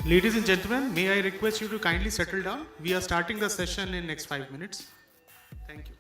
Ladies and gentlemen, may I request you to kindly settle down? We are starting the session in next 5 minutes. Thank you.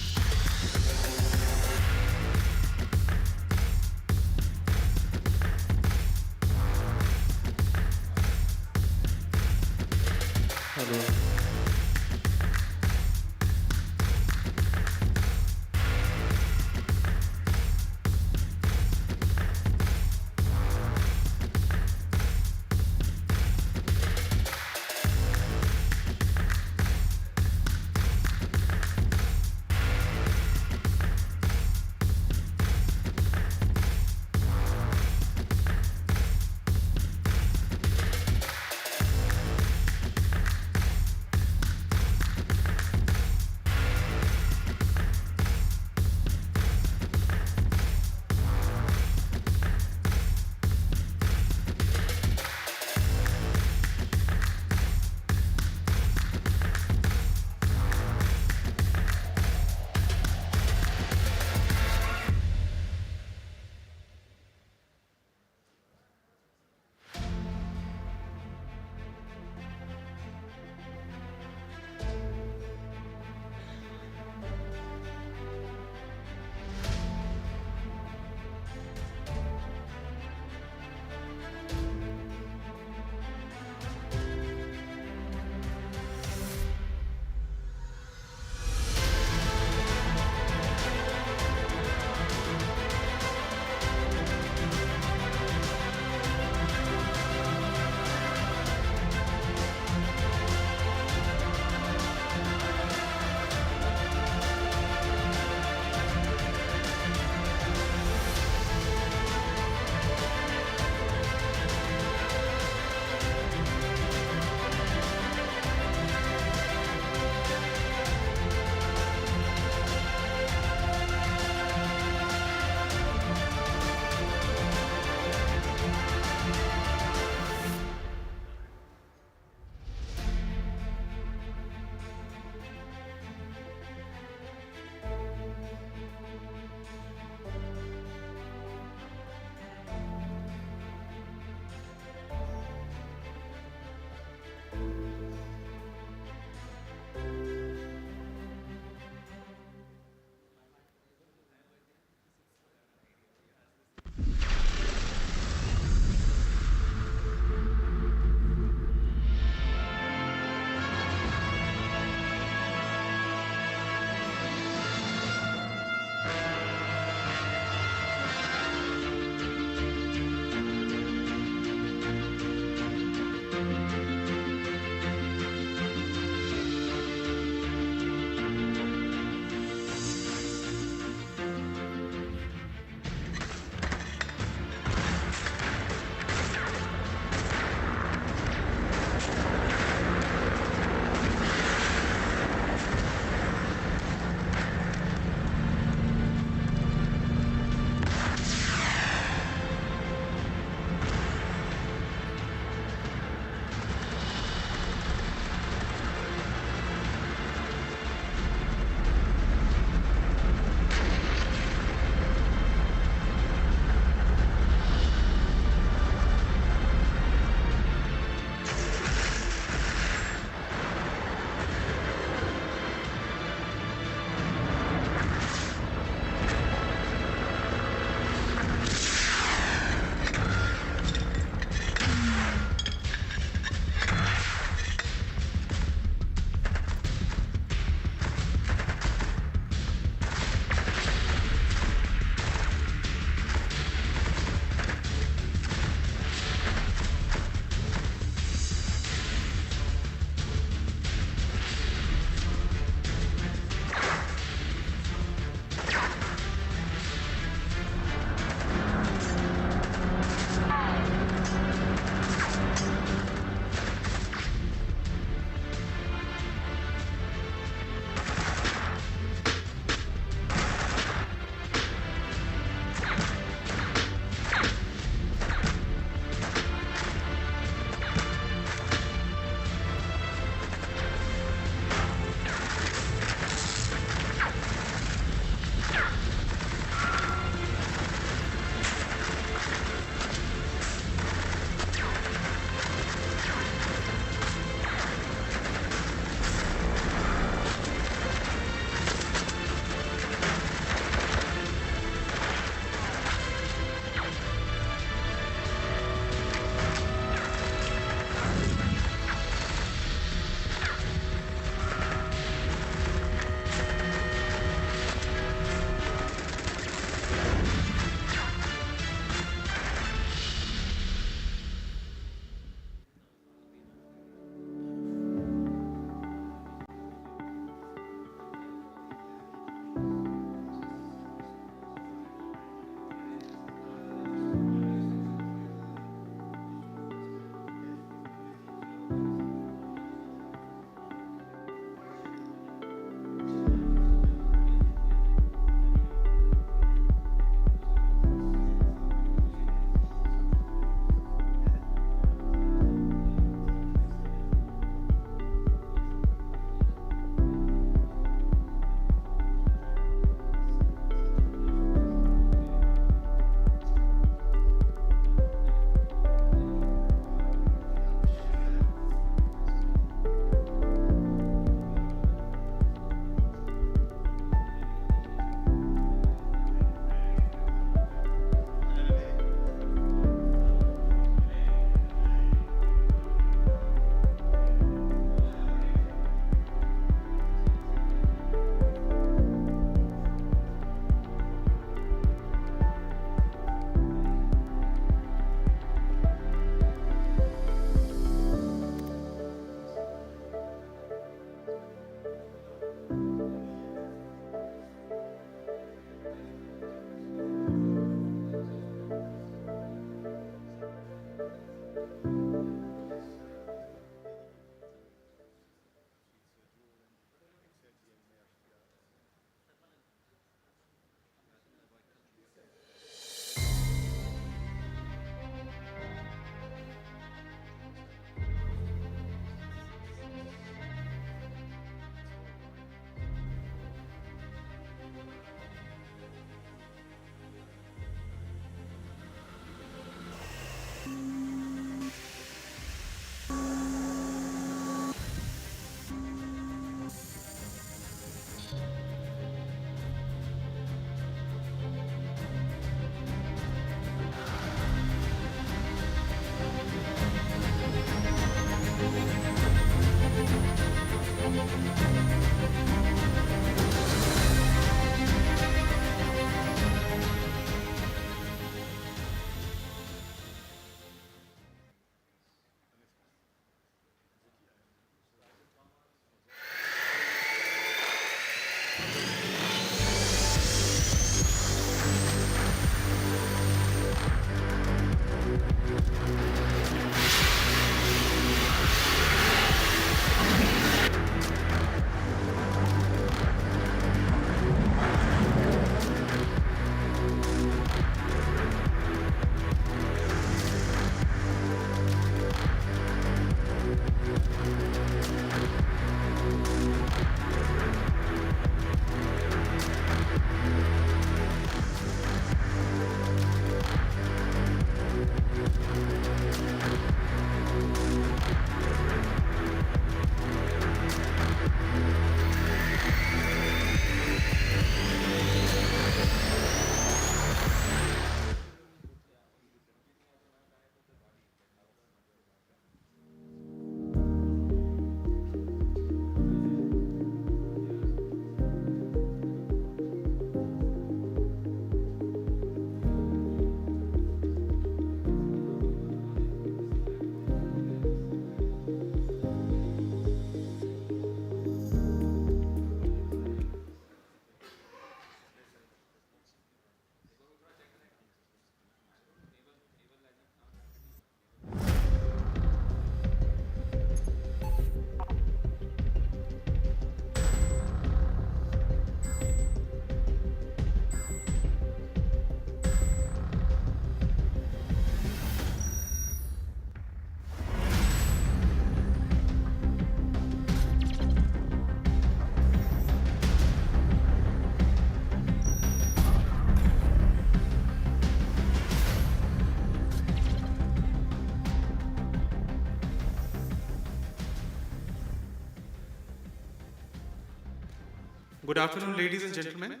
Good afternoon, ladies and gentlemen.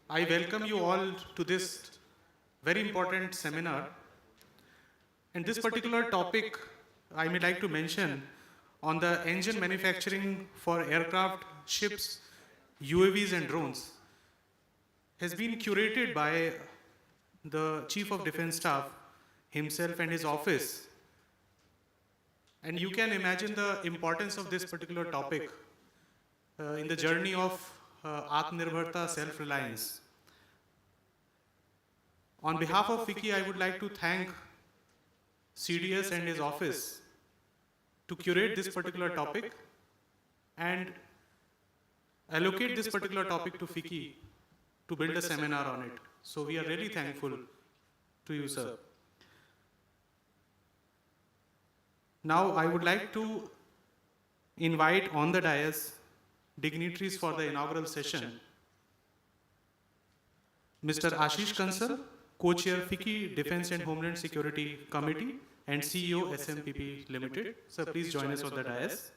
I welcome you all to this very important seminar. And this particular topic, I may like to mention on the engine manufacturing for aircraft, ships, UAVs and drones has been curated by the Chief of Defense Staff himself and his office. And you can imagine the importance of this particular topic in the journey of Atmanirbharta, self-reliance. On behalf of FICCI, I would like to thank CDS and his office to curate this particular topic and allocate this particular topic to FICCI to build a seminar on it. So we are really thankful to you, sir. Now I would like to invite on the dais dignitaries for the inaugural session. Mr. Ashish Kansal, Co-Chair FICCI Defence and Homeland Security Committee and CEO SMPP Limited. Sir, please join us on the dais.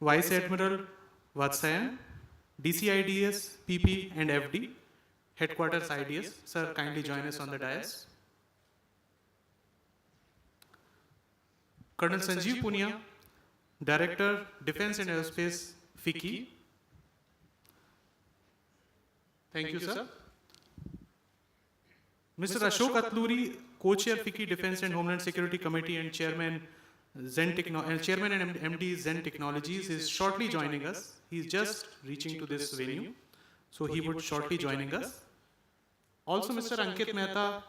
Vice Admiral Vatsayan, DCIDS, PP and FD, Headquarters IDS. Sir, kindly join us on the dais. Colonel Sanjeev Punia, Director, Defence and Aerospace, FICCI. Thank you, sir. Mr. Ashok Atluri, Co-Chair FICCI Defence and Homeland Security Committee and Chairman Chairman and MD Zen Technologies is shortly joining us. He is just reaching to this venue, so he would shortly joining us. Also, Mr. Ankit Mehta,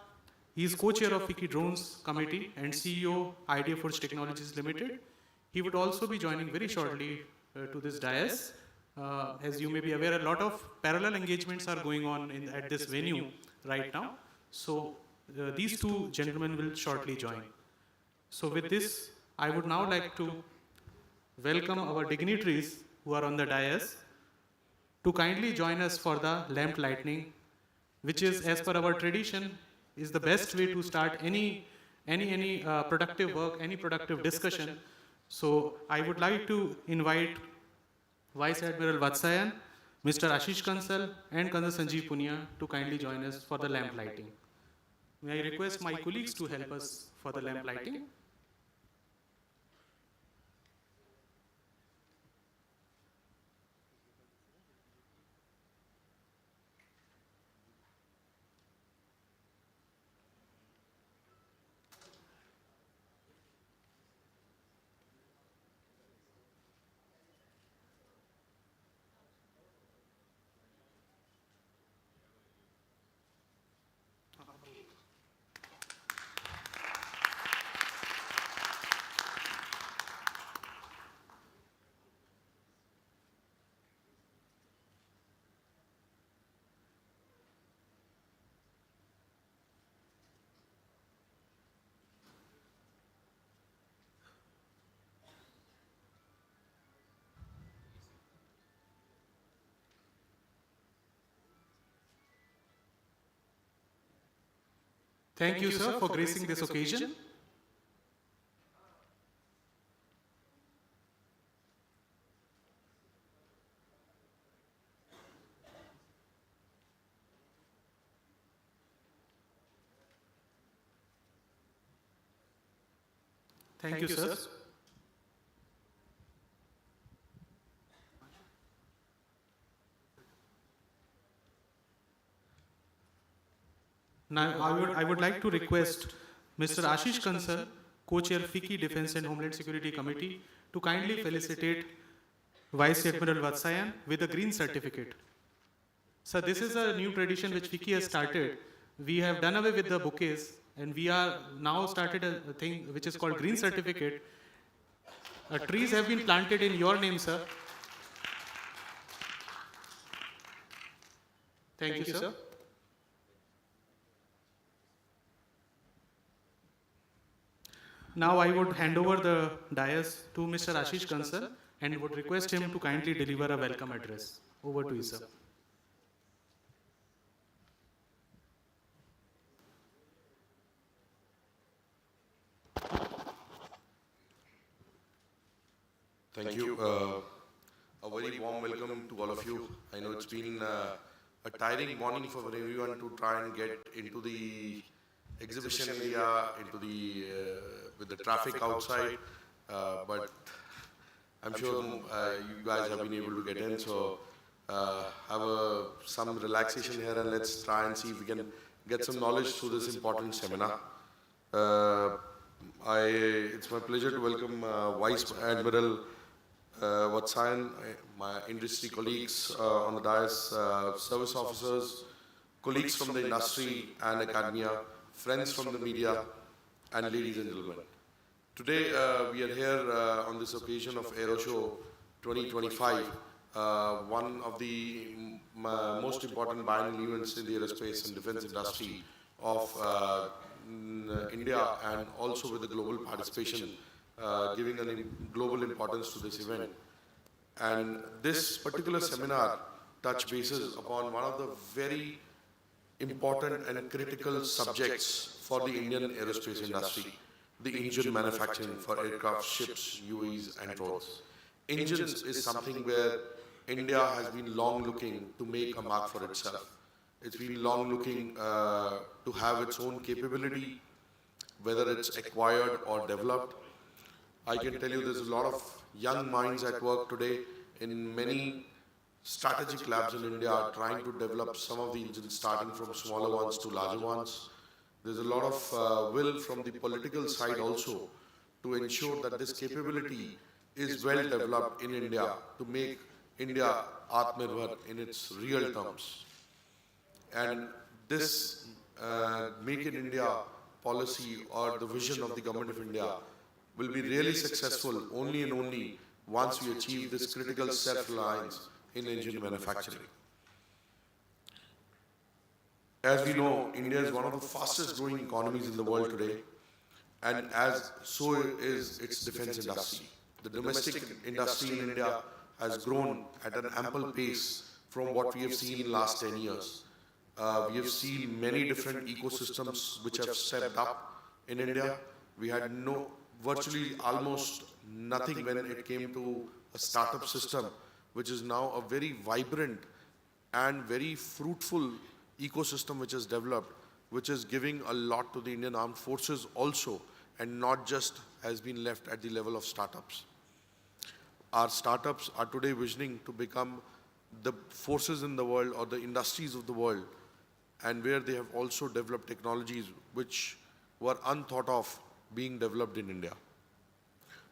he is co-chair of FICCI Drones Committee and CEO Idea Forge Technologies Limited. He would also be joining very shortly to this dais. As you may be aware, a lot of parallel engagements are going on at this venue right now. So these two gentlemen will shortly join. So with this, I would now like to welcome our dignitaries who are on the dais to kindly join us for the lamp lighting, which is, as per our tradition, is the best way to start any productive work, any productive discussion. So I would like to invite Vice Admiral Vatsayan, Mr. Ashish Kansal and Colonel Sanjeev Punia to kindly join us for the lamp lighting. May I request my colleagues to help us for the lamp lighting? Thank you, sir, for gracing this occasion. Thank you, sir. Now, I would like to request Mr. Ashish Kansal, Co-Chair FICCI Defence and Homeland Security Committee, to kindly felicitate Vice Admiral Vatsayan with a green certificate. So this is a new tradition which FICCI has started. We have done away with the bouquets and we are now started a thing which is called green certificate. Trees have been planted in your name, sir. Thank you, sir. Now I would hand over the dais to Mr. Ashish Kansal and would request him to kindly deliver a welcome address. Over to you, sir. Thank you. A very warm welcome to all of you. I know it's been a tiring morning for everyone to try and get into the exhibition area, into the with the traffic outside, but I'm sure you guys have been able to get in. So have some relaxation here and let's try and see if we can get some knowledge through this important seminar. It's my pleasure to welcome Vice Admiral Vatsayan, my industry colleagues on the dais, service officers, colleagues from the industry and academia, friends from the media, and ladies and gentlemen. Today we are here on this occasion of Aero Show 2025, one of the most important biennial events in the aerospace and defense industry of India, and also with the global participation, giving a global importance to this event. And this particular seminar touch bases upon one of the very important and critical subjects for the Indian aerospace industry, the engine manufacturing for aircraft, ships, UAVs and drones. Engines is something where India has been long looking to make a mark for itself. It's been long looking to have its own capability, whether it's acquired or developed. I can tell you there's a lot of young minds at work today in many strategic labs in India trying to develop some of the engines, starting from smaller ones to larger ones. There's a lot of will from the political side also to ensure that this capability is well developed in India to make India Atmanirbhar in its real terms. And this Make in India policy or the vision of the Government of India will be really successful only and only once we achieve this critical self-reliance in engine manufacturing. As we know, India is one of the fastest growing economies in the world today, and as so is its defense industry. The domestic industry in India has grown at an ample pace from what we have seen in the last 10 years. We have seen many different ecosystems which have stepped up in India. We had virtually almost nothing when it came to a startup system, which is now a very vibrant and very fruitful ecosystem which has developed, which is giving a lot to the Indian Armed Forces also, and not just has been left at the level of startups. Our startups are today visioning to become the forces in the world or the industries of the world, and where they have also developed technologies which were unthought of being developed in India.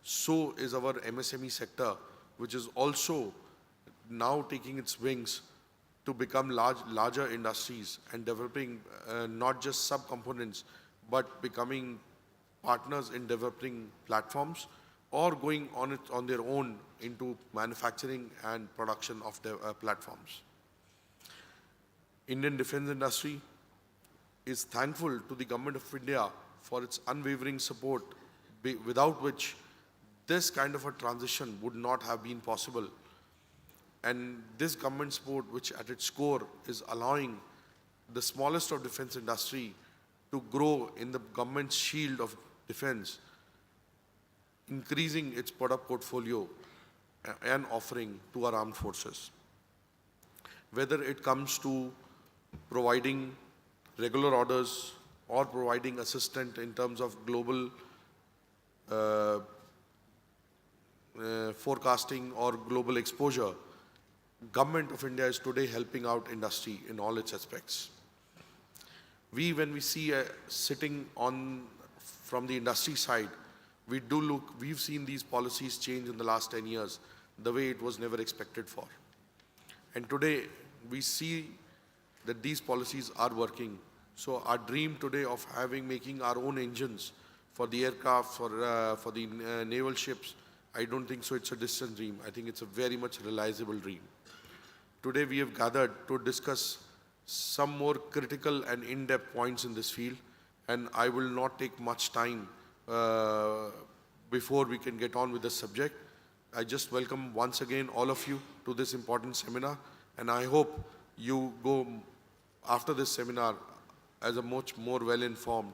So is our MSME sector, which is also now taking its wings to become larger industries and developing not just subcomponents, but becoming partners in developing platforms or going on their own into manufacturing and production of platforms. Indian defense industry is thankful to the Government of India for its unwavering support, without which this kind of a transition would not have been possible. And this government support, which at its core is allowing the smallest of defense industry to to grow in the government's shield of defense, increasing its product portfolio and offering to our armed forces. Whether it comes to providing regular orders or providing assistance in terms of global forecasting or global exposure, Government of India is today helping out industry in all its aspects. When we see sitting on from the industry side, we've seen these policies change in the last 10 years, the way it was never expected for. And today, we see that these policies are working. So our dream today of making our own engines for the aircraft, for the naval ships, I don't think so it's a distant dream. I think it's a very much realizable dream. Today we have gathered to discuss some more critical and in-depth points in this field, and I will not take much time before we can get on with the subject. I just welcome once again all of you to this important seminar, and I hope you go after this seminar as a much more well-informed,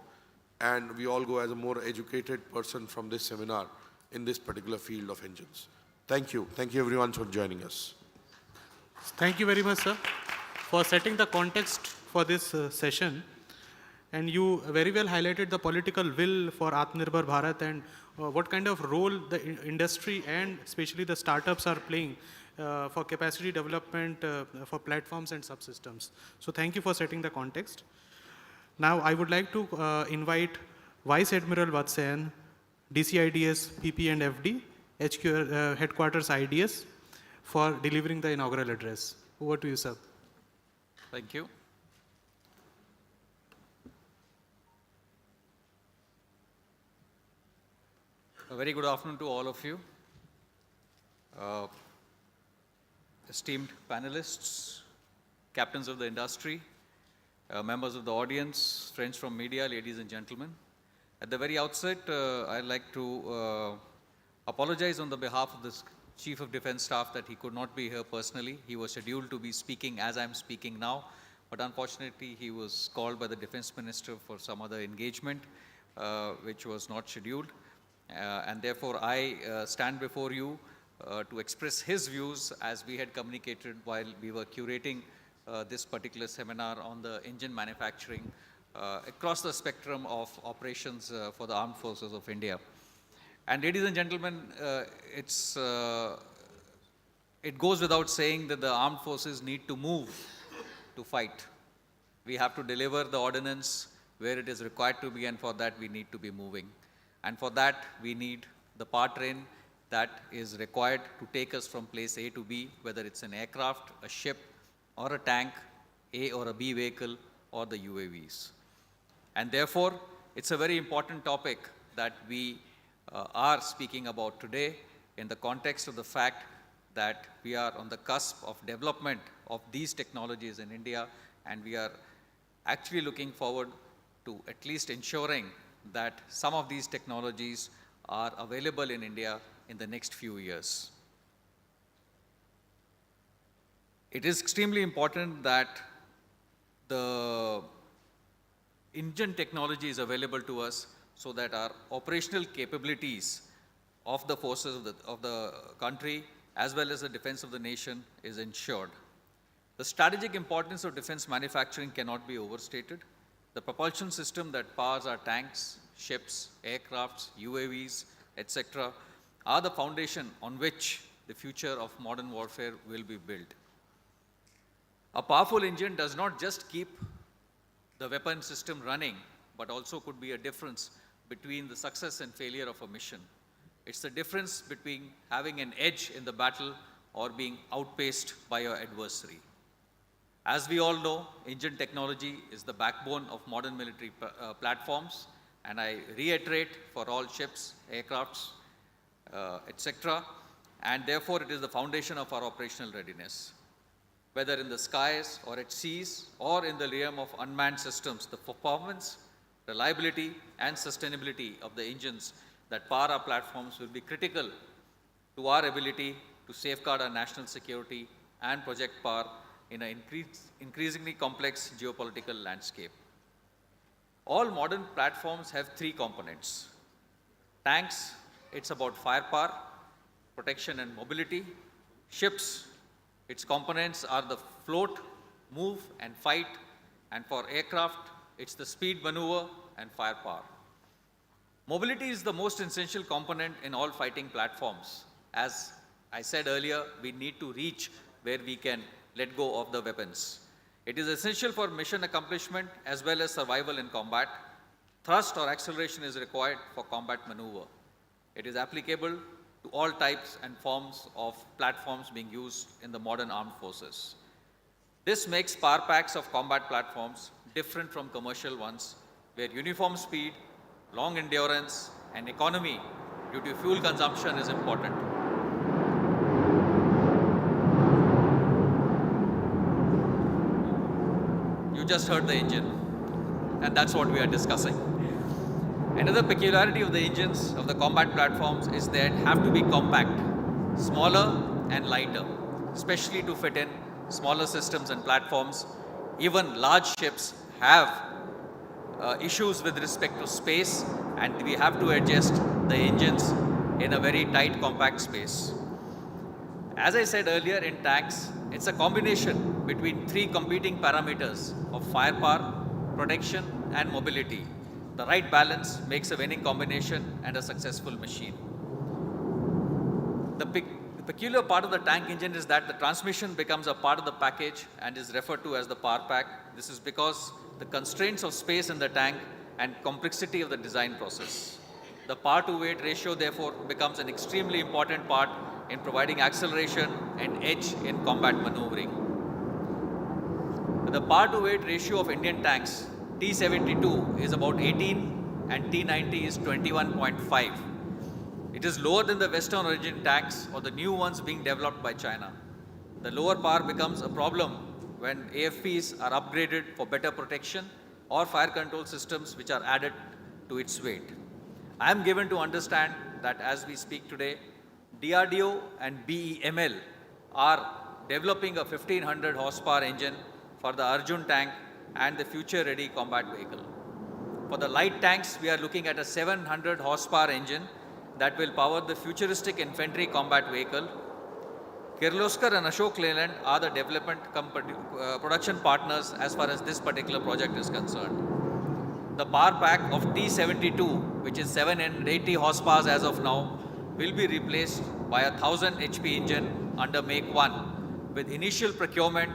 and we all go as a more educated person from this seminar in this particular field of engines. Thank you. Thank you everyone for joining us. Thank you very much, sir, for setting the context for this session. And you very well highlighted the political will for Atmanirbhar Bharat and what kind of role the industry and especially the startups are playing for capacity development for platforms and subsystems. So thank you for setting the context. Now I would like to invite Vice Admiral Vatsayan, DCIDS, PP and FD, HQ Headquarters IDS, for delivering the inaugural address. Over to you, sir. Thank you. A very good afternoon to all of you. Esteemed panelists, captains of the industry, members of the audience, friends from media, ladies and gentlemen. At the very outset, I'd like to apologize on the behalf of this Chief of Defense Staff that he could not be here personally. He was scheduled to be speaking as I'm speaking now, but unfortunately he was called by the Defense Minister for some other engagement, which was not scheduled. And therefore I stand before you to express his views as we had communicated while we were curating this particular seminar on the engine manufacturing across the spectrum of operations for the Armed Forces of India. And ladies and gentlemen, it goes without saying that the armed forces need to move to fight. We have to deliver the ordnance where it is required to be, and for that we need to be moving. And for that we need the power train that is required to take us from place A to B, whether it's an aircraft, a ship, or a tank, A or a B vehicle, or the UAVs. And therefore, it's a very important topic that we are speaking about today in the context of the fact that we are on the cusp of development of these technologies in India, and we are actually looking forward to at least ensuring that some of these technologies are available in India in the next few years. It is extremely important that the engine technology is available to us so that our operational capabilities of the forces of the country as well as the defense of the nation is ensured. The strategic importance of defense manufacturing cannot be overstated. The propulsion system that powers our tanks, ships, aircrafts, UAVs, etc. are the foundation on which the future of modern warfare will be built. A powerful engine does not just keep the weapon system running, but also could be a difference between the success and failure of a mission. It's the difference between having an edge in the battle or being outpaced by your adversary. As we all know, engine technology is the backbone of modern military platforms, and I reiterate, for all ships, aircrafts, etc. And therefore, it is the foundation of our operational readiness. Whether in the skies or at seas or in the realm of unmanned systems, the performance, reliability, and sustainability of the engines that power our platforms will be critical to our ability to safeguard our national security and project power in an increasingly complex geopolitical landscape. All modern platforms have three components. Tanks, it's about firepower, protection and mobility. Ships, its components are the float, move and fight. And for aircraft, it's the speed, maneuver and firepower. Mobility is the most essential component in all fighting platforms. As I said earlier, we need to reach where we can let go of the weapons. It is essential for mission accomplishment as well as survival in combat. Thrust or acceleration is required for combat maneuver. It is applicable to all types and forms of platforms being used in the modern armed forces. This makes power packs of combat platforms different from commercial ones, where uniform speed, long endurance, and economy due to fuel consumption is important. You just heard the engine, and that's what we are discussing. Another peculiarity of the engines of the combat platforms is that they have to be compact, smaller and lighter, especially to fit in smaller systems and platforms. Even large ships have issues with respect to space, and we have to adjust the engines in a very tight, compact space. As I said earlier, in tanks, it's a combination between three competing parameters of firepower, protection, and mobility. The right balance makes a winning combination and a successful machine. The peculiar part of the tank engine is that the transmission becomes a part of the package and is referred to as the power pack. This is because the constraints of space in the tank and complexity of the design process. The power to weight ratio therefore becomes an extremely important part in providing acceleration and edge in combat maneuvering. The power to weight ratio of Indian tanks, T-72 is about 18 and T-90 is 21.5. It is lower than the Western origin tanks or the new ones being developed by China. The lower power becomes a problem when AFPs are upgraded for better protection or fire control systems which are added to its weight. I am given to understand that as we speak today, DRDO and BEML are developing a 1500 horsepower engine for the Arjun tank and the future-ready combat vehicle. For the light tanks, we are looking at a 700 horsepower engine that will power the futuristic infantry combat vehicle. Kirloskar and Ashok Leyland are the development production partners as far as this particular project is concerned. The power pack of T-72, which is 780 horsepower as of now, will be replaced by a 1000 HP engine under Make 1 with initial procurement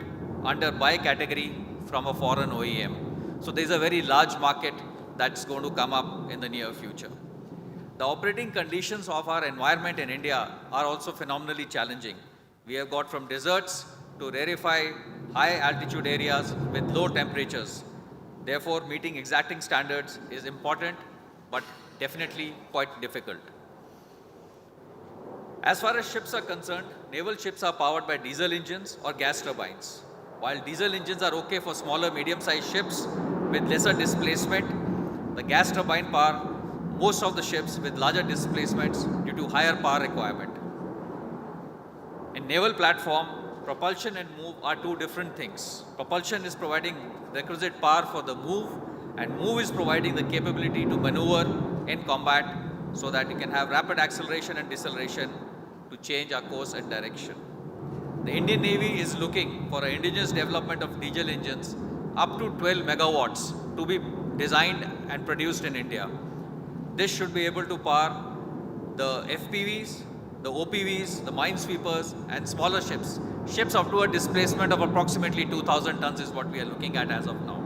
under buy category from a foreign OEM. So there's a very large market that's going to come up in the near future. The operating conditions of our environment in India are also phenomenally challenging. We have got from deserts to rarefied high altitude areas with low temperatures. Therefore, meeting exacting standards is important, but definitely quite difficult. As far as ships are concerned, naval ships are powered by diesel engines or gas turbines. While diesel engines are okay for smaller, medium-sized ships with lesser displacement, the gas turbine power most of the ships with larger displacements due to higher power requirement. In naval platform, propulsion and move are two different things. Propulsion is providing requisite power for the move, and move is providing the capability to maneuver in combat so that you can have rapid acceleration and deceleration to change our course and direction. The Indian Navy is looking for an indigenous development of diesel engines up to 12 megawatts to be designed and produced in India. This should be able to power the FPVs, the OPVs, the minesweepers, and smaller ships. Ships up to a displacement of approximately 2,000 tons is what we are looking at as of now.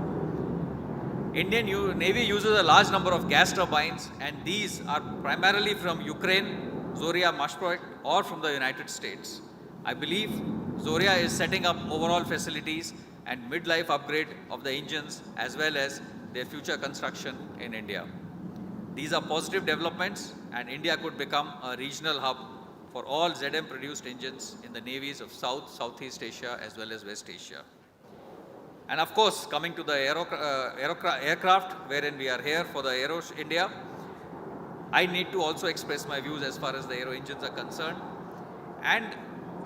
Indian Navy uses a large number of gas turbines, and these are primarily from Ukraine, Zoria Mashproek, or from the United States. I believe Zoria is setting up overall facilities and mid-life upgrade of the engines as well as their future construction in India. These are positive developments, and India could become a regional hub for all ZM-produced engines in the navies of South, Southeast Asia as well as West Asia. And of course, coming to the aircraft, wherein we are here for the Aero India, I need to also express my views as far as the aero engines are concerned. And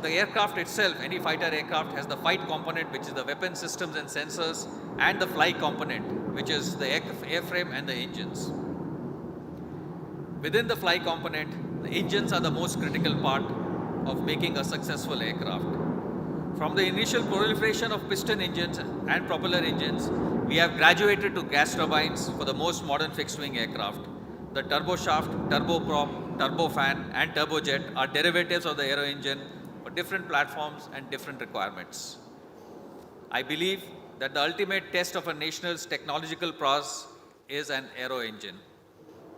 the aircraft itself, any fighter aircraft, has the fight component, which is the weapon systems and sensors, and the fly component, which is the airframe and the engines. Within the fly component, the engines are the most critical part of making a successful aircraft. From the initial proliferation of piston engines and propeller engines, we have graduated to gas turbines for the most modern fixed-wing aircraft. The turboshaft, turboprop, turbofan, and turbojet are derivatives of the aero engine for different platforms and different requirements. I believe that the ultimate test of a nation's technological prowess is an aero engine.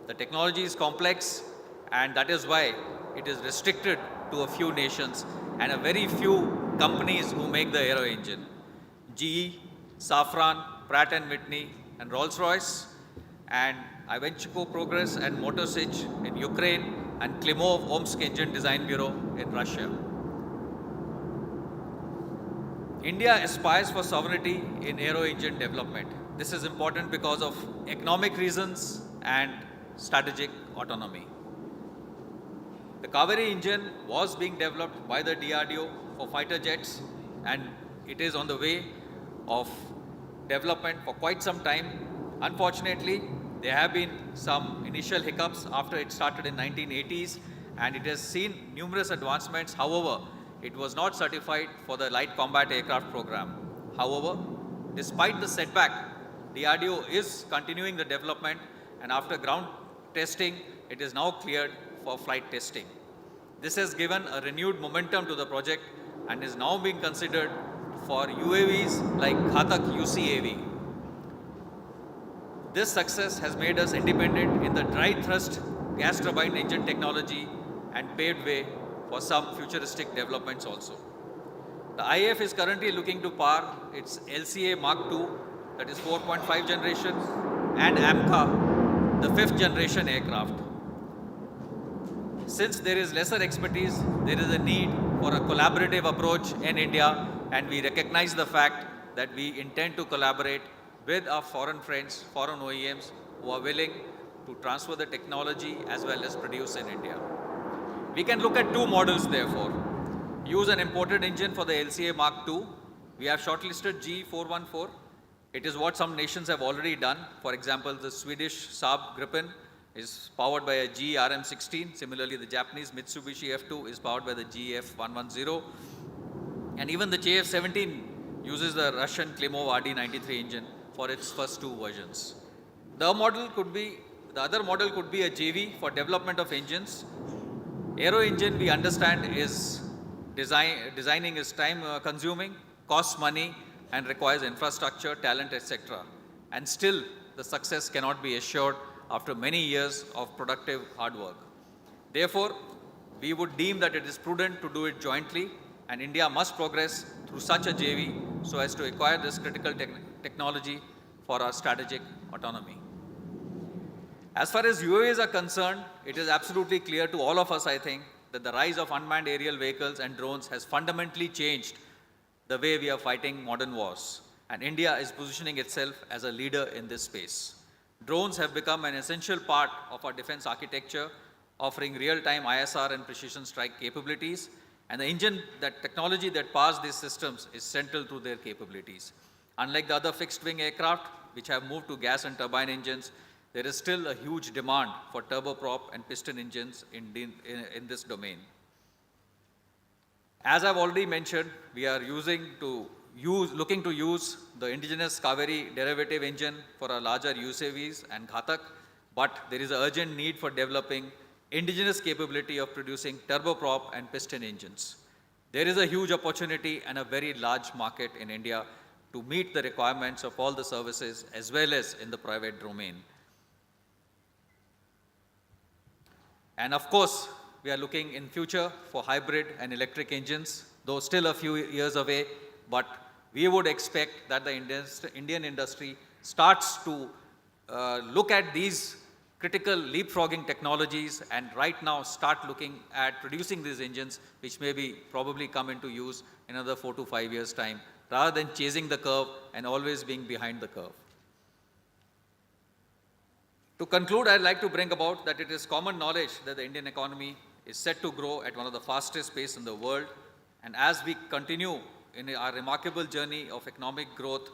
The technology is complex, and that is why it is restricted to a few nations and a very few companies who make the aero engine. GE, Safran, Pratt & Whitney, and Rolls-Royce, and Ivanchiko Progress and Motorsich in Ukraine, and Klimov Omsk Engine Design Bureau in Russia. India aspires for sovereignty in aero engine development. This is important because of economic reasons and strategic autonomy. The Kaveri engine was being developed by the DRDO for fighter jets, and it is on the way of development for quite some time. Unfortunately, there have been some initial hiccups after it started in 1980s, and it has seen numerous advancements. However, it was not certified for the Light Combat Aircraft program. However, despite the setback, DRDO is continuing the development, and after ground testing, it is now cleared for flight testing. This has given a renewed momentum to the project and is now being considered for UAVs like Ghatak UCAV. This success has made us independent in the dry thrust gas turbine engine technology and paved way for some futuristic developments also. The IAF is currently looking to power its LCA Mark II, that is 4.5 generation, and AMCA, the 5th generation aircraft. Since there is lesser expertise, there is a need for a collaborative approach in India, and we recognize the fact that we intend to collaborate with our foreign friends, foreign OEMs who are willing to transfer the technology as well as produce in India. We can look at two models therefore. Use an imported engine for the LCA Mark II. We have shortlisted G414. It is what some nations have already done. For example, the Swedish Saab Gripen is powered by a GE RM16. Similarly, the Japanese Mitsubishi F2 is powered by the GE F110. And even the JF17 uses the Russian Klimov RD93 engine for its first two versions. The other model could be a JV for development of engines. Aero engine, we understand, is designing is time consuming, costs money, and requires infrastructure, talent, etc. And still, the success cannot be assured after many years of productive hard work. Therefore, we would deem that it is prudent to do it jointly, and India must progress through such a JV so as to acquire this critical technology for our strategic autonomy. As far as UAVs are concerned, it is absolutely clear to all of us, I think, that the rise of unmanned aerial vehicles and drones has fundamentally changed the way we are fighting modern wars, and India is positioning itself as a leader in this space. Drones have become an essential part of our defense architecture, offering real-time ISR and precision strike capabilities, and the technology that powers these systems is central to their capabilities. Unlike the other fixed-wing aircraft, which have moved to gas and turbine engines, there is still a huge demand for turboprop and piston engines in this domain. As I've already mentioned, we are looking to use the indigenous Kaveri derivative engine for our larger UCVs and Ghatak, but there is an urgent need for developing indigenous capability of producing turboprop and piston engines. There is a huge opportunity and a very large market in India to meet the requirements of all the services as well as in the private domain. And of course, we are looking in future for hybrid and electric engines, though still a few years away, but we would expect that the Indian industry starts to look at these critical leapfrogging technologies and right now start looking at producing these engines, which may be probably come into use in another 4 to 5 years' time, rather than chasing the curve and always being behind the curve. To conclude, I'd like to bring about that it is common knowledge that the Indian economy is set to grow at one of the fastest pace in the world. And as we continue in our remarkable journey of economic growth,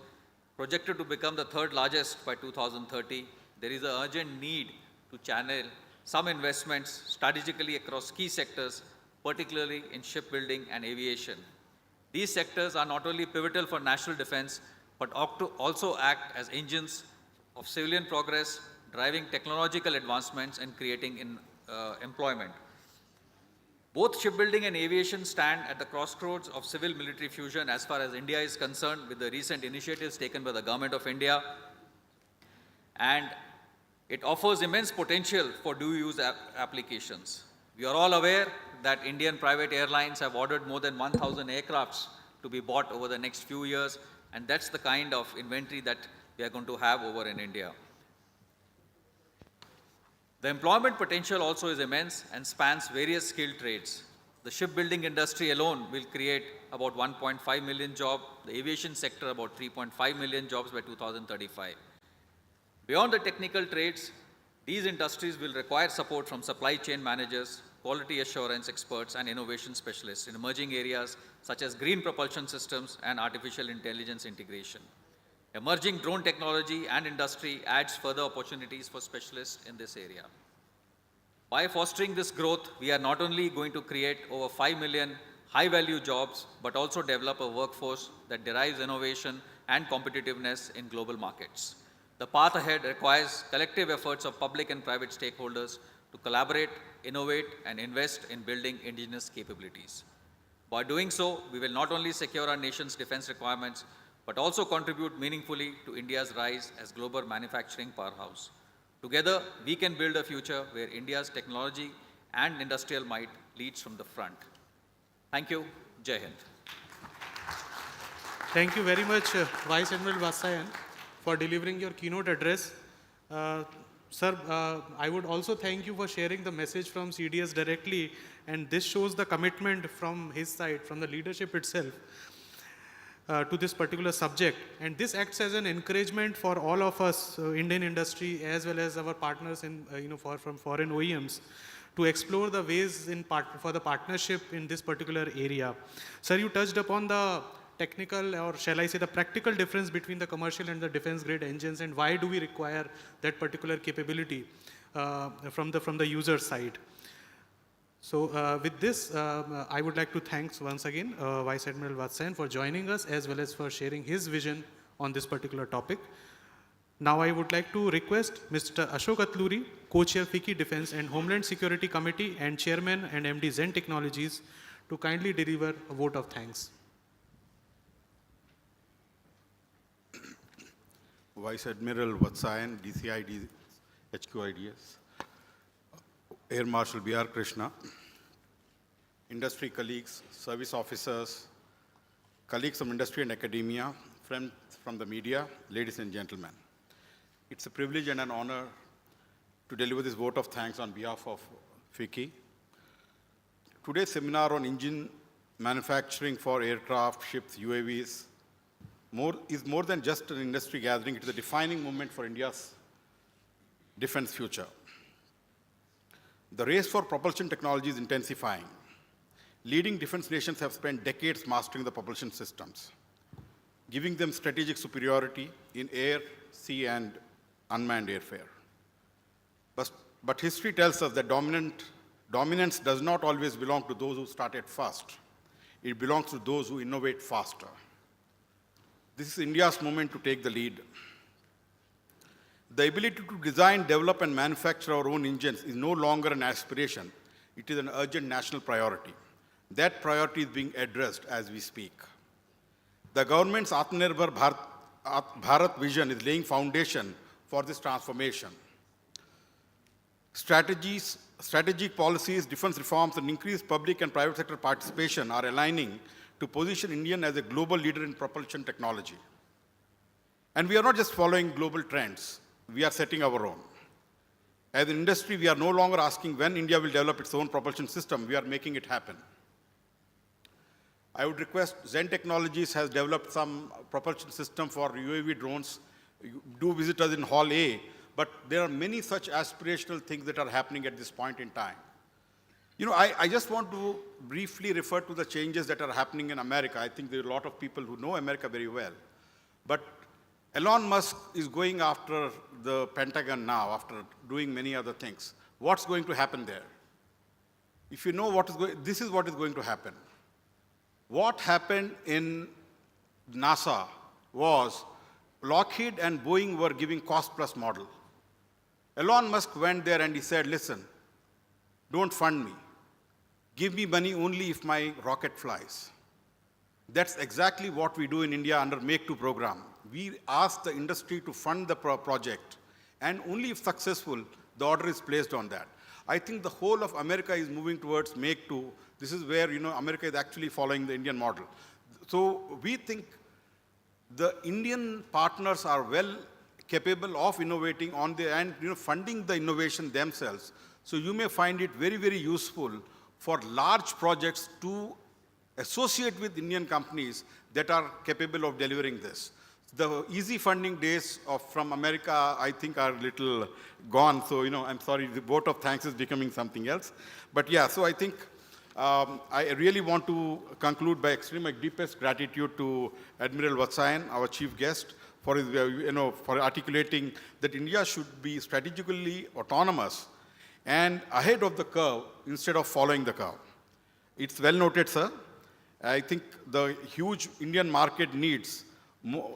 projected to become the third largest by 2030, there is an urgent need to channel some investments strategically across key sectors, particularly in shipbuilding and aviation. These sectors are not only pivotal for national defense, but ought to also act as engines of civilian progress, driving technological advancements and creating employment. Both shipbuilding and aviation stand at the crossroads of civil-military fusion as far as India is concerned, with the recent initiatives taken by the Government of India. And it offers immense potential for dual-use applications. We are all aware that Indian private airlines have ordered more than 1,000 aircrafts to be bought over the next few years, and that's the kind of inventory that we are going to have over in India. The employment potential also is immense and spans various skilled trades. The shipbuilding industry alone will create about 1.5 million jobs, the aviation sector about 3.5 million jobs by 2035. Beyond the technical trades, these industries will require support from supply chain managers, quality assurance experts, and innovation specialists in emerging areas such as green propulsion systems and artificial intelligence integration. Emerging drone technology and industry adds further opportunities for specialists in this area. By fostering this growth, we are not only going to create over 5 million high-value jobs, but also develop a workforce that derives innovation and competitiveness in global markets. The path ahead requires collective efforts of public and private stakeholders to collaborate, innovate, and invest in building indigenous capabilities. By doing so, we will not only secure our nation's defense requirements, but also contribute meaningfully to India's rise as global manufacturing powerhouse. Together, we can build a future where India's technology and industrial might leads from the front. Thank you. Jai Hind. Thank you very much, Vice Admiral Vasayan, for delivering your keynote address. Sir, I would also thank you for sharing the message from CDS directly, and this shows the commitment from his side, from the leadership itself, to this particular subject. And this acts as an encouragement for all of us, Indian industry, as well as our partners in, from foreign OEMs, to explore the ways for the partnership in this particular area. Sir, you touched upon the technical, or shall I say the practical difference between the commercial and the defense grade engines, and why do we require that particular capability from the user side. So with this, I would like to thank once again Vice Admiral Vasayan for joining us, as well as for sharing his vision on this particular topic. Now I would like to request Mr. Ashok Atluri, Co-Chair FICCI Defense and Homeland Security Committee and Chairman and MD Zen Technologies, to kindly deliver a vote of thanks. Vice Admiral Vasayan, DCID, HQIDS, Air Marshal B.R. Krishna, industry colleagues, service officers, colleagues from industry and academia, friends from the media, ladies and gentlemen. It's a privilege and an honor to deliver this vote of thanks on behalf of FICCI. Today's seminar on engine manufacturing for aircraft, ships, UAVs is more than just an industry gathering. It is a defining moment for India's defense future. The race for propulsion technology is intensifying. Leading defense nations have spent decades mastering the propulsion systems, giving them strategic superiority in air, sea, and unmanned airfare. But history tells us that dominance does not always belong to those who started first. It belongs to those who innovate faster. This is India's moment to take the lead. The ability to design, develop, and manufacture our own engines is no longer an aspiration. It is an urgent national priority. That priority is being addressed as we speak. The government's Atmanirbhar Bharat vision is laying foundation for this transformation. Strategic policies, defense reforms, and increased public and private sector participation are aligning to position India as a global leader in propulsion technology. And we are not just following global trends. We are setting our own. As an industry, we are no longer asking when India will develop its own propulsion system. We are making it happen. I would request Zen Technologies has developed some propulsion system for UAV drones. Do visit us in Hall A, but there are many such aspirational things that are happening at this point in time. I just want to briefly refer to the changes that are happening in America. I think there are a lot of people who know America very well. But Elon Musk is going after the Pentagon now, after doing many other things. What's going to happen there? If you know what is going, this is what is going to happen. What happened in NASA was Lockheed and Boeing were giving cost-plus model. Elon Musk went there and he said, listen, don't fund me. Give me money only if my rocket flies. That's exactly what we do in India under Make 2 program. We ask the industry to fund the project, and only if successful, the order is placed on that. I think the whole of America is moving towards Make 2. This is where, America is actually following the Indian model. So we think the Indian partners are well capable of innovating on the and funding the innovation themselves. So you may find it very, very useful for large projects to associate with Indian companies that are capable of delivering this. The easy funding days from America, I think, are a little gone. So, I'm sorry, the vote of thanks is becoming something else. But yeah, so I think I really want to conclude by extending my deepest gratitude to Admiral Vatsayan, our chief guest, for his, for articulating that India should be strategically autonomous and ahead of the curve instead of following the curve. It's well noted, sir. I think the huge Indian market needs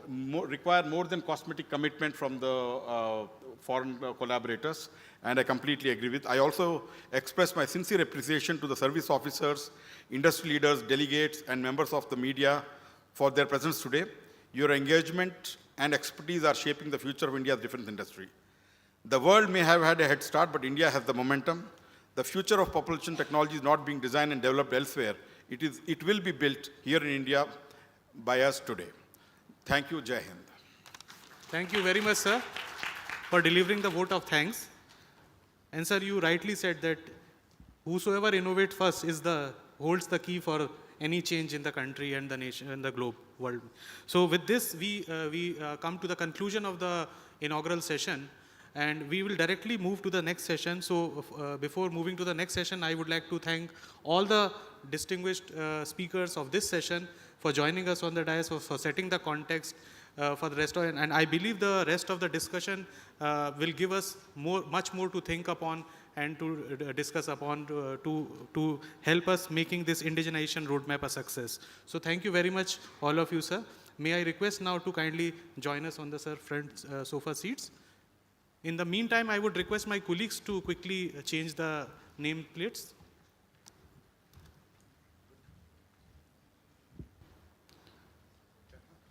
require more than cosmetic commitment from the foreign collaborators, and I completely agree with. I also express my sincere appreciation to the service officers, industry leaders, delegates, and members of the media for their presence today. Your engagement and expertise are shaping the future of India's defense industry. The world may have had a head start, but India has the momentum. The future of propulsion technology is not being designed and developed elsewhere. It will be built here in India by us today. Thank you, Jai Hind. Thank you very much, sir, for delivering the vote of thanks. And sir, you rightly said that whosoever innovates first holds the key for any change in the country and the nation and the globe world. So with this, we come to the conclusion of the inaugural session, and we will directly move to the next session. So before moving to the next session, I would like to thank all the distinguished speakers of this session for joining us on the dais, for setting the context for the rest of it. And I believe the rest of the discussion will give us much more to think upon and to discuss upon to help us making this indigenization roadmap a success. So thank you very much, all of you, sir. May I request now to kindly join us on the front sofa seats. In the meantime, I would request my colleagues to quickly change the name plates.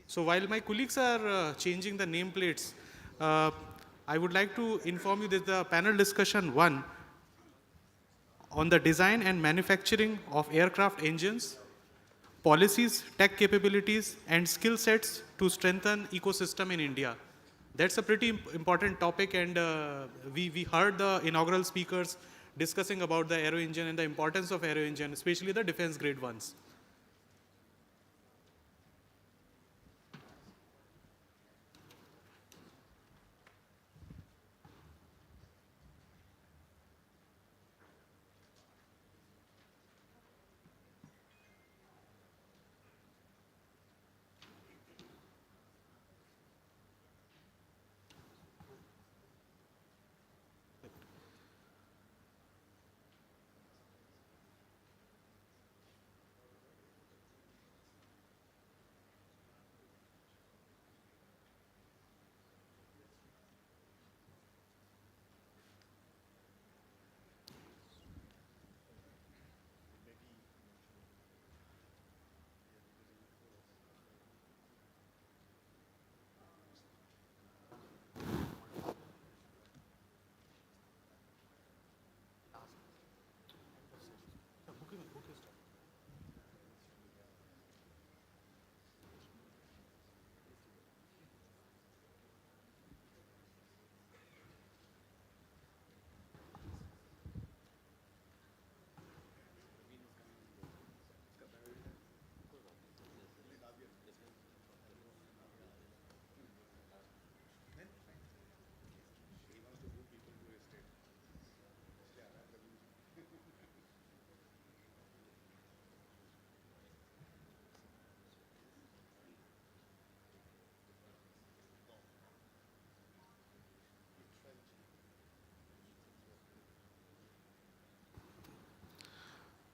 So while my colleagues are changing the nameplates, I would like to inform you that the panel discussion 1 on the design and manufacturing of aircraft engines, policies, tech capabilities, and skill sets to strengthen ecosystem in India. That's a pretty important topic, and we heard the inaugural speakers discussing about the aero engine and the importance of aero engine, especially the defense grade ones.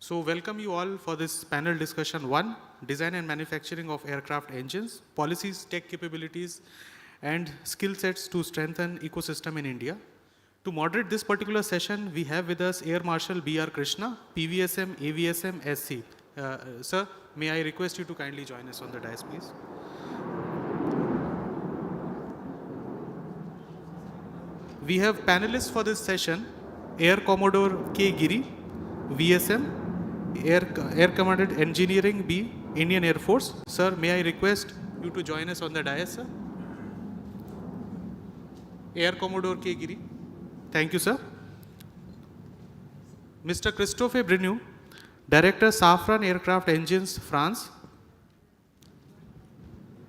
So welcome you all for this panel discussion 1, design and manufacturing of aircraft engines, policies, tech capabilities, and skill sets to strengthen ecosystem in India. To moderate this particular session, we have with us Air Marshal B.R. Krishna, PVSM, AVSM, SC. Sir, may I request you to kindly join us on the dais, please? We have panelists for this session, Air Commodore K. Giri, VSM, Air Commanded Engineering B, Indian Air Force. Sir, may I request you to join us on the dais, sir? Air Commodore K. Giri. Thank you, sir. Mr. Christophe Brinu, Director Safran Aircraft Engines, France.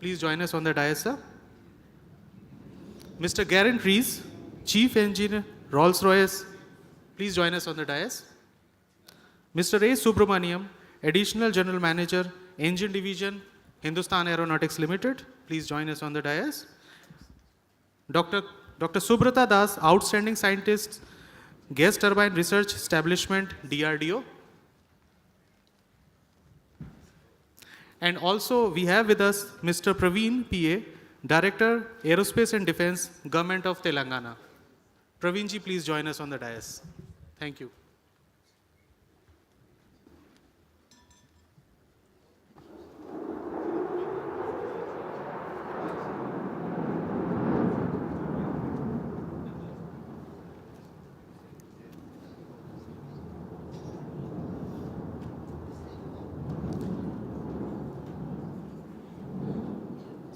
Please join us on the dais, sir. Mr. Garen Rees, Chief Engineer, Rolls-Royce. Please join us on the dais. Mr. A. Subramaniam, Additional General Manager, Engine Division, Hindustan Aeronautics Limited. Please join us on the dais. Dr. Subrata Das, Outstanding Scientist, Gas Turbine Research Establishment, DRDO. And also we have with us Mr. Praveen PA, Director, Aerospace and Defense, Government of Telangana. Praveen ji, please join us on the dais. Thank you.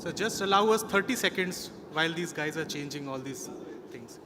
So just allow us 30 seconds while these guys are changing all these things.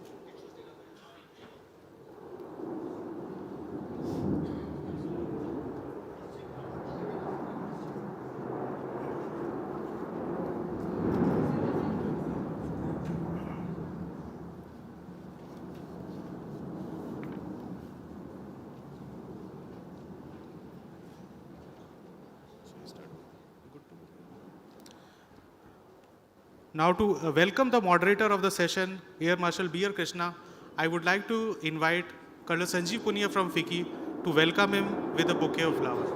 Now to welcome the moderator of the session, Air Marshal B.R. Krishna, I would like to invite Colonel Sanjeev Punia from FICCI to welcome him with a bouquet of flowers.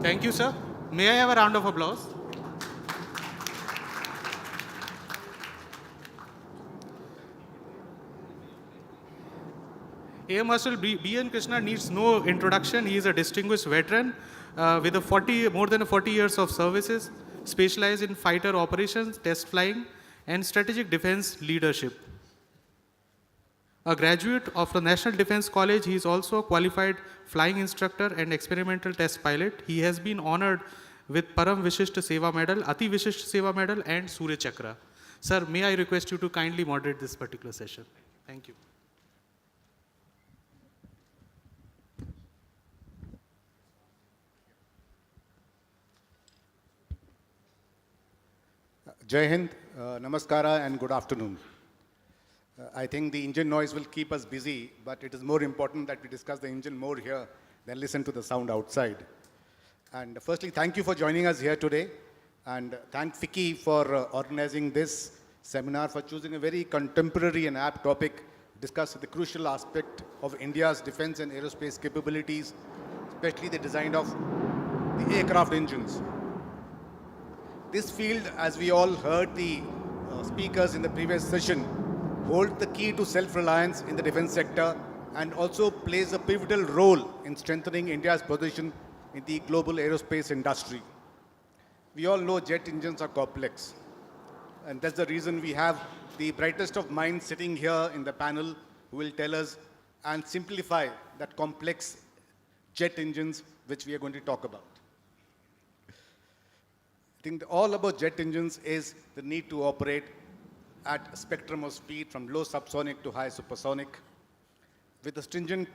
Thank you, sir. May I have a round of applause? Air Marshal B.N. Krishna needs no introduction. He is a distinguished veteran with more than 40 years of services, specialized in fighter operations, test flying, and strategic defense leadership. A graduate of the National Defense College, he is also a qualified flying instructor and experimental test pilot. He has been honored with Param Vishisht Seva Medal, Ati Vishisht Seva Medal, and Surya Chakra. Sir, may I request you to kindly moderate this particular session? Thank you. Jai Hind, Namaskara and good afternoon. I think the engine noise will keep us busy, but it is more important that we discuss the engine more here than listen to the sound outside. And firstly, thank you for joining us here today, and thank FICCI for organizing this seminar, for choosing a very contemporary and apt topic to discuss the crucial aspect of India's defense and aerospace capabilities, especially the design of the aircraft engines. This field, as we all heard the speakers in the previous session, holds the key to self-reliance in the defense sector and also plays a pivotal role in strengthening India's position in the global aerospace industry. We all know jet engines are complex, and that's the reason we have the brightest of minds sitting here in the panel who will tell us and simplify that complex jet engines which we are going to talk about. I think all about jet engines is the need to operate at a spectrum of speed from low subsonic to high supersonic, with the stringent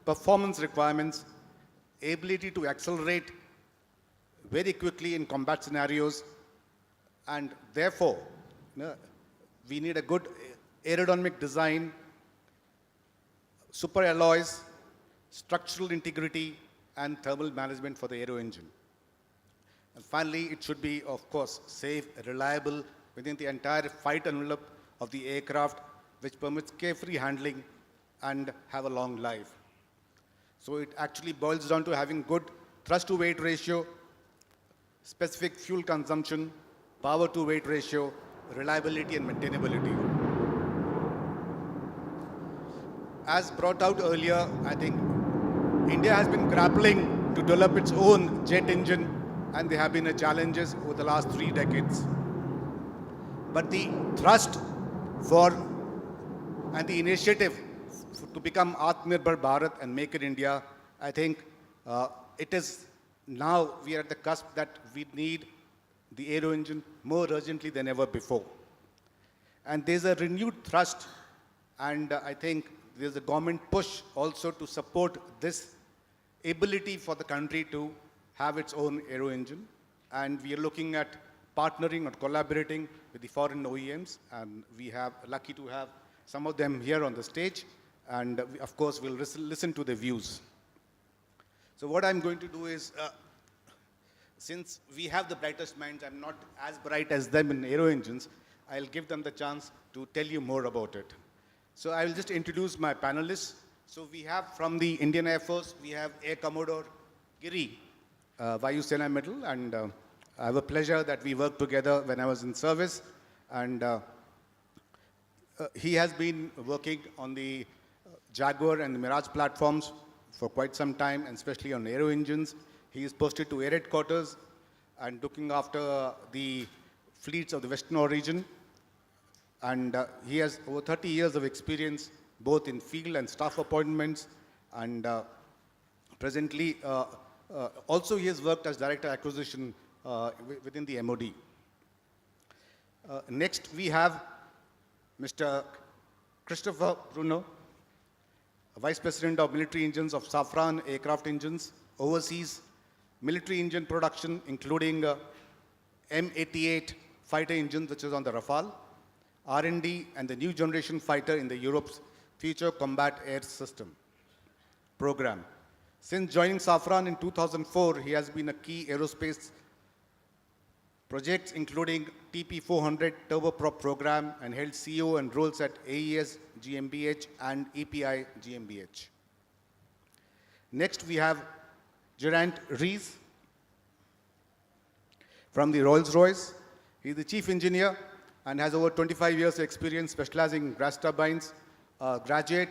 performance requirements, ability to accelerate very quickly in combat scenarios, and therefore, we need a good aerodynamic design, super alloys, structural integrity, and thermal management for the aero engine. And finally, it should be, of course, safe, reliable within the entire flight envelope of the aircraft, which permits carefree handling and have a long life. So it actually boils down to having good thrust to weight ratio, specific fuel consumption, power to weight ratio, reliability and maintainability. As brought out earlier, I think India has been grappling to develop its own jet engine, and there have been challenges over the last 3 decades. But the thrust for and the initiative to become Atmanirbhar Bharat and Make in India, I think it is now we are at the cusp that we need the aero engine more urgently than ever before. And there's a renewed thrust, and I think there's a government push also to support this ability for the country to have its own aero engine. And we are looking at partnering or collaborating with the foreign OEMs, and we have lucky to have some of them here on the stage, and we, of course, we'll listen to their views. So what I'm going to do is, since we have the brightest minds, I'm not as bright as them in aero engines, I'll give them the chance to tell you more about it. So I will just introduce my panelists. So we have from the Indian Air Force, we have Air Commodore Giri, Vayu Sena Medal, and I have a pleasure that we worked together when I was in service, and he has been working on the Jaguar and the Mirage platforms for quite some time, and especially on aero engines. He is posted to Air Headquarters and looking after the fleets of the Western Origin. And he has over 30 years of experience, both in field and staff appointments. And presently, also he has worked as Director Acquisition within the MOD. Next, we have Mr. Christopher Bruno, Vice President of Military Engines of Safran Aircraft Engines, oversees military engine production, including M88 fighter engines, which is on the Rafale, R&D, and the new generation fighter in the Europe's Future Combat Air System program. Since joining Safran in 2004, he has been a key aerospace projects including TP400 turboprop program and held CEO and roles at AES GmbH and EPI GmbH. Next, we have Geraint Ries from the Rolls-Royce. He is the chief engineer and has over 25 years of experience specializing in gas turbines, graduate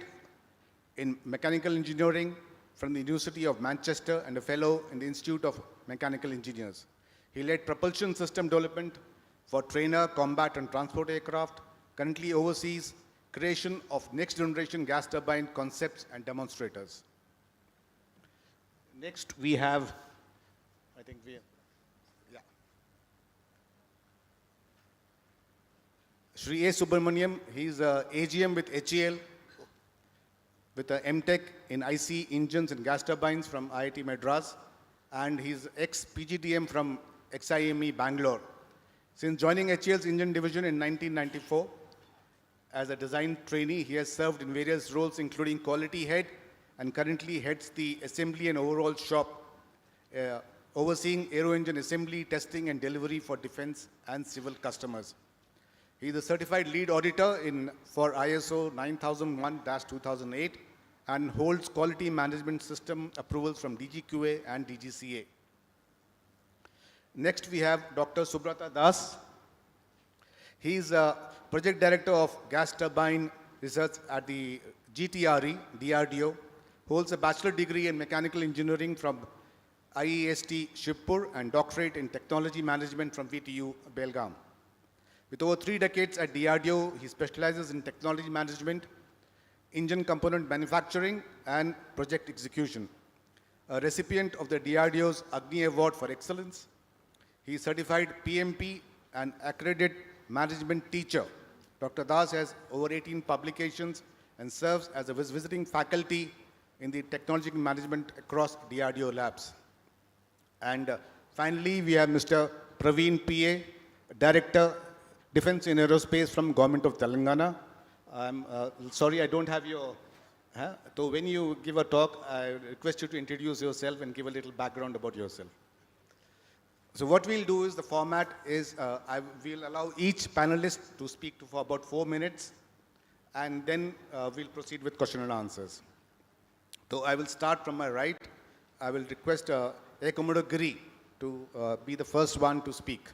in mechanical engineering from the University of Manchester and a fellow in the Institute of Mechanical Engineers. He led propulsion system development for trainer, combat, and transport aircraft, currently oversees creation of next generation gas turbine concepts and demonstrators. Next, we have, I think Shri A. Subramaniam. He's a AGM with HAL with a MTech in IC engines and gas turbines from IIT Madras, and he's ex-PGDM from XIME Bangalore. Since joining HAL's engine division in 1994, as a design trainee, he has served in various roles including quality head and currently heads the assembly and overall shop, overseeing aero engine assembly, testing and delivery for defense and civil customers. He is a certified lead auditor for ISO 9001-2008 and holds quality management system approvals from DGQA and DGCA. Next, we have Dr. Subrata Das. He is a project director of gas turbine research at the GTRE, DRDO, holds a bachelor degree in mechanical engineering from IEST Shivpur and doctorate in technology management from VTU Belgaum. With over 3 decades at DRDO, he specializes in technology management, engine component manufacturing, and project execution. A recipient of the DRDO's Agni Award for Excellence. He is certified PMP and accredited management teacher. Dr. Das has over 18 publications and serves as a visiting faculty in the technology management across DRDO labs. And finally, we have Mr. Praveen P.A., Director, Defense in Aerospace from Government of Telangana. I'm sorry I don't have your... So when you give a talk, I request you to introduce yourself and give a little background about yourself. So what we'll do is the format is we'll allow each panelist to speak for about 4 minutes, and then we'll proceed with question and answers. So I will start from my right. I will request Commodore Giri to be the first one to speak.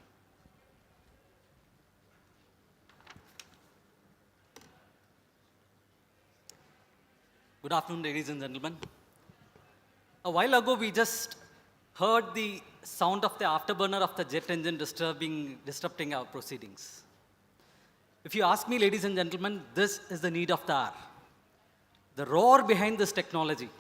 Good afternoon, ladies and gentlemen. A while ago, we just heard the sound of the afterburner of the jet engine disrupting our proceedings. If you ask me, ladies and gentlemen, this is the need of the hour. The roar behind this technology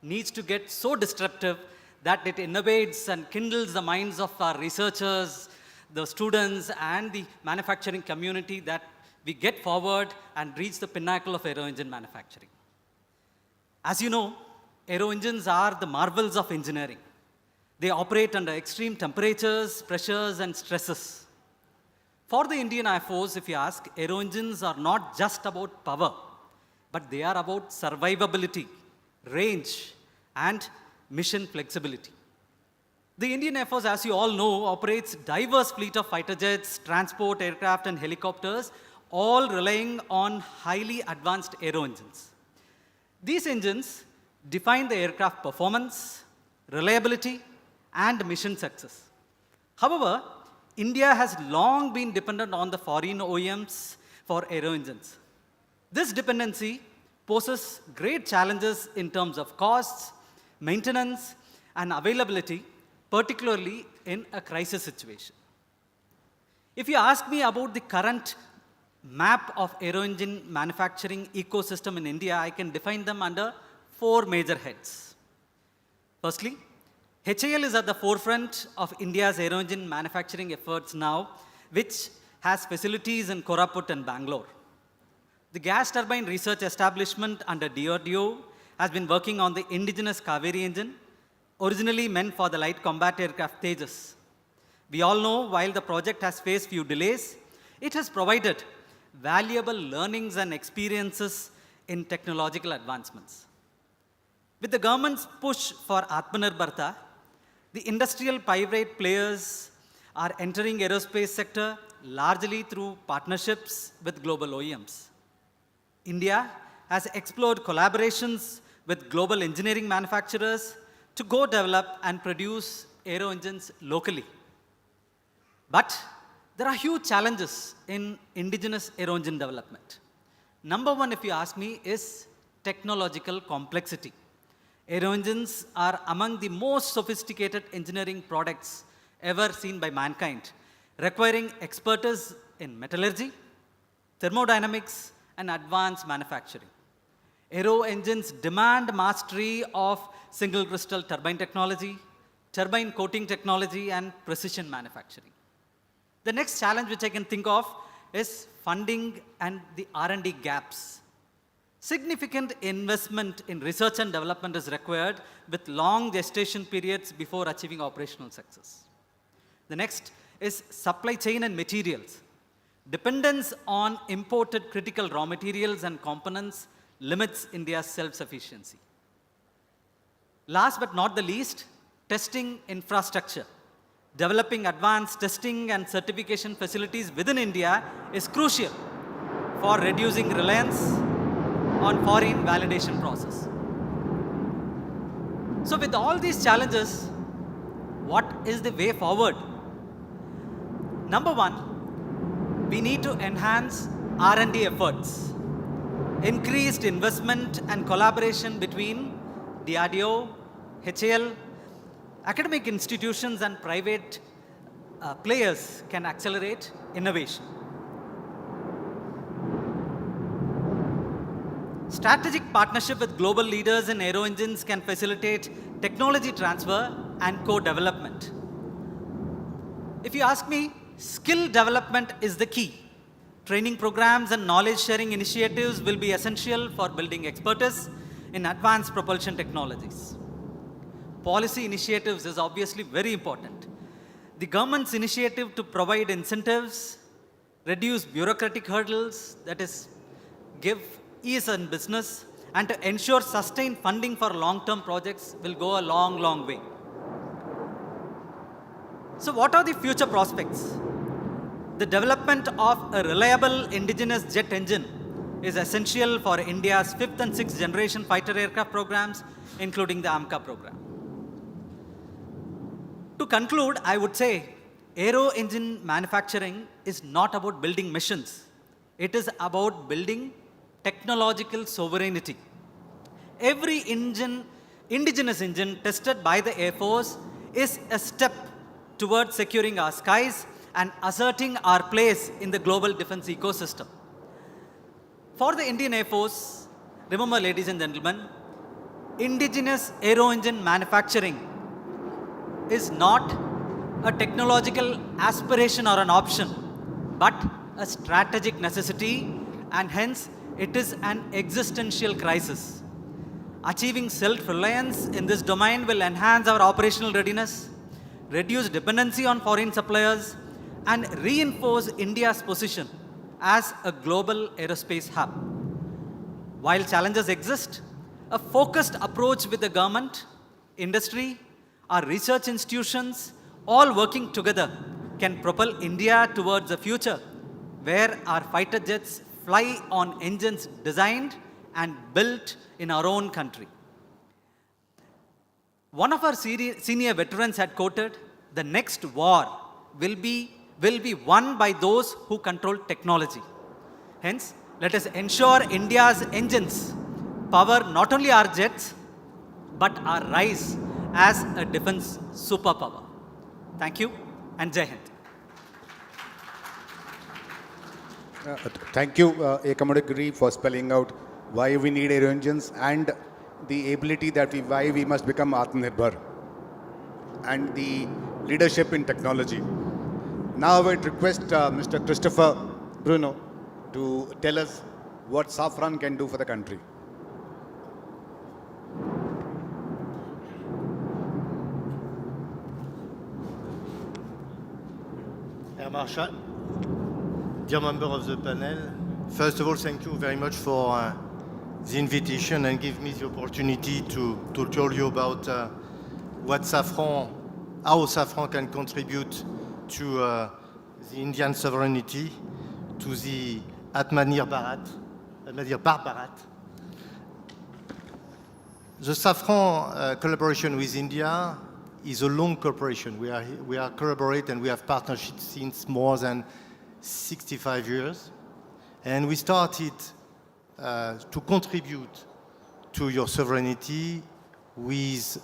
needs to get so disruptive that it innovates and kindles the minds of our researchers, the students, and the manufacturing community that we get forward and reach the pinnacle of aero engine manufacturing. As you know, aero engines are the marvels of engineering. They operate under extreme temperatures, pressures, and stresses. For the Indian Air Force, if you ask, aero engines are not just about power, but they are about survivability, range, and mission flexibility. The Indian Air Force, as you all know, operates diverse fleet of fighter jets, transport aircraft, and helicopters, all relying on highly advanced aero engines. These engines define the aircraft performance, reliability, and mission success. However, India has long been dependent on the foreign OEMs for aero engines. This dependency poses great challenges in terms of costs, maintenance, and availability, particularly in a crisis situation. If you ask me about the current map of aero engine manufacturing ecosystem in India, I can define them under 4 major heads. Firstly, HAL is at the forefront of India's aero engine manufacturing efforts now, which has facilities in Koraput and Bangalore. The gas turbine research establishment under DRDO has been working on the indigenous Kaveri engine, originally meant for the light combat aircraft Tejas. We all know while the project has faced few delays, it has provided valuable learnings and experiences in technological advancements. With the government's push for Atmanirbharta, the industrial private players are entering aerospace sector largely through partnerships with global OEMs. India has explored collaborations with global engineering manufacturers to go develop and produce aero engines locally. But there are huge challenges in indigenous aero engine development. Number one, if you ask me, is technological complexity. Aero engines are among the most sophisticated engineering products ever seen by mankind, requiring expertise in metallurgy, thermodynamics, and advanced manufacturing. Aero engines demand mastery of single crystal turbine technology, turbine coating technology, and precision manufacturing. The next challenge which I can think of is funding and the R&D gaps. Significant investment in research and development is required with long gestation periods before achieving operational success. The next is supply chain and materials. Dependence on imported critical raw materials and components limits India's self-sufficiency. Last but not the least, testing infrastructure. Developing advanced testing and certification facilities within India is crucial for reducing reliance on foreign validation process. So with all these challenges, what is the way forward? Number one, we need to enhance R&D efforts. Increased investment and collaboration between DRDO, HAL, academic institutions and private players can accelerate innovation. Strategic partnership with global leaders in aero engines can facilitate technology transfer and co-development. If you ask me, skill development is the key. Training programs and knowledge sharing initiatives will be essential for building expertise in advanced propulsion technologies. Policy initiatives is obviously very important. The government's initiative to provide incentives, reduce bureaucratic hurdles, that is, give ease in business, and to ensure sustained funding for long-term projects will go a long, long way. So what are the future prospects? The development of a reliable indigenous jet engine is essential for India's 5th and 6th generation fighter aircraft programs, including the AMCA program. To conclude, I would say aero engine manufacturing is not about building missions. It is about building technological sovereignty. Every indigenous engine tested by the Air Force is a step towards securing our skies and asserting our place in the global defense ecosystem. For the Indian Air Force, remember, ladies and gentlemen, indigenous aero engine manufacturing is not a technological aspiration or an option, but a strategic necessity, and hence it is an existential crisis. Achieving self-reliance in this domain will enhance our operational readiness, reduce dependency on foreign suppliers, and reinforce India's position as a global aerospace hub. While challenges exist, a focused approach with the government, industry, our research institutions, all working together can propel India towards a future where our fighter jets fly on engines designed and built in our own country. One of our senior veterans had quoted, "The next war will be won by those who control technology." Hence, let us ensure India's engines power not only our jets, but our rise as a defense superpower. Thank you, and Jai Hind. Thank you, Ekamudagiri, for spelling out why we need aero engines and the ability that why we must become Atmanirbhar and the leadership in technology. Now I would request Mr. Christopher Bruno to tell us what Safran can do for the country. Air Marshal, dear member of the panel, first of all, thank you very much for the invitation and give me the opportunity to tell you about what Safran, how Safran can contribute to the Indian sovereignty, to the Atmanirbhar Bharat. The Safran collaboration with India is a long cooperation. We are collaborate and we have partnerships since more than 65 years. And we started to contribute to your sovereignty with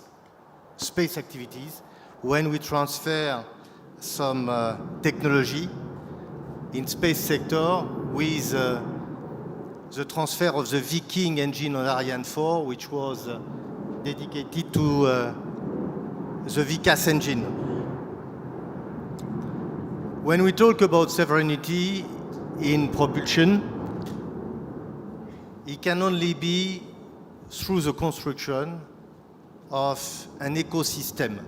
space activities when we transfer some technology in space sector with the transfer of the Viking engine on Ariane 4, which was dedicated to the VCAS engine. When we talk about sovereignty in propulsion, it can only be through the construction of an ecosystem.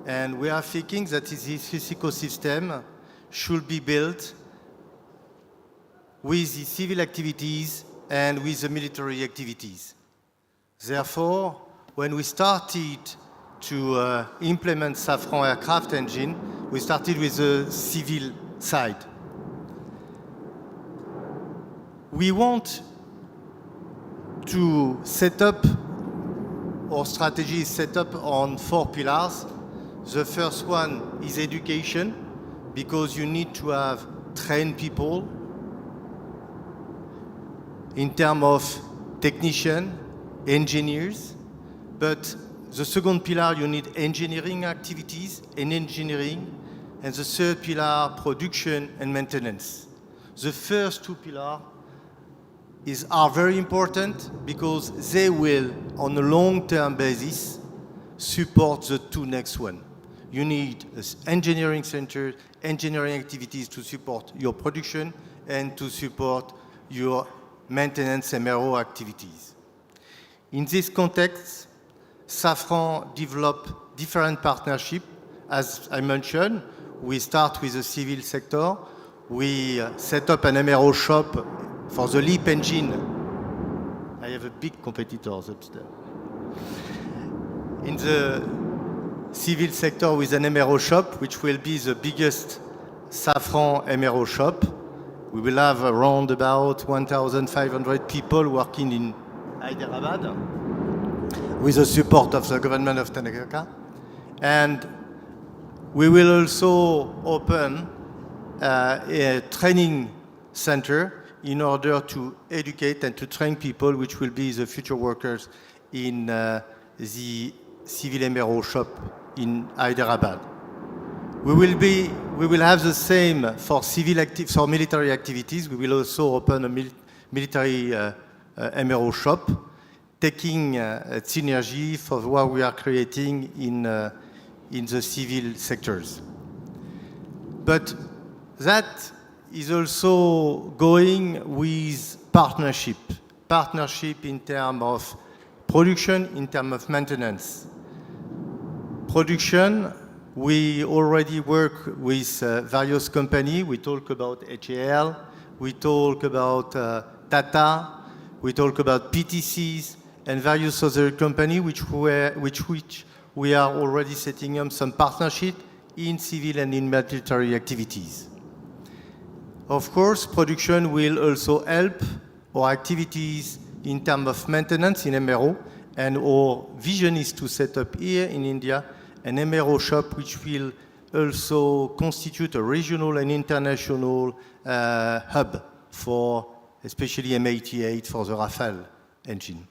And we are thinking that this ecosystem should be built with the civil activities and with the military activities. Therefore, when we started to implement Safran aircraft engine, we started with the civil side. We want to set up, our strategy is set up on 4 pillars. The first one is education, because you need to have trained people in terms of technicians, engineers. But the second pillar, you need engineering activities and engineering. And the third pillar, production and maintenance. The first 2 pillars are very important because they will, on a long-term basis, support the 2 next one. You need engineering centers, engineering activities to support your production and to support your maintenance MRO activities. In this context, Safran developed different partnerships. As I mentioned, we start with the civil sector. We set up an MRO shop for the LEAP engine. I have a big competitors upstairs. civil sector with an MRO shop, which will be the biggest Safran MRO shop. We will have around about 1,500 people working in Hyderabad with the support of the government of Telangana. And we will also open a training center in order to educate and to train people which will be the future workers in the civil MRO shop in Hyderabad. We will have the same for for military activities. We will also open a military MRO shop, taking synergy for what we are creating in the civil sectors. But that is also going with partnership in terms of production, in terms of maintenance. Production, we already work with various companies. We talk about HAL, we talk about Tata, we talk about PTCs, and various other companies which we are already setting up some partnership in civil and in military activities. Of course, production will also help our activities in terms of maintenance in MRO, and our vision is to set up here in India an MRO shop which will also constitute a regional and international hub for especially M88 for the Rafale engine.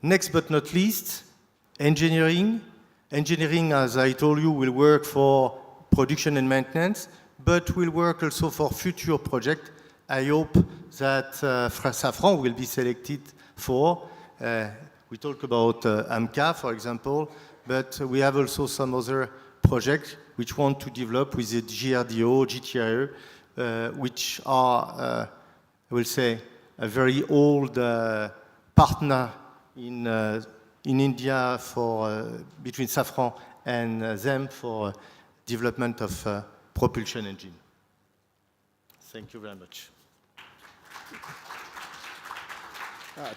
Next but not least, engineering. Engineering, as I told you, will work for production and maintenance, but will work also for future projects. I hope that Safran will be selected for. We talk about AMCA, for example, but we have also some other projects which want to develop with the DRDO, GTRE, which are, I will say, a very old partner in India for between Safran and them for development of propulsion engine. Thank you very much.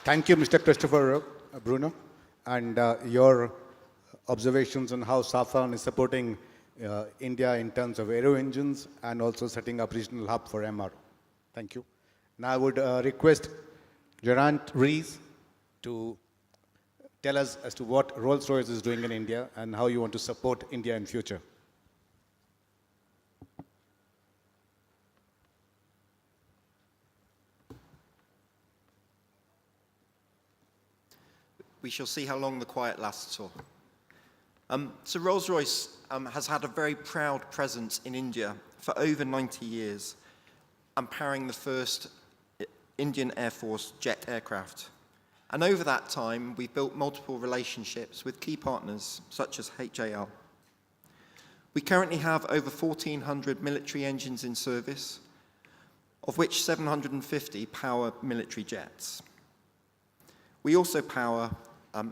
Thank you, Mr. Christopher Bruno, and your observations on how Safran is supporting India in terms of aero engines and also setting up regional hub for MRO. Thank you. Now I would request Geraint Rees to tell us as to what Rolls-Royce is doing in India and how you want to support India in future. We shall see how long the quiet lasts for. So Rolls-Royce has had a very proud presence in India for over 90 years, powering the first Indian Air Force jet aircraft. And over that time, we've built multiple relationships with key partners such as HAL. We currently have over 1,400 military engines in service, of which 750 power military jets. We also power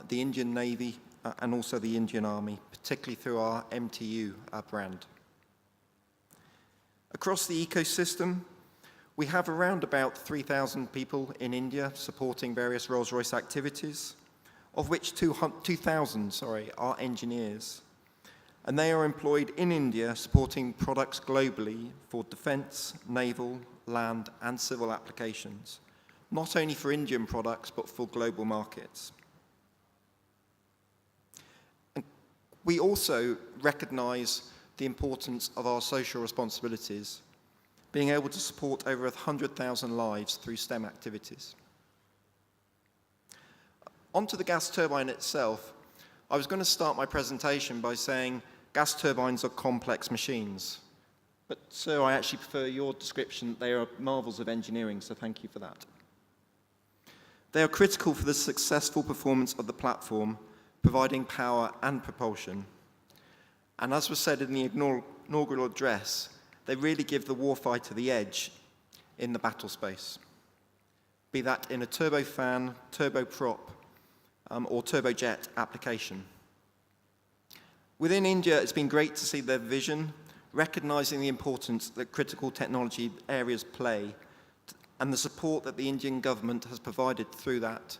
the Indian Navy and also the Indian Army, particularly through our MTU brand. Across the ecosystem, we have around about 3,000 people in India supporting various Rolls-Royce activities, of which 2,000 are engineers. And they are employed in India supporting products globally for defense, naval, land, and civil applications, not only for Indian products, but for global markets. And we also recognize the importance of our social responsibilities, being able to support over 100,000 lives through STEM activities. Onto the gas turbine itself, I was going to start my presentation by saying gas turbines are complex machines. But sir, I actually prefer your description. They are marvels of engineering, so thank you for that. They are critical for the successful performance of the platform, providing power and propulsion. And as was said in the inaugural address, they really give the warfighter the edge in the battle space, be that in a turbofan, turboprop, or turbojet application. Within India, it's been great to see their vision, recognizing the importance that critical technology areas play, and the support that the Indian government has provided through that,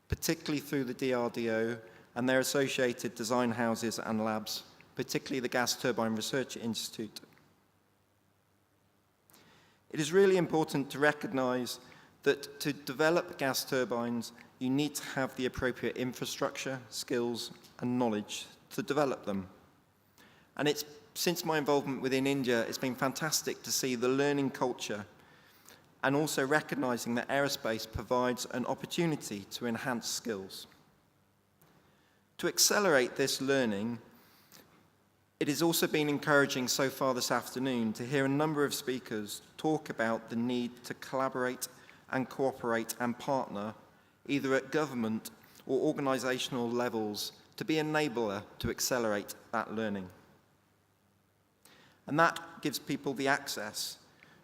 particularly through the DRDO and their associated design houses and labs, particularly the Gas Turbine Research Institute. It is really important to recognise that to develop gas turbines, you need to have the appropriate infrastructure, skills, and knowledge to develop them. And since my involvement within India, it's been fantastic to see the learning culture and also recognising that aerospace provides an opportunity to enhance skills. To accelerate this learning, it has also been encouraging so far this afternoon to hear a number of speakers talk about the need to collaborate and cooperate and partner either at government or organisational levels to be an enabler to accelerate that learning. And that gives people the access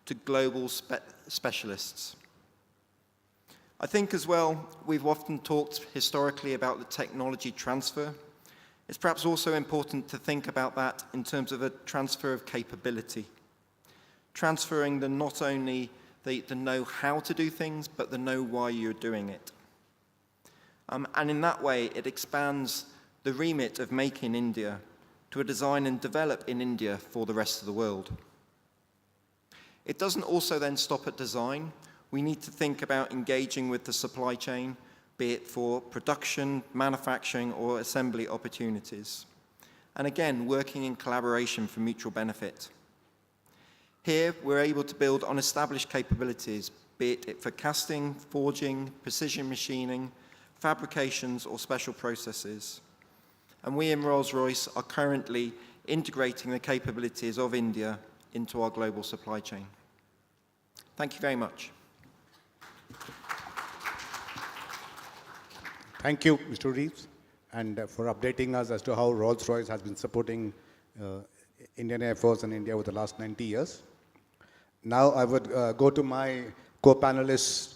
to global specialists. I think as well, we've often talked historically about the technology transfer. It's perhaps also important to think about that in terms of a transfer of capability. Transferring not only the know how to do things, but the know why you're doing it. And in that way, it expands the remit of Make in India to a design and develop in India for the rest of the world. It doesn't also then stop at design. We need to think about engaging with the supply chain, be it for production, manufacturing, or assembly opportunities. And again, working in collaboration for mutual benefit. Here, we're able to build on established capabilities, be it for casting, forging, precision machining, fabrications, or special processes. And we in Rolls-Royce are currently integrating the capabilities of India into our global supply chain. Thank you very much. Thank you, Mr. Reeves, and for updating us as to how Rolls-Royce has been supporting Indian Air Force and India over the last 90 years. Now I would go to my co-panelist,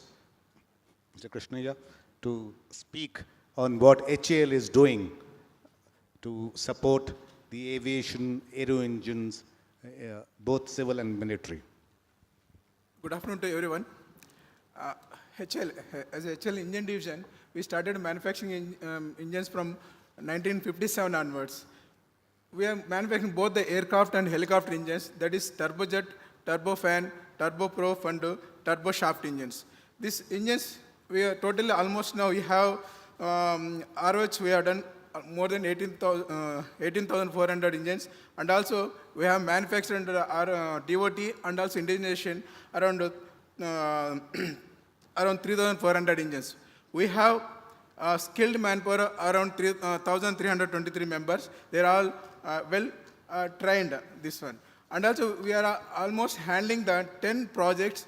Mr. Krishnaya, to speak on what HAL is doing to support the aviation aero engines, both civil and military. Good afternoon to everyone. HL, as a HL engine division, we started manufacturing engines from 1957 onwards. We are manufacturing both the aircraft and helicopter engines, that is turbojet, turbofan, turboprop, and turboshaft engines. These engines, we are totally almost now, we have ROH, we have done more than 18,400 engines, and also we have manufactured under our DOT and also indigenization around 3,400 engines. We have skilled manpower around 1,323 members. They are all well trained, this one. And also we are almost handling the 10 projects.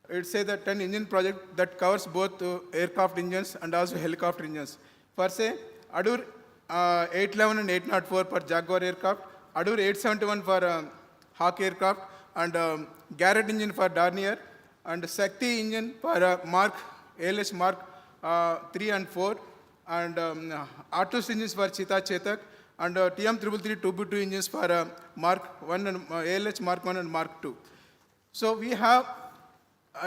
It's say the 10 engine project that covers both aircraft engines and also helicopter engines. For say, Adur 811 and 804 for Jaguar aircraft, Adur 871 for Hawk aircraft, and Garrett engine for Dornier, and Sakti engine for ALS Mark 3 and 4, and Artus engines for Cheetah Chetak, and TM333 2B2 engines for Mark 1 and ALH Mark 1 and Mark 2. So we have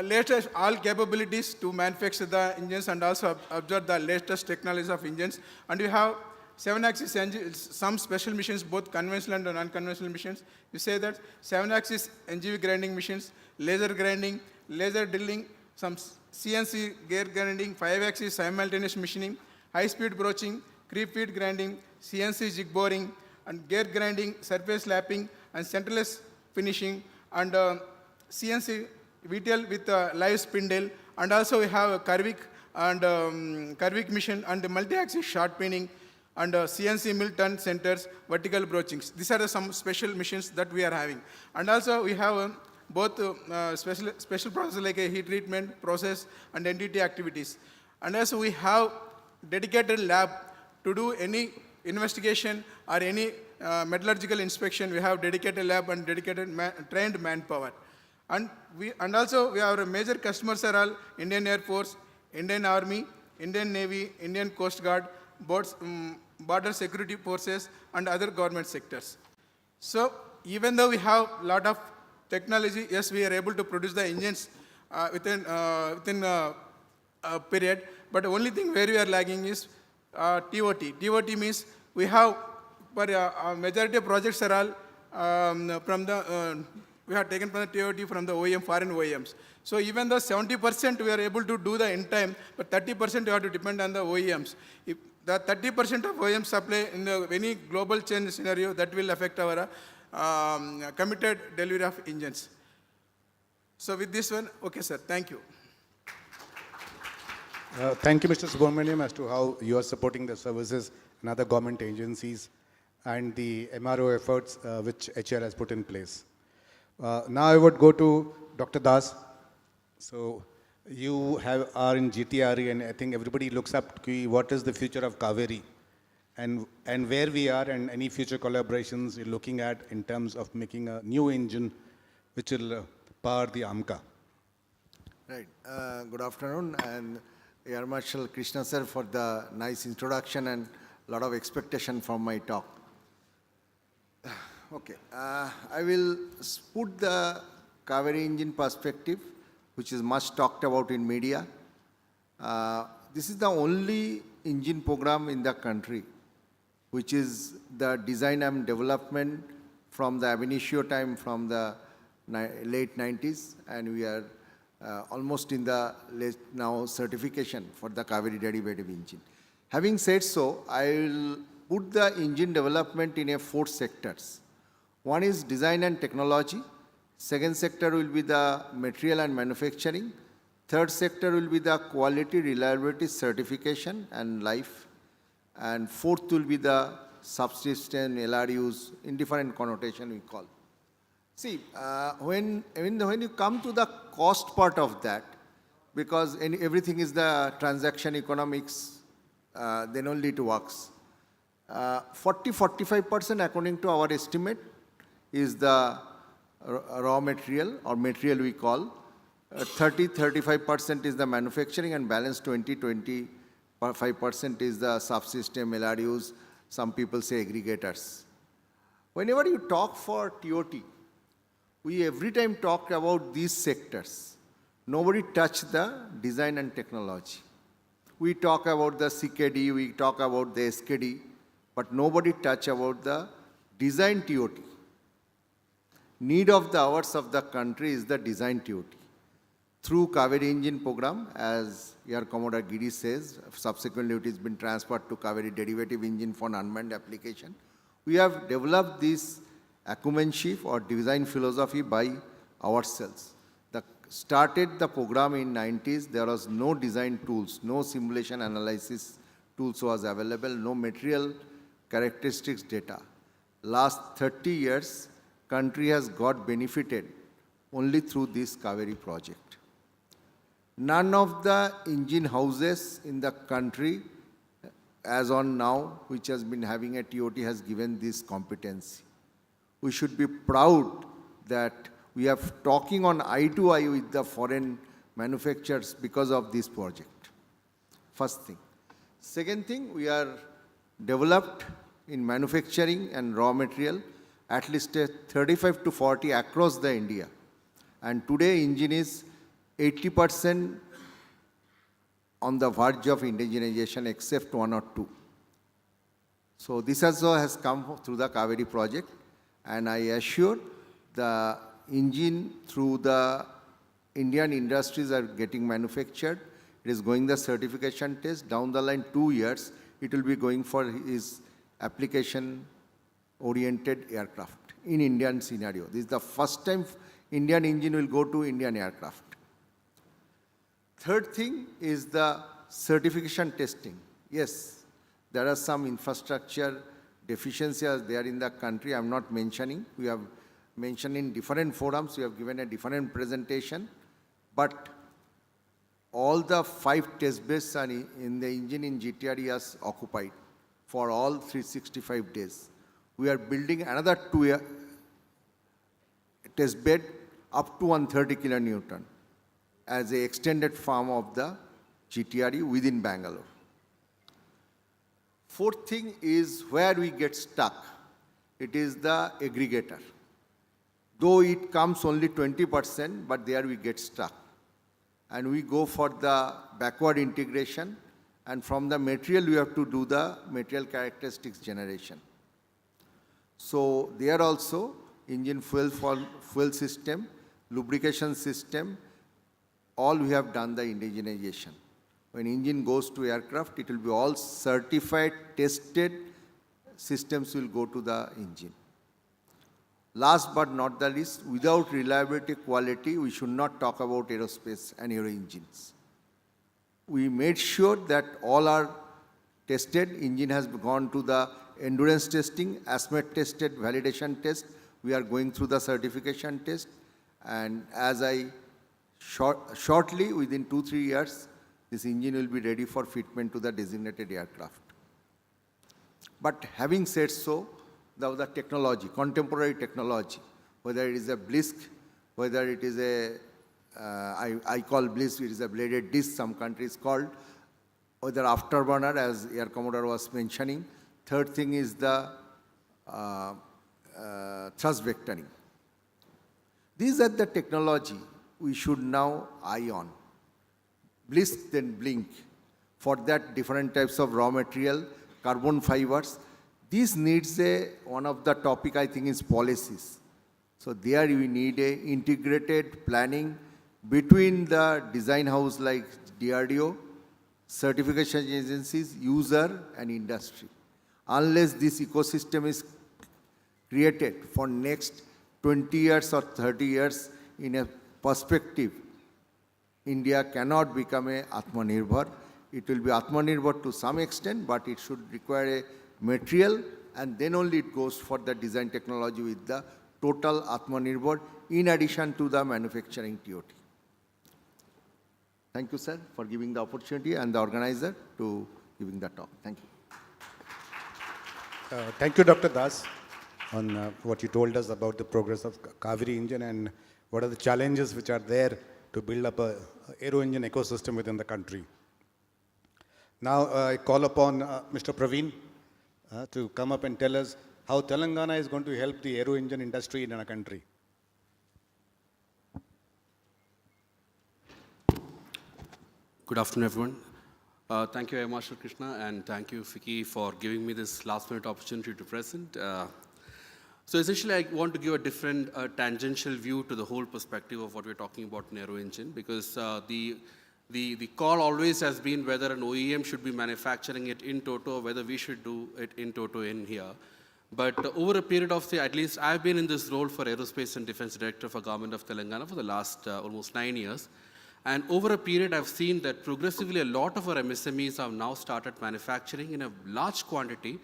latest all capabilities to manufacture the engines and also observe the latest technologies of engines. And we have 7-axis engines, some special machines, both conventional and non-conventional machines. We say that 7-axis NGV grinding machines, laser grinding, laser drilling, some CNC gear grinding, 5-axis simultaneous machining, high-speed broaching, creep feed grinding, CNC jig boring, and gear grinding, surface lapping, and centerless finishing, and CNC VTL with live spindle, and also we have a Curvic and Curvic machine and multi-axis short pinning, and CNC mill turn centers, vertical broachings. These are some special machines that we are having. And also we have both special processes like a heat treatment process and NDT activities. And also we have dedicated lab to do any investigation or any metallurgical inspection. We have dedicated lab and dedicated trained manpower. And also our major customers are all Indian Air Force, Indian Army, Indian Navy, Indian Coast Guard, border security forces, and other government sectors. So even though we have a lot of technology, yes, we are able to produce the engines within a period, but the only thing where we are lagging is TOT. TOT means we have, for majority of projects are all from the, we have taken from the TOT from the OEM, foreign OEMs. So even though 70% we are able to do the in time, but 30% you have to depend on the OEMs. If the 30% of OEM supply in any global change scenario, that will affect our committed delivery of engines. So with this one, okay sir, thank you. Thank you, Mr. Subramaniam, as to how you are supporting the services and other government agencies and the MRO efforts which HR has put in place. Now I would go to Dr. Das. So you are in GTRE, and I think everybody looks up to what is the future of Kaveri and where we are and any future collaborations you're looking at in terms of making a new engine which will power the AMCA. Right. Good afternoon, and Air Marshal Krishna sir for the nice introduction and a lot of expectation from my talk. Okay. I will put the Kaveri engine perspective, which is much talked about in media. This is the only engine program in the country which is the design and development from the ab initio time from the late 90s, and we are almost in the late now certification for the Kaveri derivative engine. Having said so, I will put the engine development in 4 sectors. One is design and technology. Second sector will be the material and manufacturing. Third sector will be the quality, reliability, certification and life. And fourth will be the subsystem, LRUs, in different connotation we call. See, when you come to the cost part of that, because everything is the transaction economics, then only it works. 40-45% according to our estimate is the raw material or material we call. 30-35% is the manufacturing, and balance 20-25% is the subsystem, LRUs, some people say aggregators. Whenever you talk for TOT, we every time talk about these sectors. Nobody touched the design and technology. We talk about the CKD, we talk about the SKD, but nobody touch about the design TOT. Need of the hours of the country is the design TOT. Through Kaveri engine program, as Air Commodore Giri says, subsequently it has been transferred to Kaveri derivative engine for unmanned application. We have developed this acumenship or design philosophy by ourselves. Started the program in 90s, there was no design tools, no simulation analysis tools was available, no material characteristics data. Last 30 years, country has got benefited only through this Kaveri project. None of the engine houses in the country, as on now, which has been having a TOT, has given this competency. We should be proud that we are talking on eye to eye with the foreign manufacturers because of this project. First thing. Second thing, we are developed in manufacturing and raw material at least 35 to 40 across the India. And today engine is 80% on the verge of indigenization except 1 or 2. So this also has come through the Kaveri project, and I assure the engine through the Indian industries are getting manufactured. It is going the certification test. Down the line 2 years, it will be going for his application-oriented aircraft in Indian scenario. This is the first time Indian engine will go to Indian aircraft. Third thing is the certification testing. Yes, there are some infrastructure deficiencies there in the country. I'm not mentioning. We have mentioned in different forums. We have given a different presentation. But all the 5 test beds in the engine in GTRE are occupied for all 365 days. We are building another 2 test bed up to 130 kilonewton as an extended farm of the GTRE within Bangalore. Fourth thing is where we get stuck. It is the aggregator. Though it comes only 20%, but there we get stuck. And we go for the backward integration and from the material you have to do the material characteristics generation. So there also engine fuel system, lubrication system, all we have done the indigenization. When engine goes to aircraft, it will be all certified, tested systems will go to the engine. Last but not the least, without reliability, quality, we should not talk about aerospace and aero engines. We made sure that all are tested. Engine has gone to the endurance testing, ASMET tested, validation test. We are going through the certification test. And as I shortly, within 2-3 years, this engine will be ready for fitment to the designated aircraft. But having said so, the technology, contemporary technology, whether it is a blisk, whether it is a, I call blisk, it is a bladed disc, some countries called, whether afterburner, as Air Commodore was mentioning. Third thing is the thrust vectoring. These are the technology we should now eye on. Blisk, then blink. For that, different types of raw material, carbon fibers. This needs one of the topic I think is policies. So there we need a integrated planning between the design house like DRDO, certification agencies, user and industry. Unless this ecosystem is created for next 20 years or 30 years in a perspective, India cannot become a Atmanirbhar. It will be Atmanirbhar to some extent, but it should require a material, and then only it goes for the design technology with the total Atmanirbhar in addition to the manufacturing TOT. Thank you, sir, for giving the opportunity and the organizer to giving the talk. Thank you. Thank you, Dr. Das, on what you told us about the progress of Kaveri engine and what are the challenges which are there to build up a aero engine ecosystem within the country. Now I call upon Mr. Praveen to come up and tell us how Telangana is going to help the aero engine industry in our country. Good afternoon, everyone. Thank you, Air Marshal Krishna, and thank you, Vicky, for giving me this last-minute opportunity to present. So essentially, I want to give a different tangential view to the whole perspective of what we're talking about in aero engine, because the call always has been whether an OEM should be manufacturing it in toto or whether we should do it in toto in here. But over a period of, say, at least I've been in this role for Aerospace and Defense Director for Government of Telangana for the last almost 9 years. And over a period, I've seen that progressively a lot of our MSMEs have now started manufacturing in a large quantity,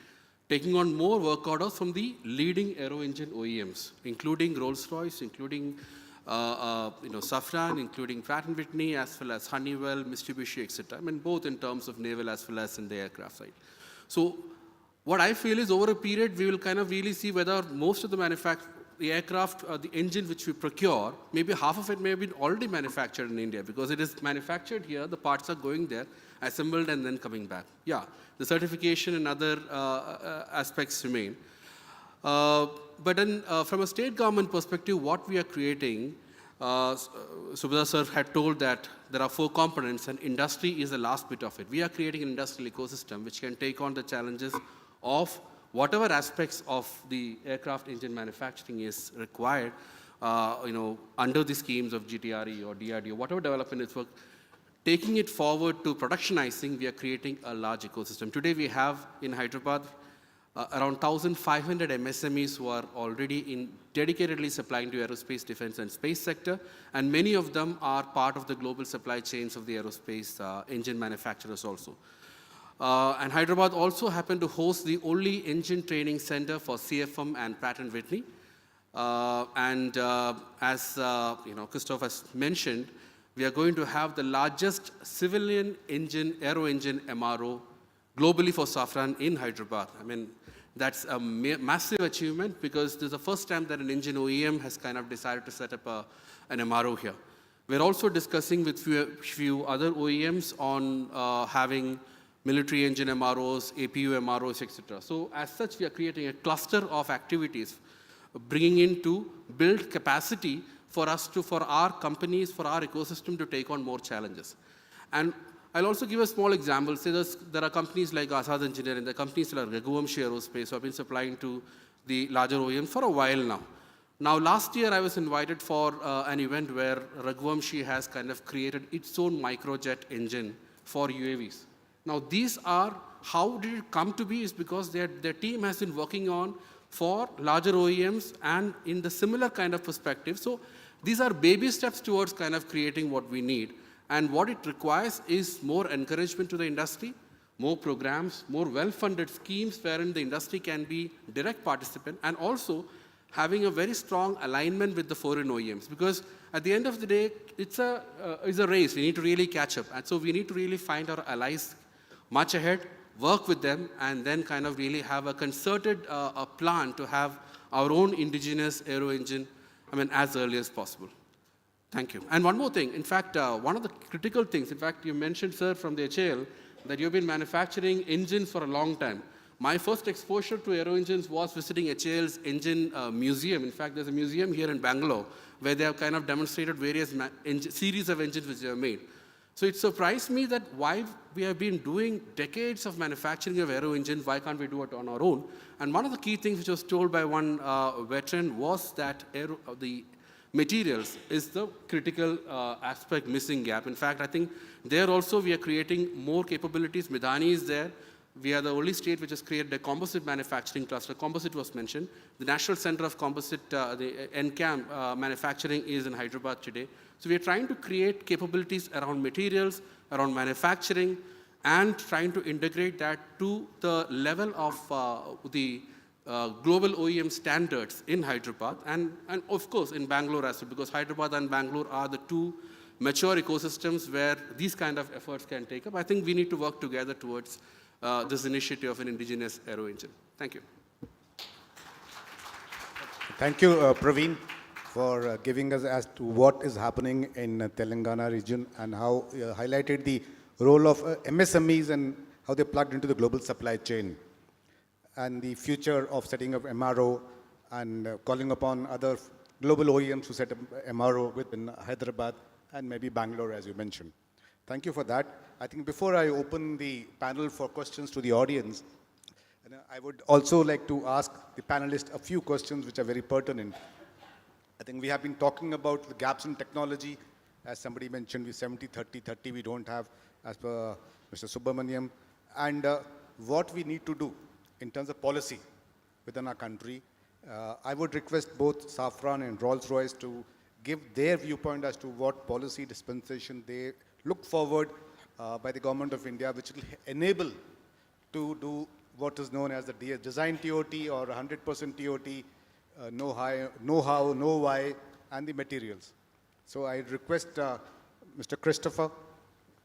taking on more work orders from the leading aero engine OEMs, including Rolls-Royce, including Safran, including Pratt & Whitney, as well as Honeywell, Mitsubishi, etc. I mean, both in terms of naval as well as in the aircraft side. So what I feel is over a period, we will kind of really see whether most of the aircraft, the engine which we procure, maybe half of it may have been already manufactured in India, because it is manufactured here, the parts are going there, assembled and then coming back. Yeah, the certification and other aspects remain. But then from a state government perspective, what we are creating, Subhadra sir had told that there are 4 components and industry is the last bit of it. We are creating an industrial ecosystem which can take on the challenges of whatever aspects of the aircraft engine manufacturing is required, under the schemes of GTRE or DRDO, whatever development is work, taking it forward to productionizing, we are creating a large ecosystem. Today we have in Hyderabad around 1,500 MSMEs who are already dedicatedly supplying to aerospace, defense and space sector, and many of them are part of the global supply chains of the aerospace engine manufacturers also. And Hyderabad also happened to host the only engine training center for CFM and Pratt & Whitney. As Christoph has mentioned, we are going to have the largest civilian engine, aero engine MRO globally for Safran in Hyderabad. I mean, that's a massive achievement, because this is the first time that an engine OEM has kind of decided to set up an MRO here. We're also discussing with few other OEMs on having military engine MROs, APU MROs, etc. So as such, we are creating a cluster of activities, bringing in to build capacity for us to, for our companies, for our ecosystem to take on more challenges. And I'll also give a small example. Say there are companies like Asad Engineering, there are companies like Raghuvanshi Aerospace who have been supplying to the larger OEMs for a while now. Now, last year I was invited for an event where Raghuvanshi has kind of created its own microjet engine for UAVs. Now, these are, how did it come to be is because their team has been working on for larger OEMs and in the similar kind of perspective. So these are baby steps towards kind of creating what we need. And what it requires is more encouragement to the industry, more programs, more well-funded schemes wherein the industry can be direct participant, and also having a very strong alignment with the foreign OEMs. Because at the end of the day, it's a race. We need to really catch up. And so we need to really find our allies much ahead, work with them, and then kind of really have a concerted plan to have our own indigenous aero engine, as early as possible. Thank you. And one more thing. In fact, one of the critical things, in fact, you mentioned, sir, from the HAL, that you've been manufacturing engines for a long time. My first exposure to aero engines was visiting HAL's engine museum. In fact, there's a museum here in Bangalore where they have kind of demonstrated various series of engines which they have made. So it surprised me that why we have been doing decades of manufacturing of aero engines, why can't we do it on our own? And one of the key things which was told by one veteran was that the materials is the critical aspect, missing gap. In fact, I think there also we are creating more capabilities. Midani is there. We are the only state which has created a composite manufacturing cluster. Composite was mentioned. The National Center of Composite, the NCAM manufacturing is in Hyderabad today. So we are trying to create capabilities around materials, around manufacturing, and trying to integrate that to the level of the global OEM standards in Hyderabad and of course in Bangalore as well, because Hyderabad and Bangalore are the two mature ecosystems where these kind of efforts can take up. I think we need to work together towards this initiative of an indigenous aero engine. Thank you. Thank you, Praveen, for giving us as to what is happening in Telangana region and how highlighted the role of MSMEs and how they plugged into the global supply chain and the future of setting up MRO and calling upon other global OEMs to set up MRO within Hyderabad and maybe Bangalore, as you mentioned. Thank you for that. I think before I open the panel for questions to the audience, I would also like to ask the panelists a few questions which are very pertinent. I think we have been talking about the gaps in technology. As somebody mentioned, we 70-30-30 we don't have, as per Mr. Subramaniam. And what we need to do in terms of policy within our country. I would request both Safran and Rolls-Royce to give their viewpoint as to what policy dispensation they look forward by the government of India, which will enable to do what is known as the design TOT or 100% TOT, know-how, know-why, and the materials. So I request Mr. Christopher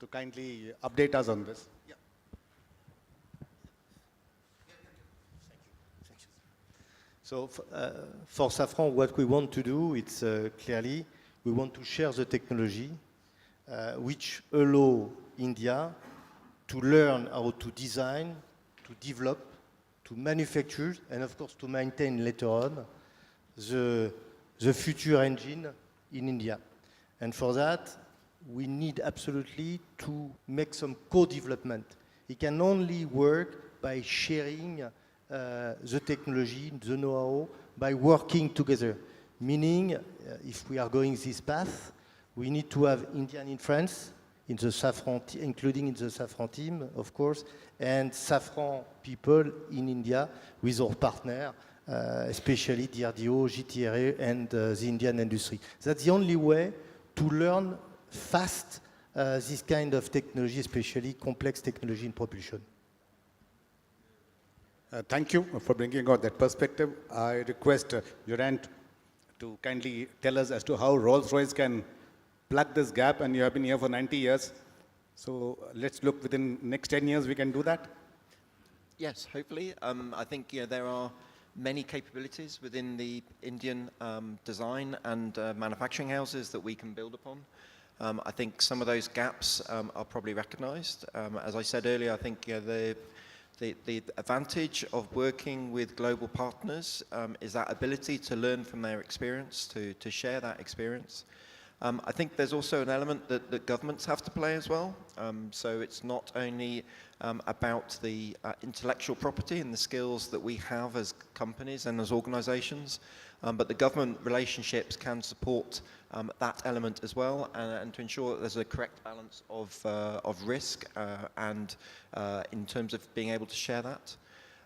to kindly update us on this. Yeah. So for Safran, what we want to do, it's clearly, we want to share the technology which allow India to learn how to design, to develop, to manufacture, and of course to maintain later on the future engine in India. And for that, we need absolutely to make some co-development. It can only work by sharing the technology, the know-how, by working together. Meaning, if we are going this path, we need to have Indian in France, in the Safran, including in the Safran team, of course, and Safran people in India with our partner, especially DRDO, GTRA, and the Indian industry. That's the only way to learn fast this kind of technology, especially complex technology in propulsion. Thank you for bringing out that perspective. I request Durant to kindly tell us as to how Rolls-Royce can plug this gap, and you have been here for 90 years. So let's look within next 10 years we can do that. Yes, hopefully. I think there are many capabilities within the Indian design and manufacturing houses that we can build upon. I think some of those gaps are probably recognized. As I said earlier, I think the advantage of working with global partners is that ability to learn from their experience, to share that experience. I think there's also an element that governments have to play as well. So it's not only about the intellectual property and the skills that we have as companies and as organisations, but the government relationships can support that element as well, and to ensure that there's a correct balance of risk and in terms of being able to share that.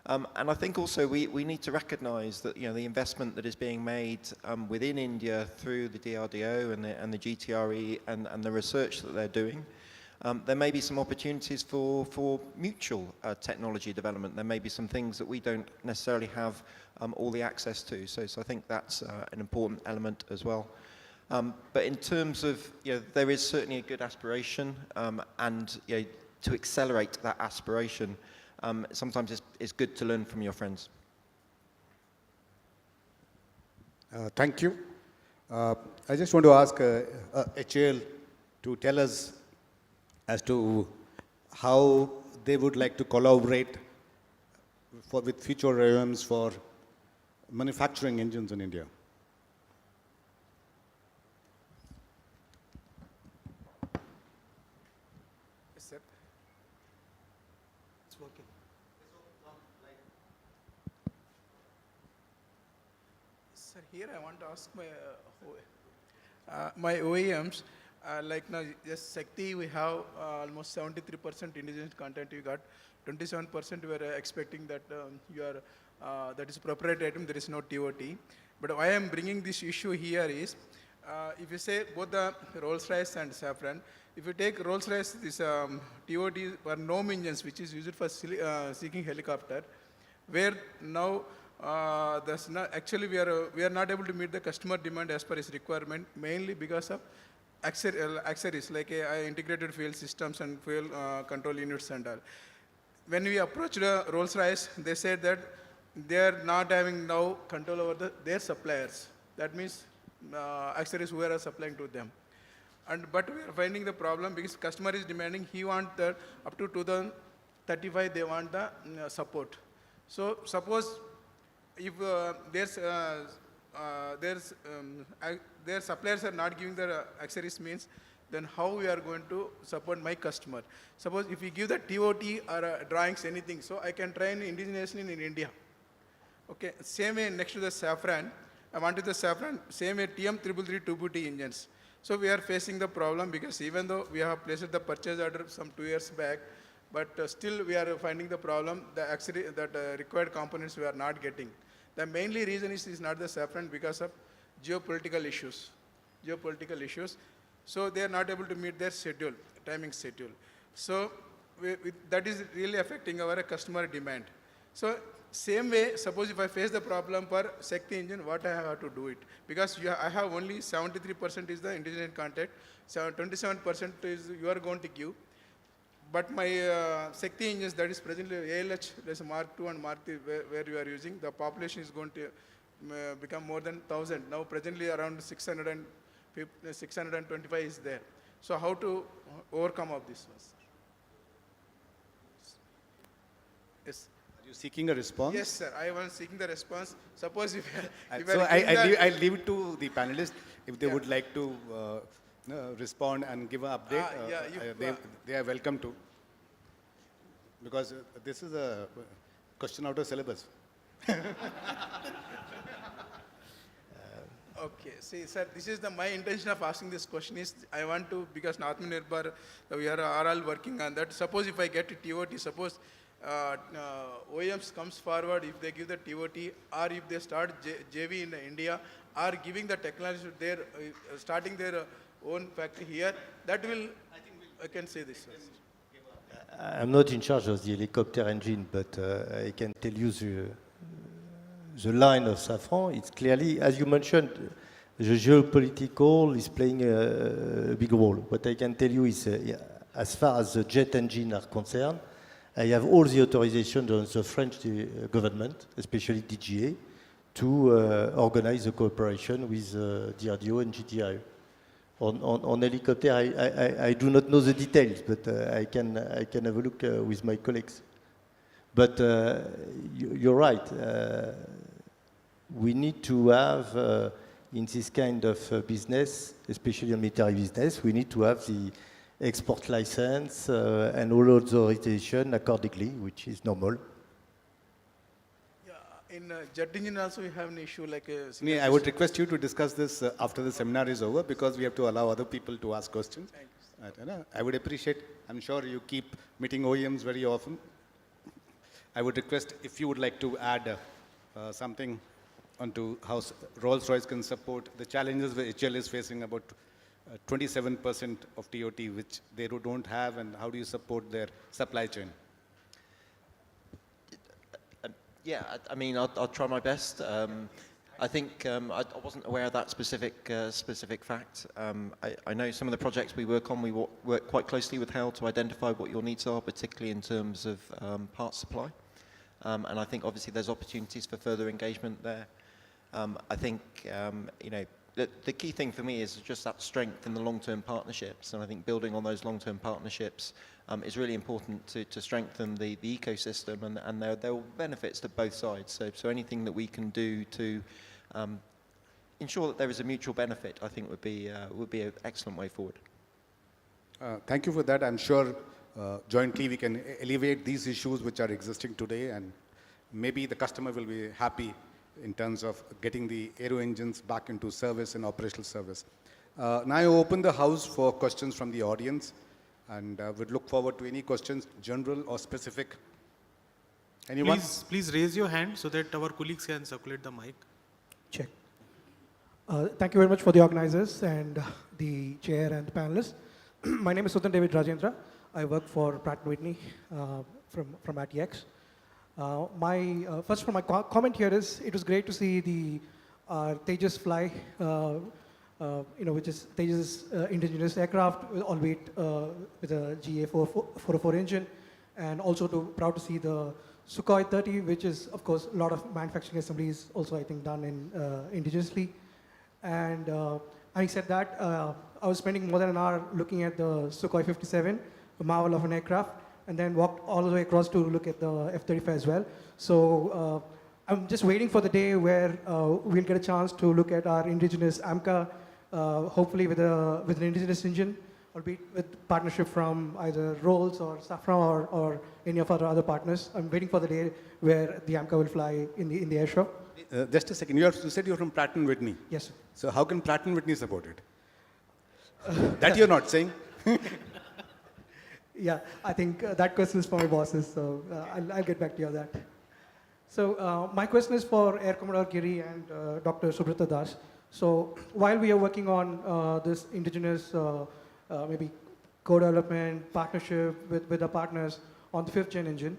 And I think also we need to recognise that the investment that is being made within India through the DRDO and the GTRE and the research that they're doing, there may be some opportunities for mutual technology development. There may be some things that we don't necessarily have all the access to. So I think that's an important element as well. But in terms of, there is certainly a good aspiration, and to accelerate that aspiration, sometimes it's good to learn from your friends. Thank you. I just want to ask HAL to tell us as to how they would like to collaborate with future OEMs for manufacturing engines in India. Yes, sir. It's working. Sir, here I want to ask my OEMs, like now, just Shakti, we have almost 73% indigenous content you got, 27% we are expecting that that is proprietary item, there is no TOT. But why I am bringing this issue here is, if you say both the Rolls-Royce and Safran, if you take Rolls-Royce, this TOT for NOM engines, which is used for seeking helicopter, where now actually we are not able to meet the customer demand as per its requirement, mainly because of accessories like integrated fuel systems and fuel control units and all. When we approached Rolls-Royce, they said that they are not having now control over their suppliers. That means accessories who are supplying to them. But we are finding the problem because customer is demanding, he wants that up to 2035 they want the support. So suppose if their suppliers are not giving the accessories, means then how we are going to support my customer? Suppose if we give the TOT or drawings, anything, so I can train indigenously in India. Okay, same way next to the Safran, I wanted the Safran, same way TM333 2BT engines. So we are facing the problem because even though we have placed the purchase order some 2 years back, but still we are finding the problem, that required components we are not getting. The mainly reason is not the Safran because of geopolitical issues. So they are not able to meet their schedule, timing schedule. So that is really affecting our customer demand. So same way, suppose if I face the problem for Shakti engine, what I have to do it? Because I have only 73% is the indigenous content, 27% is you are going to give. But my Shakti engines, that is presently ALH, there's Mark II and Mark III where you are using, the population is going to become more than 1,000. Now presently around 625 is there. So how to overcome of this one, sir? Yes. Are you seeking a response? Yes, sir. I was seeking the response. Suppose if I'll leave it to the panelists if they would like to respond and give an update. They are welcome to. Because this is a question out of syllabus. Okay, see, sir, this is my intention of asking this question is, I want to, because Atmanirbhar, we are all working on that. Suppose if I get a TOT, suppose OEMs comes forward, if they give the TOT, or if they start JV in India, or giving the technology, starting their own factory here, that will, I can say this. I'm not in charge of the helicopter engine, but I can tell you the line of Safran. It's clearly, as you mentioned, the geopolitical is playing a big role. What I can tell you is, as far as the jet engine are concerned, I have all the authorization on the French government, especially DGA, to organize the cooperation with DRDO and GTRE. On helicopter, I do not know the details, but I can have a look with my colleagues. But you're right. We need to have, in this kind of business, especially on military business, we need to have the export license and all authorization accordingly, which is normal. Yeah, in jet engine also we have an issue like a. I would request you to discuss this after the seminar is over, because we have to allow other people to ask questions. I would appreciate, I'm sure you keep meeting OEMs very often. I would request if you would like to add something onto how Rolls-Royce can support the challenges that HL is facing, about 27% of TOT, which they don't have, and how do you support their supply chain? Yeah, I mean, I'll try my best. I think I wasn't aware of that specific fact. I know some of the projects we work on, we work quite closely with HAL to identify what your needs are, particularly in terms of parts supply. And I think obviously there's opportunities for further engagement there. I think, you know, the key thing for me is just that strength in the long-term partnerships. And I think building on those long-term partnerships is really important to strengthen the ecosystem, and there are benefits to both sides. So anything that we can do to ensure that there is a mutual benefit, I think would be an excellent way forward. Thank you for that. I'm sure jointly we can alleviate these issues which are existing today, and maybe the customer will be happy in terms of getting the aero engines back into service and operational service. Now I open the house for questions from the audience, and would look forward to any questions, general or specific. Anyone? Please raise your hand so that our colleagues can circulate the mic. Check. Thank you very much for the organizers and the chair and the panelists. My name is Sutan David Rajendra. I work for Pratt & Whitney from ATX. First, my comment here is, it was great to see the Tejas fly, which is Tejas indigenous aircraft, albeit with a GA 404 engine, and also proud to see the Sukhoi 30, which is, of course, a lot of manufacturing assemblies also, I think, done indigenously. And having said that, I was spending more than an hour looking at the Sukhoi 57, a marvel of an aircraft, and then walked all the way across to look at the F-35 as well. So I'm just waiting for the day where we'll get a chance to look at our indigenous AMCA, hopefully with an indigenous engine, albeit with partnership from either Rolls or Safran or any of our other partners. I'm waiting for the day where the AMCA will fly in the air show. Just a second, you said you're from Pratt & Whitney. Yes, sir. So how can Pratt & Whitney support it? That you're not saying? Yeah, I think that question is for my bosses, so I'll get back to you on that. So my question is for Air Commodore Giri and Dr. Subrata Das. So while we are working on this indigenous maybe co-development, partnership with our partners on the 5th gen engine,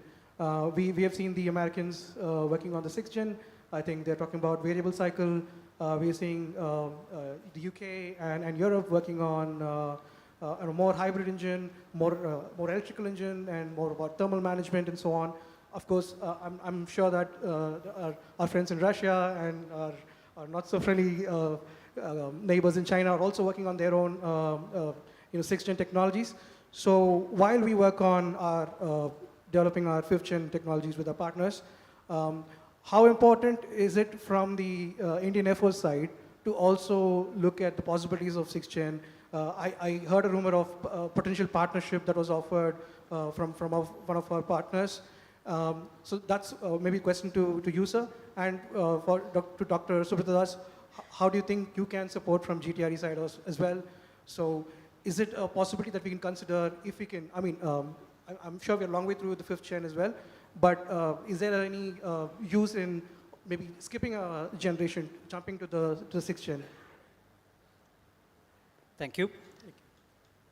we have seen the Americans working on the 6th gen. I think they're talking about variable cycle. We're seeing the UK and Europe working on a more hybrid engine, more electrical engine, and more about thermal management and so on. Of course, I'm sure that our friends in Russia and our not so friendly neighbors in China are also working on their own 6th gen technologies. So while we work on developing our 5th gen technologies with our partners, how important is it from the Indian Air Force side to also look at the possibilities of 6th gen? I heard a rumor of potential partnership that was offered from one of our partners. So that's maybe a question to you, sir. And to Dr. Subrata Das, how do you think you can support from GTRE side as well? So is it a possibility that we can consider, if we can, I'm sure we're a long way through the 5th gen as well, but is there any use in maybe skipping a generation, jumping to the 6th gen? Thank you.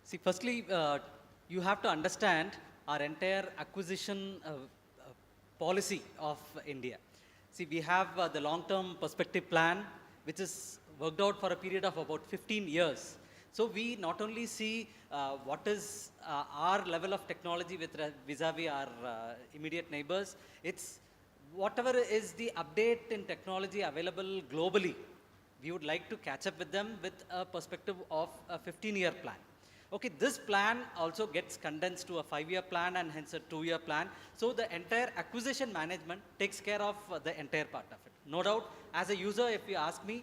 See, firstly, you have to understand our entire acquisition policy of India. See, we have the long-term perspective plan, which is worked out for a period of about 15 years. So we not only see what is our level of technology vis-a-vis our immediate neighbors, it's whatever is the update in technology available globally. We would like to catch up with them with a perspective of a 15-year plan. Okay, this plan also gets condensed to a 5-year plan and hence a 2-year plan. So the entire acquisition management takes care of the entire part of it. No doubt, as a user, if you ask me,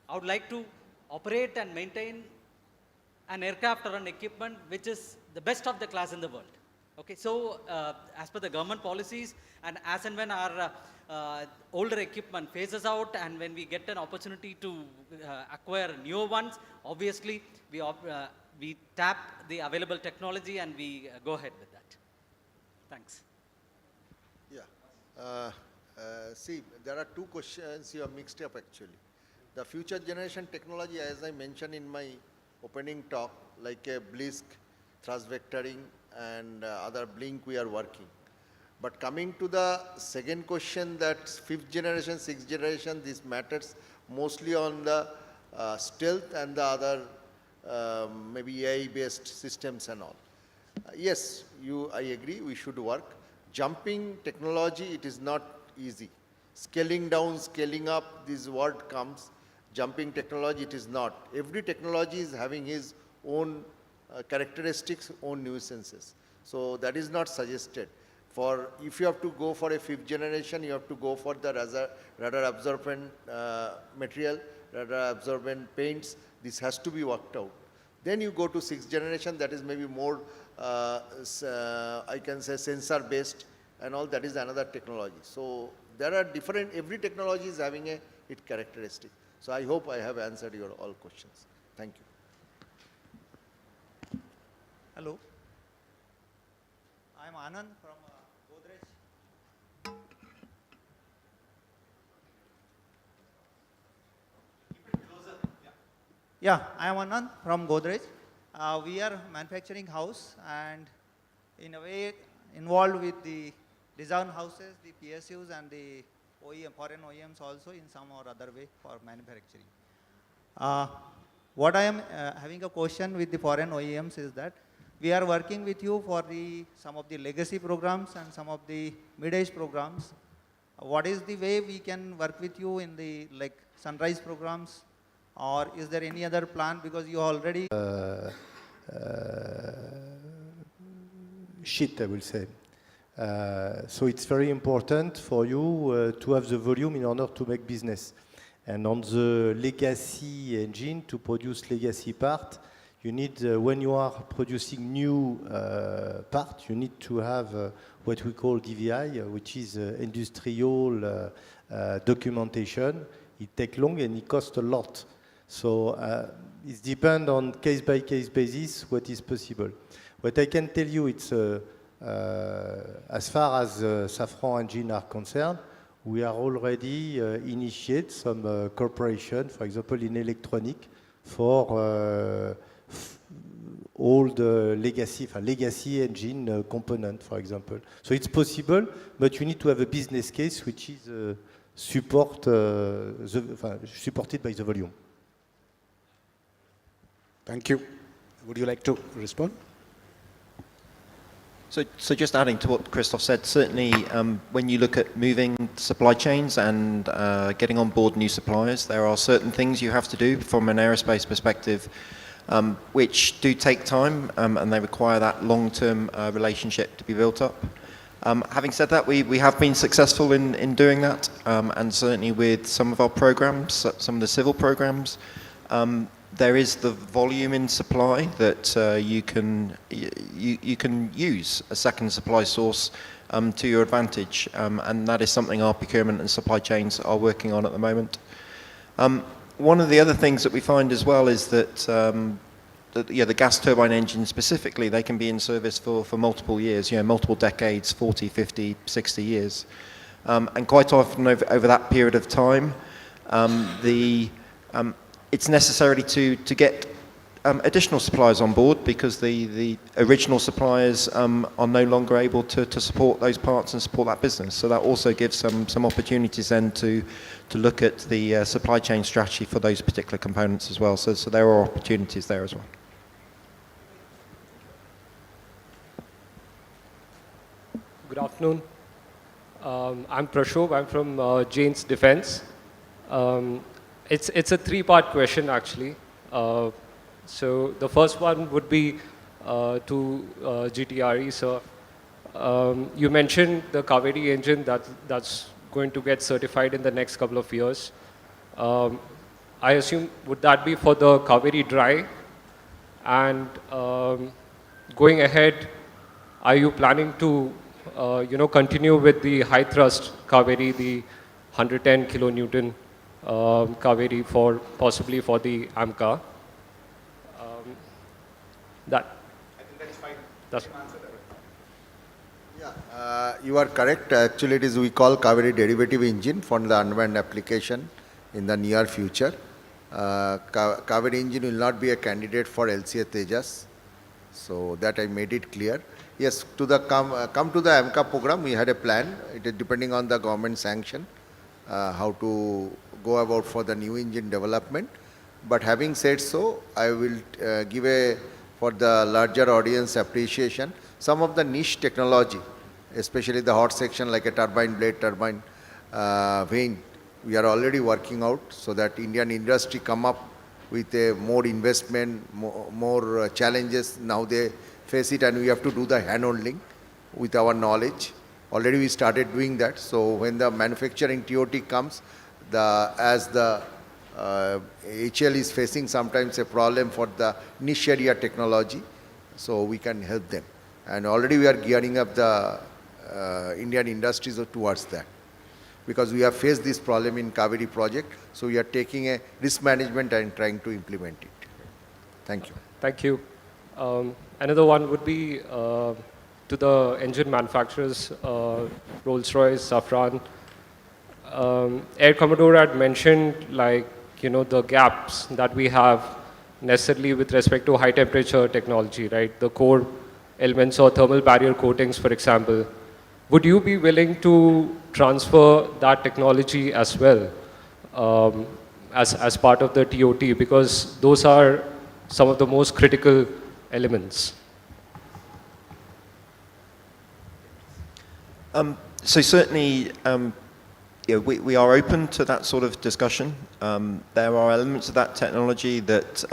I would like to operate and maintain an aircraft or an equipment which is the best of the class in the world. Okay, so as per the government policies, and as and when our older equipment phases out, and when we get an opportunity to acquire newer ones, obviously we tap the available technology and we go ahead with that. Thanks. Yeah. See, there are two questions you have mixed up actually. The future generation technology, as I mentioned in my opening talk, like a BLISK, thrust vectoring, and other blink we are working. But coming to the second question, that fifth generation, sixth generation, this matters mostly on the stealth and the other maybe AI-based systems and all. Yes, I agree, we should work. Jumping technology, it is not easy. Scaling down, scaling up, this word comes. Jumping technology, it is not. Every technology is having its own characteristics, own nuisances. So that is not suggested. If you have to go for a fifth generation, you have to go for the radar absorbent material, radar absorbent paints. This has to be worked out. Then you go to sixth generation, that is maybe more, I can say, sensor based and all. That is another technology. So there are different, every technology is having its characteristic. So I hope I have answered your all questions. Thank you. Hello, I am Anand from Godrej. Keep it closer. Yeah, I am Anand from Godrej. We are a manufacturing house and in a way involved with the design houses, the PSUs and the OEM, foreign OEMs also in some or other way for manufacturing. What I am having a question with the foreign OEMs is that we are working with you for some of the legacy programs and some of the mid-age programs. What is the way we can work with you in the sunrise programs, or is there any other plan, because you already I will say. So it's very important for you to have the volume in order to make business. And on the legacy engine, to produce legacy part, you need, when you are producing new part, you need to have what we call DVI, which is industrial documentation. It takes long and it costs a lot. So it depends on case-by-case basis what is possible. What I can tell you, it's as far as Safran engine are concerned, we are already initiate some cooperation, for example, in electronic for old legacy engine component, for example. So it's possible, but you need to have a business case which is supported by the volume. Thank you. Would you like to respond? So just adding to what Christoph said, certainly when you look at moving supply chains and getting on board new suppliers, there are certain things you have to do from an aerospace perspective which do take time and they require that long-term relationship to be built up. Having said that, we have been successful in doing that, and certainly with some of our programs, some of the civil programs, there is the volume in supply that you can use a second supply source to your advantage, and that is something our procurement and supply chains are working on at the moment. One of the other things that we find as well is that the gas turbine engines specifically, they can be in service for multiple years, multiple decades, 40, 50, 60 years. And quite often over that period of time, it's necessary to get additional suppliers on board because the original suppliers are no longer able to support those parts and support that business. So that also gives some opportunities then to look at the supply chain strategy for those particular components as well. So there are opportunities there as well. Good afternoon. I'm Prashov. I'm from Jane's Defense. It's a three-part question, actually. So the first one would be to GTRE. So you mentioned the Kaveri engine that's going to get certified in the next couple of years. I assume, would that be for the Kaveri Dry? And going ahead, are you planning to, continue with the high thrust Kaveri, the 110 kilonewton Kaveri for possibly for the AMCA? That. I think that's fine. That's. You are correct. Actually, it is we call Kaveri derivative engine for the unmanned application in the near future. Kaveri engine will not be a candidate for LCA Tejas. So that I made it clear. Yes, to the come to the AMCA program, we had a plan. It is depending on the government sanction, how to go about for the new engine development. But having said so, I will give for the larger audience appreciation, some of the niche technology, especially the hot section like a turbine blade, turbine vane, we are already working out so that Indian industry come up with a more investment, more challenges. Now they face it and we have to do the hand holding with our knowledge. Already we started doing that. So when the manufacturing TOT comes, as the HL is facing sometimes a problem for the niche area technology, so we can help them. And already we are gearing up the Indian industries towards that. Because we have faced this problem in Kaveri project, so we are taking a risk management and trying to implement it. Thank you. Thank you. Another one would be to the engine manufacturers, Rolls-Royce, Safran. Air Commodore had mentioned the gaps that we have necessarily with respect to high temperature technology, right? The core elements or thermal barrier coatings, for example. Would you be willing to transfer that technology as well as part of the TOT? Because those are some of the most critical elements. So certainly, we are open to that sort of discussion. There are elements of that technology that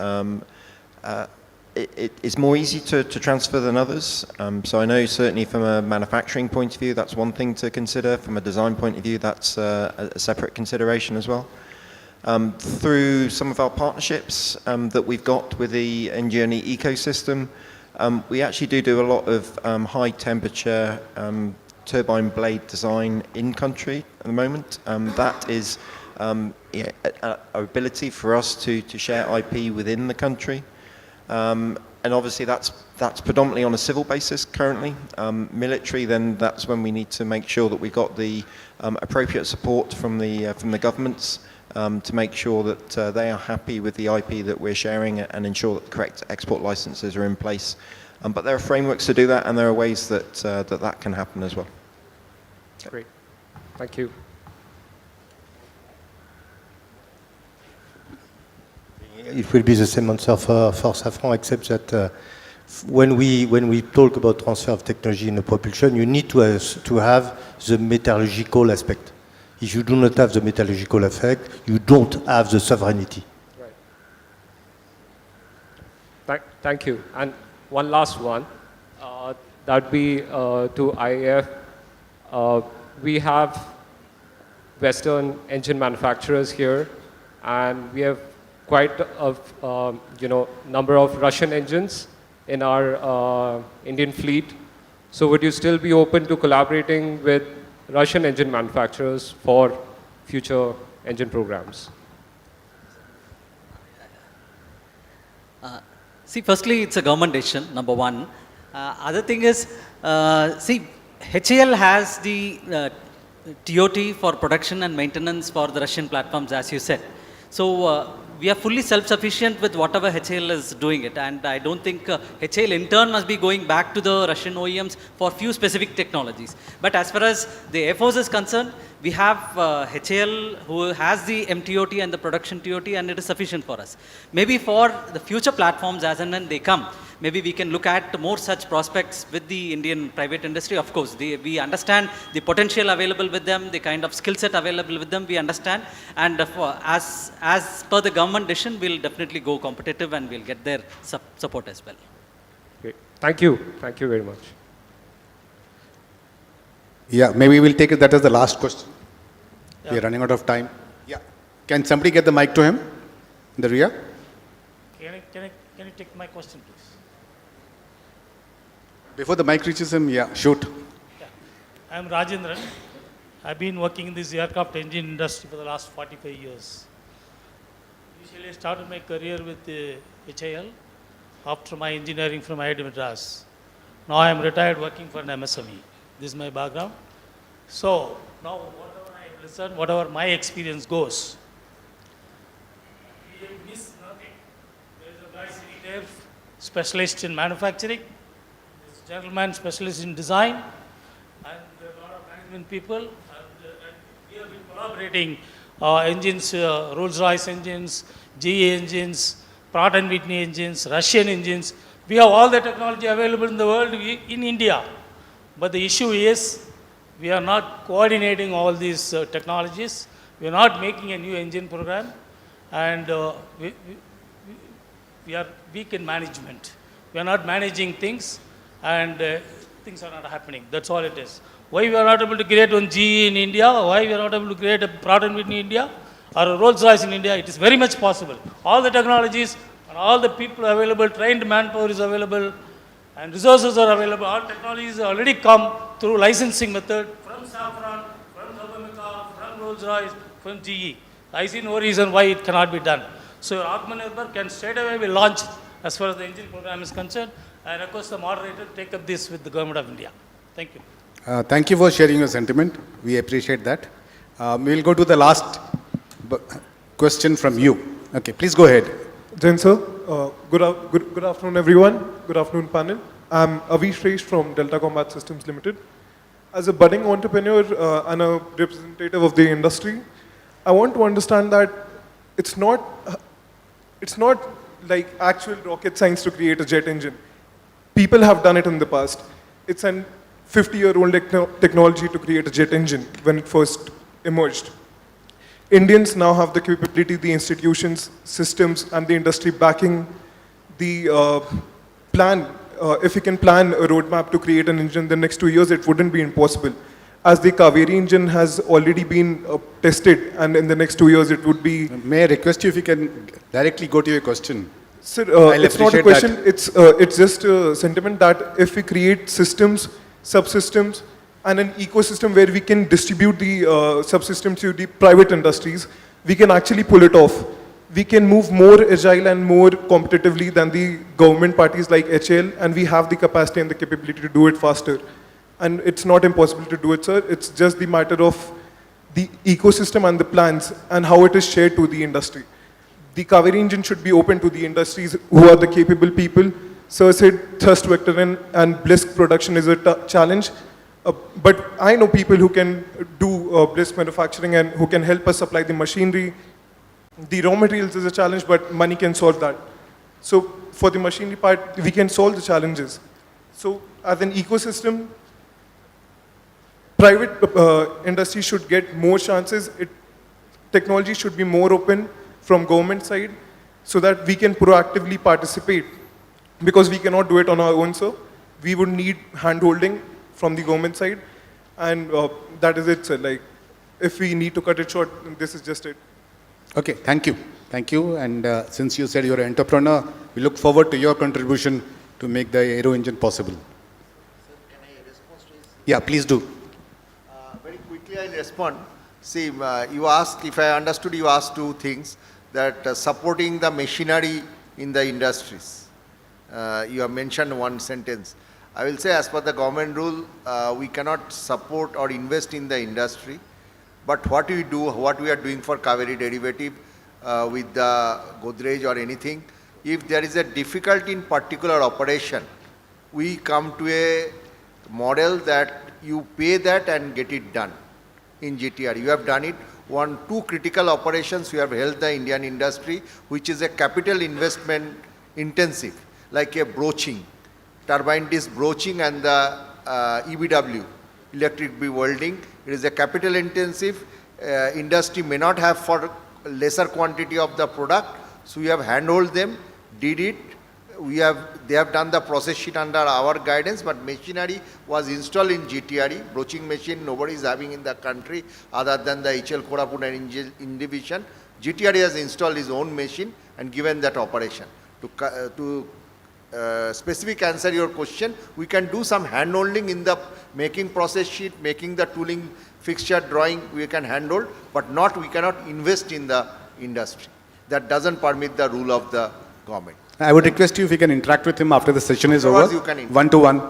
it's more easy to transfer than others. So I know certainly from a manufacturing point of view, that's one thing to consider. From a design point of view, that's a separate consideration as well. Through some of our partnerships that we've got with the engineering ecosystem, we actually do a lot of high temperature turbine blade design in country at the moment. That is our ability for us to share IP within the country. And obviously that's predominantly on a civil basis currently. Military, then that's when we need to make sure that we've got the appropriate support from the governments to make sure that they are happy with the IP that we're sharing and ensure that the correct export licenses are in place. But there are frameworks to do that, and there are ways that that can happen as well. Great. Thank you. It will be the same answer for Safran, except that when we talk about transfer of technology in a propulsion, you need to have the metallurgical aspect. If you do not have the metallurgical effect, you don't have the sovereignty. Right. Thank you. And one last one, that would be to IAF. We have Western engine manufacturers here, and we have quite a number of Russian engines in our Indian fleet. So would you still be open to collaborating with Russian engine manufacturers for future engine programs? See, firstly, it's a government decision, number one. Other thing is, HAL has the TOT for production and maintenance for the Russian platforms, as you said. So we are fully self-sufficient with whatever HAL is doing it, and I don't think HAL in turn must be going back to the Russian OEMs for few specific technologies. But as far as the Air Force is concerned, we have HAL who has the MTOT and the production TOT, and it is sufficient for us. Maybe for the future platforms as and when they come, maybe we can look at more such prospects with the Indian private industry. Of course, we understand the potential available with them, the kind of skill set available with them, we understand. And as per the government decision, we'll definitely go competitive and we'll get their support as well. Great. Thank you. Thank you very much. Yeah, maybe we'll take that as the last question. Yeah. We're running out of time. Yeah. Can somebody get the mic to him? In the rear. Can you take my question, please? Before the mic reaches him, yeah, shoot. Yeah. I'm Rajendran. I've been working in this aircraft engine industry for the last 45 years. Initially, I started my career with HIL after my engineering from IIT Madras. Now I am retired working for an MSME. This is my background. So now whatever I listen, whatever my experience goes, we miss nothing. There is a guy sitting there, specialist in manufacturing, this gentleman specialist in design, and there are a lot of management people, and we have been collaborating engines, Rolls-Royce engines, GE engines, Pratt & Whitney engines, Russian engines. We have all the technology available in the world in India. But the issue is we are not coordinating all these technologies. We are not making a new engine program. And we are weak in management. We are not managing things, and things are not happening. That's all it is. Why we are not able to create one GE in India? Why we are not able to create a Pratt & Whitney in India? Or a Rolls-Royce in India? It is very much possible. All the technologies and all the people available, trained manpower is available, and resources are available. All technologies have already come through licensing method from Safran, from from Rolls-Royce, from GE. I see no reason why it cannot be done. So Atmanirbhar can straight away be launched as far as the engine program is concerned. I request the moderator to take up this with the Government of India. Thank you. Thank you for sharing your sentiment. We appreciate that. We will go to the last question from you. Okay, please go ahead. Jain sir, good afternoon everyone. Good afternoon panel. I'm Avish Resh from Delta Combat Systems Limited. As a budding entrepreneur and a representative of the industry, I want to understand that it's not like actual rocket science to create a jet engine. People have done it in the past. It's an 50-year-old technology to create a jet engine when it first emerged. Indians now have the capability, the institutions, systems, and the industry backing the plan. If we can plan a roadmap to create an engine in the next 2 years, it wouldn't be impossible. As the Kaveri engine has already been tested, and in the next 2 years it would be... May I request you if you can directly go to your question? Sir, it's not a question, it's just a sentiment that if we create systems, subsystems, and an ecosystem where we can distribute the subsystems to the private industries, we can actually pull it off. We can move more agile and more competitively than the government parties like HAL, and we have the capacity and the capability to do it faster. And it's not impossible to do it, sir. It's just the matter of the ecosystem and the plans and how it is shared to the industry. The Kaveri engine should be open to the industries who are the capable people. Sir said thrust vector and blisk production is a challenge. But I know people who can do blisk manufacturing and who can help us supply the machinery. The raw materials is a challenge, but money can solve that. So for the machinery part, we can solve the challenges. So as an ecosystem, private industry should get more chances. Technology should be more open from government side so that we can proactively participate, because we cannot do it on our own, sir. We would need hand-holding from the government side, and that is it, sir. Like, if we need to cut it short, this is just it. Okay, thank you. Thank you. And since you said you're an entrepreneur, we look forward to your contribution to make the aero engine possible. Sir, can I respond to this? Yeah, please do. Very quickly I'll respond. See, you asked, if I understood, you asked two things, that supporting the machinery in the industries. You have mentioned one sentence. I will say, as per the government rule, we cannot support or invest in the industry. But what we do, what we are doing for Kaveri derivative with the Godrej or anything, if there is a difficulty in particular operation, we come to a model that you pay that and get it done in GTR. You have done it. Two critical operations you have helped the Indian industry, which is a capital investment intensive, like a broaching, turbine disc broaching and the EBW, electric beam welding. It is a capital intensive. Industry may not have for lesser quantity of the product, so we have handhold them, did it. They have done the process sheet under our guidance, but machinery was installed in GTRE. Broaching machine nobody is having in the country other than the HL Koraput and Indivision. GTRD has installed his own machine and given that operation. To specific answer your question, we can do some hand-holding in the making process sheet, making the tooling fixture drawing, we can handhold, but not, we cannot invest in the industry. That doesn't permit the rule of the government. I would request you if you can interact with him after the session is Otherwise over, you can interact. one-to-one.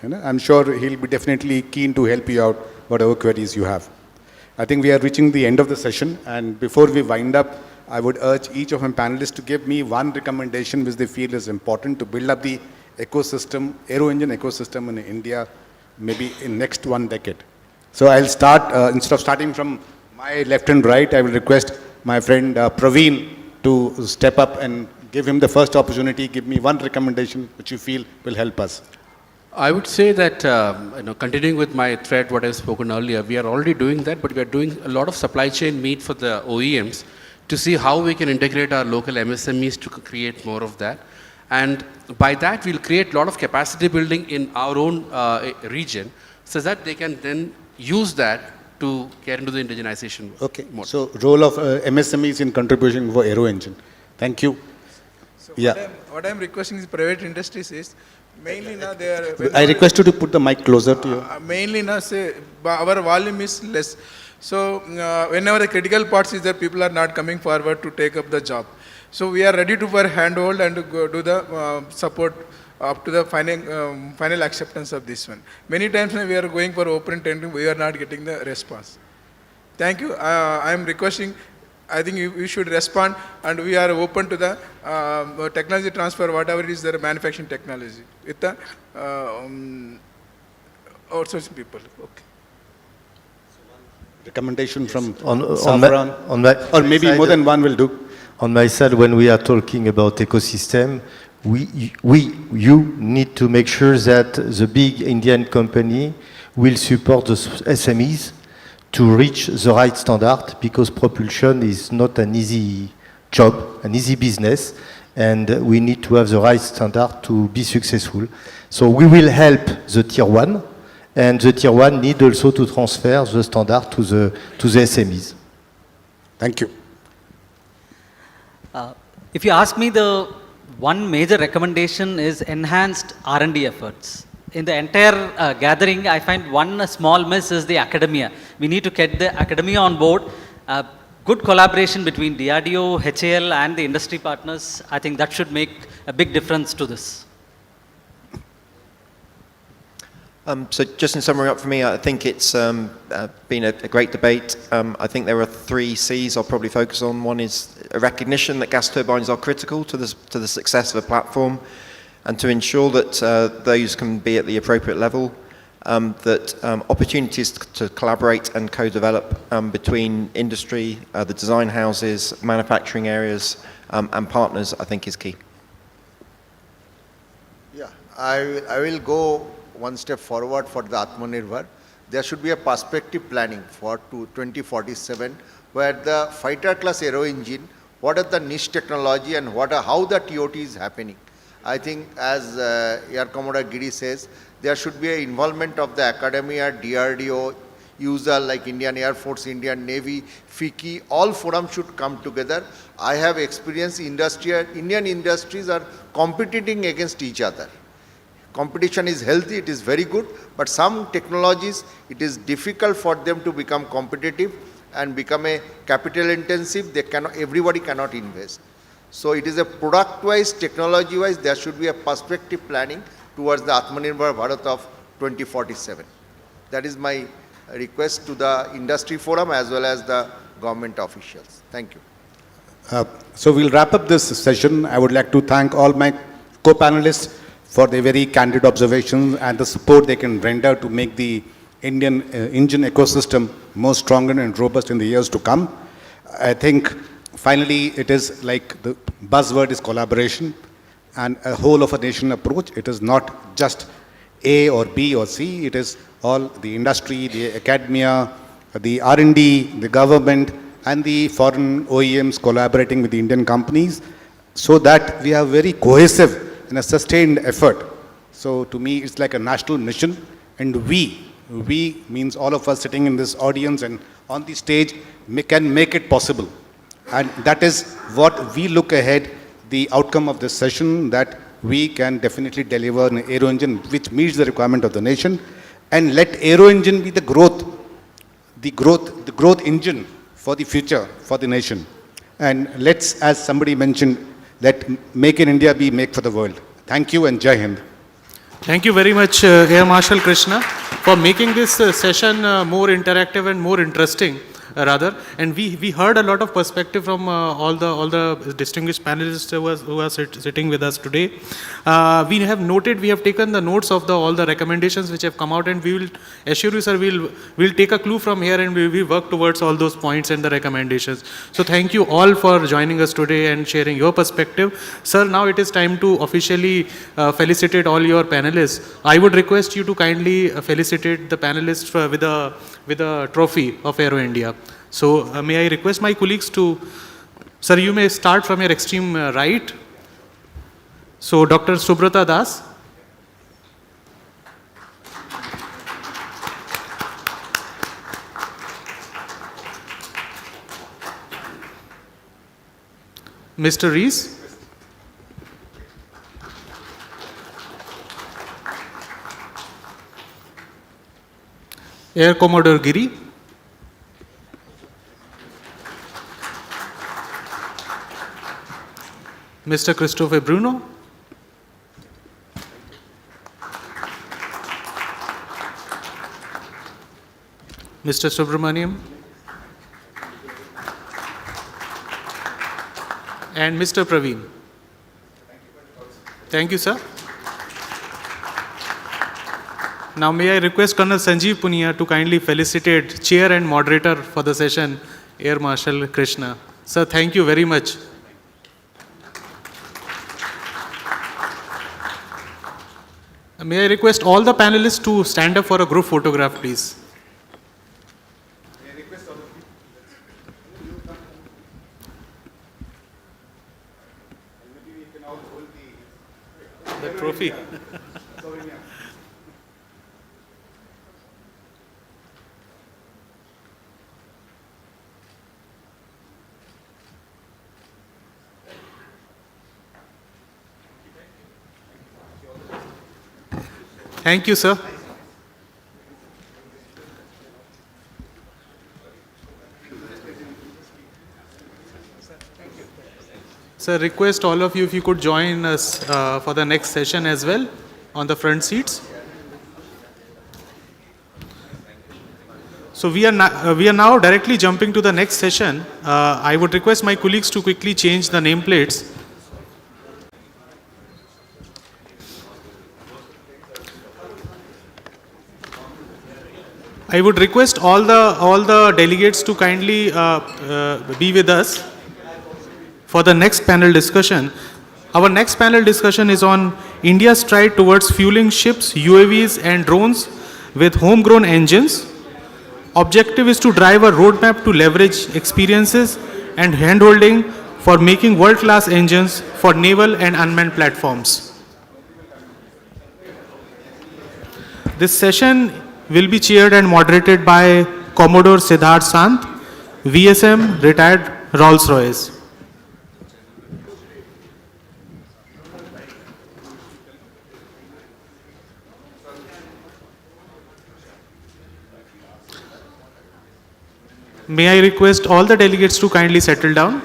You know, I'm sure he'll be definitely keen to help you out, whatever queries you have. I think we are reaching the end of the session, and before we wind up, I would urge each of my panelists to give me one recommendation which they feel is important to build up the ecosystem, aero engine ecosystem in India, maybe in next 1 decade. So I'll start, instead of starting from my left and right, I will request my friend Praveen to step up and give him the first opportunity. Give me one recommendation which you feel will help us. I would say that, continuing with my thread, what I've spoken earlier, we are already doing that, but we are doing a lot of supply chain meet for the OEMs to see how we can integrate our local MSMEs to create more of that. And by that, we'll create a lot of capacity building in our own region so that they can then use that to get into the indigenization. Okay, so role of MSMEs in contribution for aero engine. Thank you. So Yeah. what I'm requesting is private industries is mainly now they are. I request you to put the mic closer to you. Mainly now say our volume is less. So whenever the critical parts is there, people are not coming forward to take up the job. So we are ready to for handhold and to go do the support up to the final acceptance of this one. Many times when we are going for open tendering, we are not getting the response. Thank you. I am requesting, I think you should respond, and we are open to the technology transfer, whatever it is their manufacturing technology, with the outsourcing people. Okay. Recommendation from Safran, or maybe more than one will do. On my side, when we are talking about ecosystem, you need to make sure that the big Indian company will support the SMEs to reach the right standard, because propulsion is not an easy job, an easy business, and we need to have the right standard to be successful. So we will help the tier 1, and the tier 1 need also to transfer the standard to the SMEs. Thank you. If you ask me, the one major recommendation is enhanced R&D efforts. In the entire gathering, I find one small miss is the academia. We need to get the academia on board. Good collaboration between DRDO, HAL and the industry partners, I think that should make a big difference to this. So just in summary up for me, I think it's been a great debate. I think there are 3 C's I'll probably focus on. One is a recognition that gas turbines are critical to the success of a platform, and to ensure that those can be at the appropriate level, that opportunities to collaborate and co-develop between industry, the design houses, manufacturing areas, and partners, I think is key. Yeah, I will go one step forward for the Atmanirbhar. There should be a perspective planning for 2047, where the fighter class aero engine, what are the niche technology and how the TOT is happening. I think as Air Commodore Giri says, there should be an involvement of the academia, DRDO, user like Indian Air Force, Indian Navy, FICCI, all forums should come together. I have experienced Indian industries are competing against each other. Competition is healthy, it is very good, but some technologies, it is difficult for them to become competitive and become a capital intensive, everybody cannot invest. So it is a product-wise, technology-wise, there should be a perspective planning towards the Atmanirbhar Bharat of 2047. That is my request to the industry forum as well as the government officials. Thank you. So we'll wrap up this session. I would like to thank all my co-panelists for their very candid observations and the support they can render to make the Indian engine ecosystem more stronger and robust in the years to come. I think finally it is like the buzzword is collaboration and a whole of a nation approach. It is not just A or B or C, it is all the industry, the academia, the R&D, the government and the foreign OEMs collaborating with the Indian companies, so that we are very cohesive in a sustained effort. So to me, it's like a national mission, and we means all of us sitting in this audience and on the stage can make it possible. And that is what we look ahead, the outcome of this session, that we can definitely deliver an aero engine which meets the requirement of the nation, and let aero engine be the growth engine for the future, for the nation. And let's, as somebody mentioned, let Make in India be Make for the World. Thank you and Jai Hind. Thank you very much, Air Marshal Krishna, for making this session more interactive and more interesting. And we heard a lot of perspective from all the distinguished panelists who are sitting with us today. We have taken the notes of all the recommendations which have come out, and we will assure you, sir, we'll take a clue from here and we will work towards all those points and the recommendations. So thank you all for joining us today and sharing your perspective. Sir, now it is time to officially felicitate all your panelists. I would request you to kindly felicitate the panelists with a trophy of Aero India. So may I request my colleagues to, sir, you may start from your extreme right. So Dr. Subrata Das. Mr. Rees. Air Commodore Giri. Mr. Christopher Bruno. Mr. Subramaniam. And Mr. Praveen. Thank you, sir. Now may I request Colonel Sanjeev Punia to kindly felicitate chair and moderator for the session, Air Marshal Krishna. Sir, thank you very much. May I request all the panelists to stand up for a group photograph, please. The trophy. Thank you, sir. Sir, request all of you if you could join us for the next session as well on the front seats. So we are now directly jumping to the next session. I would request my colleagues to quickly change the nameplates. I would request all the delegates to kindly be with us for the next panel discussion. Our next panel discussion is on India's stride towards fueling ships, UAVs and drones with homegrown engines. Objective is to drive a roadmap to leverage experiences and handholding for making world-class engines for naval and unmanned platforms. This session will be chaired and moderated by Commodore Siddharth Sant, VSM, retired Rolls-Royce. May I request all the delegates to kindly settle down?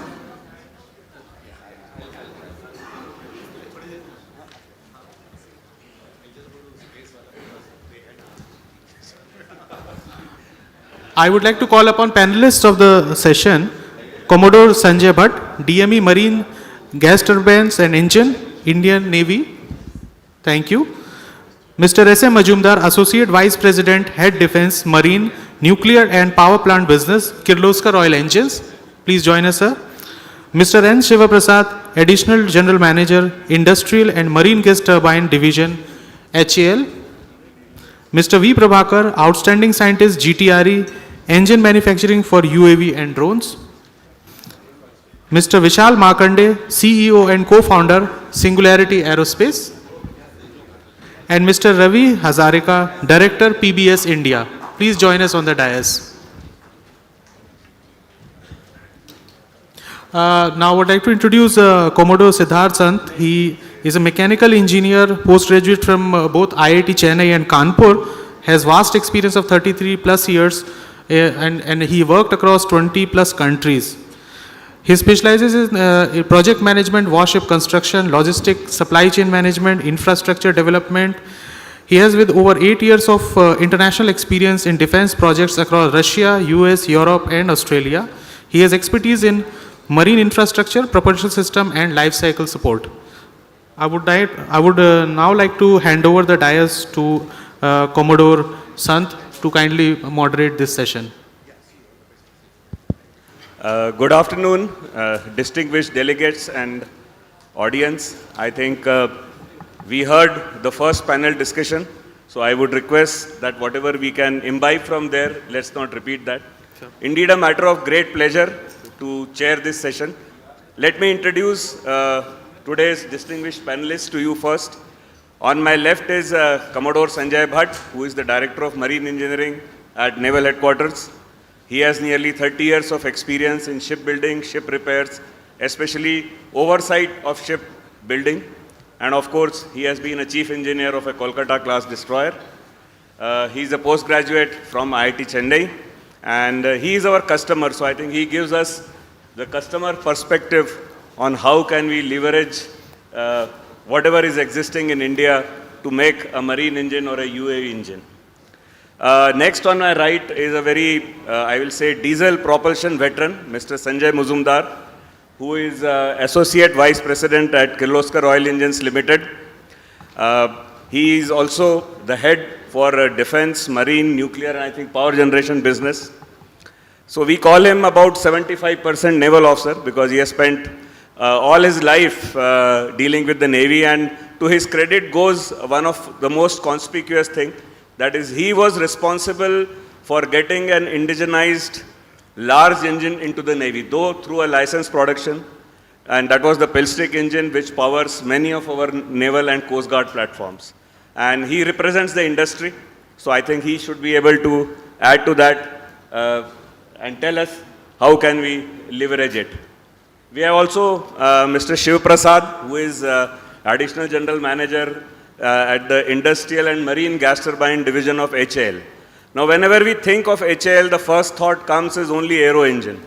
I would like to call upon panelists of the session, Commodore Sanjay Bhatt, DME Marine, Gas Turbines and Engine, Indian Navy. Thank you. Mr. S.M. Majumdar, Associate Vice President, Head Defense, Marine, Nuclear and Power Plant Business, Kirloskar Oil Engines. Please join us, sir. Mr. N. Shivaprasad, Additional General Manager, Industrial and Marine Gas Turbine Division, HAL. Mr. V. Prabhakar, Outstanding Scientist, GTRE, Engine Manufacturing for UAV and Drones. Mr. Vishal Markande, CEO and Co-Founder, Singularity Aerospace. And Mr. Ravi Hazarika, Director, PBS India. Please join us on the dais. Now I would like to introduce Commodore Siddharth Sant. He is a mechanical engineer, postgraduate from both IIT Chennai and Kanpur, has vast experience of 33 plus years, and he worked across 20 plus countries. He specializes in project management, warship construction, logistics, supply chain management, infrastructure development. He has with over 8 years of international experience in defense projects across Russia, US, Europe and Australia. He has expertise in marine infrastructure, propulsion system and life cycle support. I would now like to hand over the dais to Commodore Sant to kindly moderate this session. Good afternoon, distinguished delegates and audience. I think we heard the first panel discussion, so I would request that whatever we can imbibe from there, let's not repeat that. Sure. Indeed, a matter of great pleasure to chair this session. Let me introduce today's distinguished panelists to you first. On my left is Commodore Sanjay Bhatt, who is the Director of Marine Engineering at Naval Headquarters. He has nearly 30 years of experience in shipbuilding, ship repairs, especially oversight of ship building. And of course, he has been a chief engineer of a Kolkata class destroyer. He is a postgraduate from IIT Chennai, and he is our customer. So I think he gives us the customer perspective on how can we leverage whatever is existing in India to make a marine engine or a UAV engine. Next on my right is a very, I will say, diesel propulsion veteran, Mr. Sanjay Muzumdar, who is Associate Vice President at Kirloskar Oil Engines Limited. He is also the head for defense, marine, nuclear, and I think power generation business. So we call him about 75% naval officer because he has spent all his life dealing with the Navy, and to his credit goes one of the most conspicuous thing. That is, he was responsible for getting an indigenized large engine into the Navy, though through a licensed production, and that was the Pilstick engine, which powers many of our naval and Coast Guard platforms. And he represents the industry, so I think he should be able to add to that and tell us how can we leverage it. We have also Mr. Shiv Prasad, who is Additional General Manager at the Industrial and Marine Gas Turbine Division of HAL. Now, whenever we think of HAL, the first thought comes is only aero engine.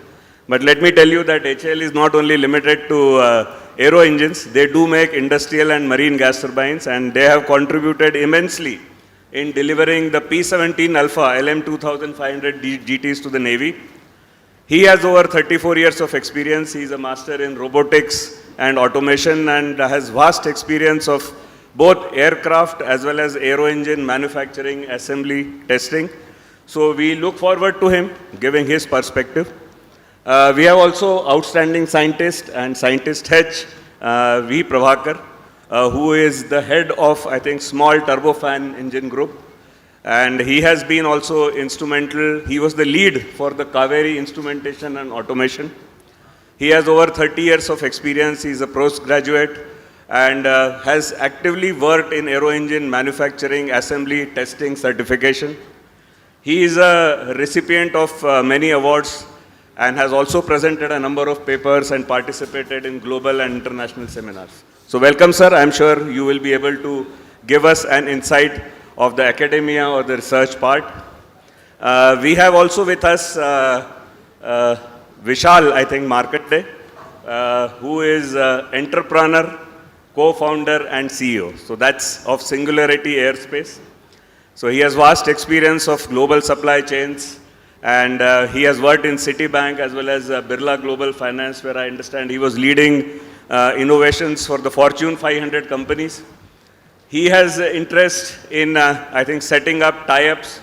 But let me tell you that HAL is not only limited to aero engines. They do make industrial and marine gas turbines, and they have contributed immensely in delivering the P-17 Alpha LM2500 GTs to the Navy. He has over 34 years of experience. He is a master in robotics and automation and has vast experience of both aircraft as well as aero engine manufacturing, assembly, testing. So we look forward to him giving his perspective. We have also outstanding scientist and scientist H, V. Prabhakar, who is the head of, I think, small turbofan engine group. And he has been also instrumental. He was the lead for the Kaveri instrumentation and automation. He has over 30 years of experience. He is a postgraduate and has actively worked in aero engine manufacturing, assembly, testing, certification. He is a recipient of many awards and has also presented a number of papers and participated in global and international seminars. So welcome, sir. I'm sure you will be able to give us an insight of the academia or the research part. We have also with us Vishal, I think, Market Day, who is entrepreneur, co-founder and CEO. So that's of Singularity Aerospace. So he has vast experience of global supply chains, and he has worked in Citibank as well as Birla Global Finance, where I understand he was leading innovations for the Fortune 500 companies. He has interest in, I think, setting up tie-ups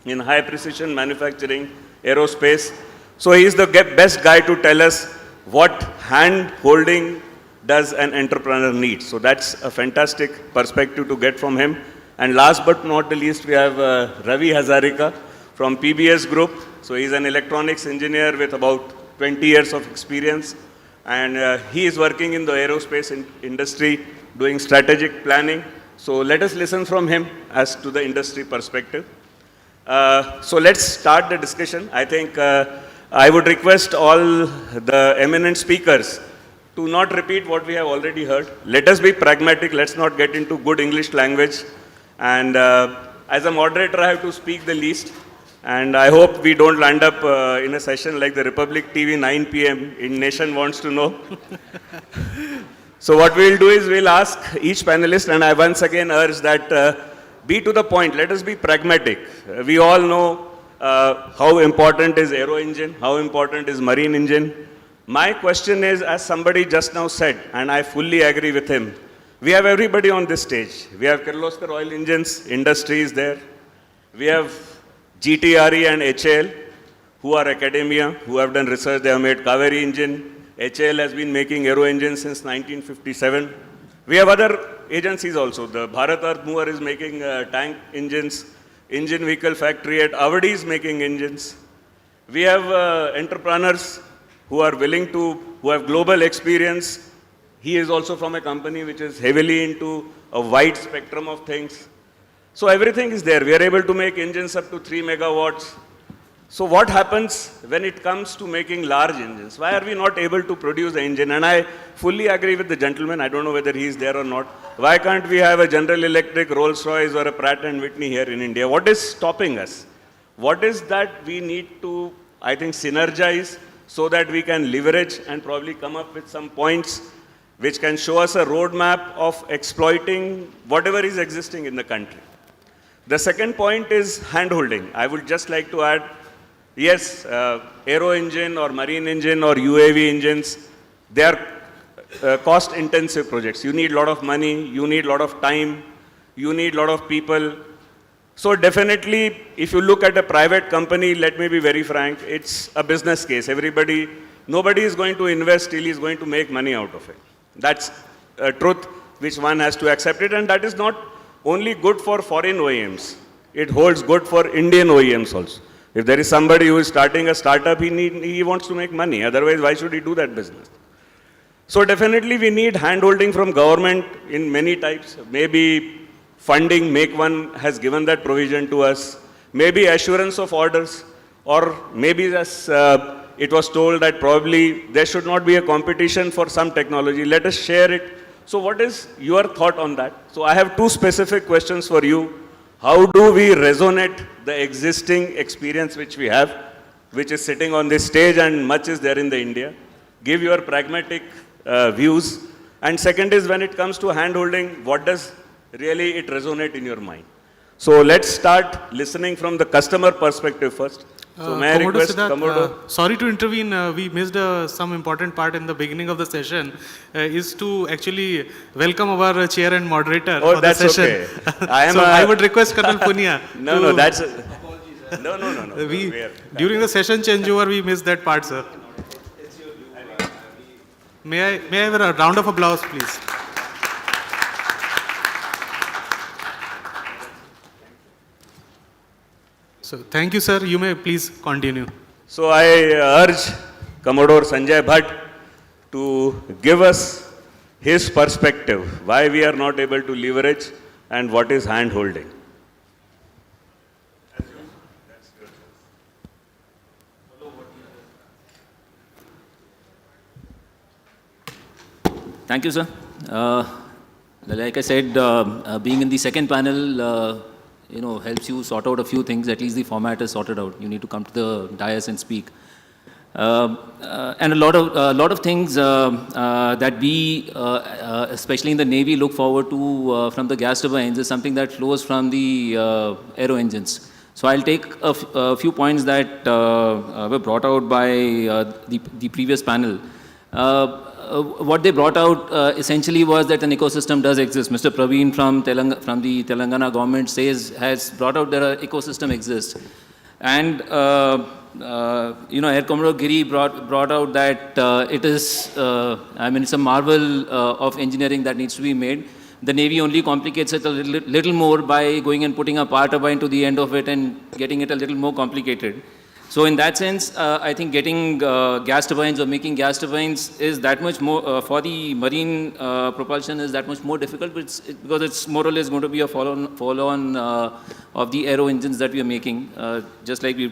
in high precision manufacturing, aerospace. So he is the best guy to tell us what hand holding does an entrepreneur need. So that's a fantastic perspective to get from him. And last but not the least, we have Ravi Hazarika from PBS Group. So he's an electronics engineer with about 20 years of experience. And he is working in the aerospace industry, doing strategic planning. So let us listen from him as to the industry perspective. So let's start the discussion. I think I would request all the eminent speakers to not repeat what we have already heard. Let us be pragmatic. Let's not get into good English language. And as a moderator, I have to speak the least. And I hope we don't land up in a session like the Republic TV 9 p.m. in Nation Wants to Know. So what we'll do is we'll ask each panelist, and I once again urge that be to the point. Let us be pragmatic. We all know how important is aero engine, how important is marine engine. My question is, as somebody just now said, and I fully agree with him, we have everybody on this stage. We have Kirloskar Oil Engines, industry is there. We have GTRE and HAL, who are academia, who have done research. They have made Kaveri engine. HAL has been making aero engines since 1957. We have other agencies also. The Bharat Earth Mover is making tank engines. Engine Vehicle Factory at Avadi is making engines. We have entrepreneurs who are willing to, who have global experience. He is also from a company which is heavily into a wide spectrum of things. So everything is there. We are able to make engines up to 3 megawatts. So what happens when it comes to making large engines? Why are we not able to produce the engine? And I fully agree with the gentleman. I don't know whether he is there or not. Why can't we have a General Electric, Rolls-Royce or a Pratt & Whitney here in India? What is stopping us? What is that we need to, I think, synergize so that we can leverage and probably come up with some points which can show us a roadmap of exploiting whatever is existing in the country. The second point is hand-holding. I would just like to add, yes, aero engine or marine engine or UAV engines, they are cost-intensive projects. You need a lot of money, you need a lot of time, you need a lot of people. So definitely, if you look at a private company, let me be very frank, it's a business case. Nobody is going to invest till he's going to make money out of it. That's a truth which one has to accept it, and that is not only good for foreign OEMs. It holds good for Indian OEMs also. If there is somebody who is starting a startup, he wants to make money. Otherwise, why should he do that business? So definitely we need hand-holding from government in many types. Maybe funding, Make One has given that provision to us. Maybe assurance of orders, or maybe as it was told that probably there should not be a competition for some technology. Let us share it. So what is your thought on that? So I have two specific questions for you. How do we resonate the existing experience which we have, which is sitting on this stage and much is there in the India? Give your pragmatic views. And second is, when it comes to hand-holding, what does really it resonate in your mind? So let's start listening from the customer perspective first. So may I request Commodore? Sorry to intervene, we missed some important part in the beginning of the session, is to actually welcome our chair and moderator for the session. Okay. I would request Colonel Punia. No, that's... No. During the session changeover, we missed that part, sir. May I have a round of applause, please? So, thank you, sir. You may please continue. So, I urge Commodore Sanjay Bhatt to give us his perspective, why we are not able to leverage and what is hand-holding. Thank you, sir. Like I said, being in the second panel, helps you sort out a few things. At least the format is sorted out. You need to come to the dais and speak. And a lot of things that we, especially in the Navy, look forward to from the gas turbines is something that flows from the aero engines. So I'll take a few points that were brought out by the previous panel. What they brought out essentially was that an ecosystem does exist. Mr. Praveen from the Telangana government has brought out that an ecosystem exists. And, Air Commodore Giri brought out that it is, it's a marvel of engineering that needs to be made. The Navy only complicates it a little more by going and putting a power turbine to the end of it and getting it a little more complicated. So in that sense, I think getting gas turbines or making gas turbines is that much more, for the marine propulsion is that much more difficult, but because it's more or less going to be a follow-on of the aero engines that we are making, just like we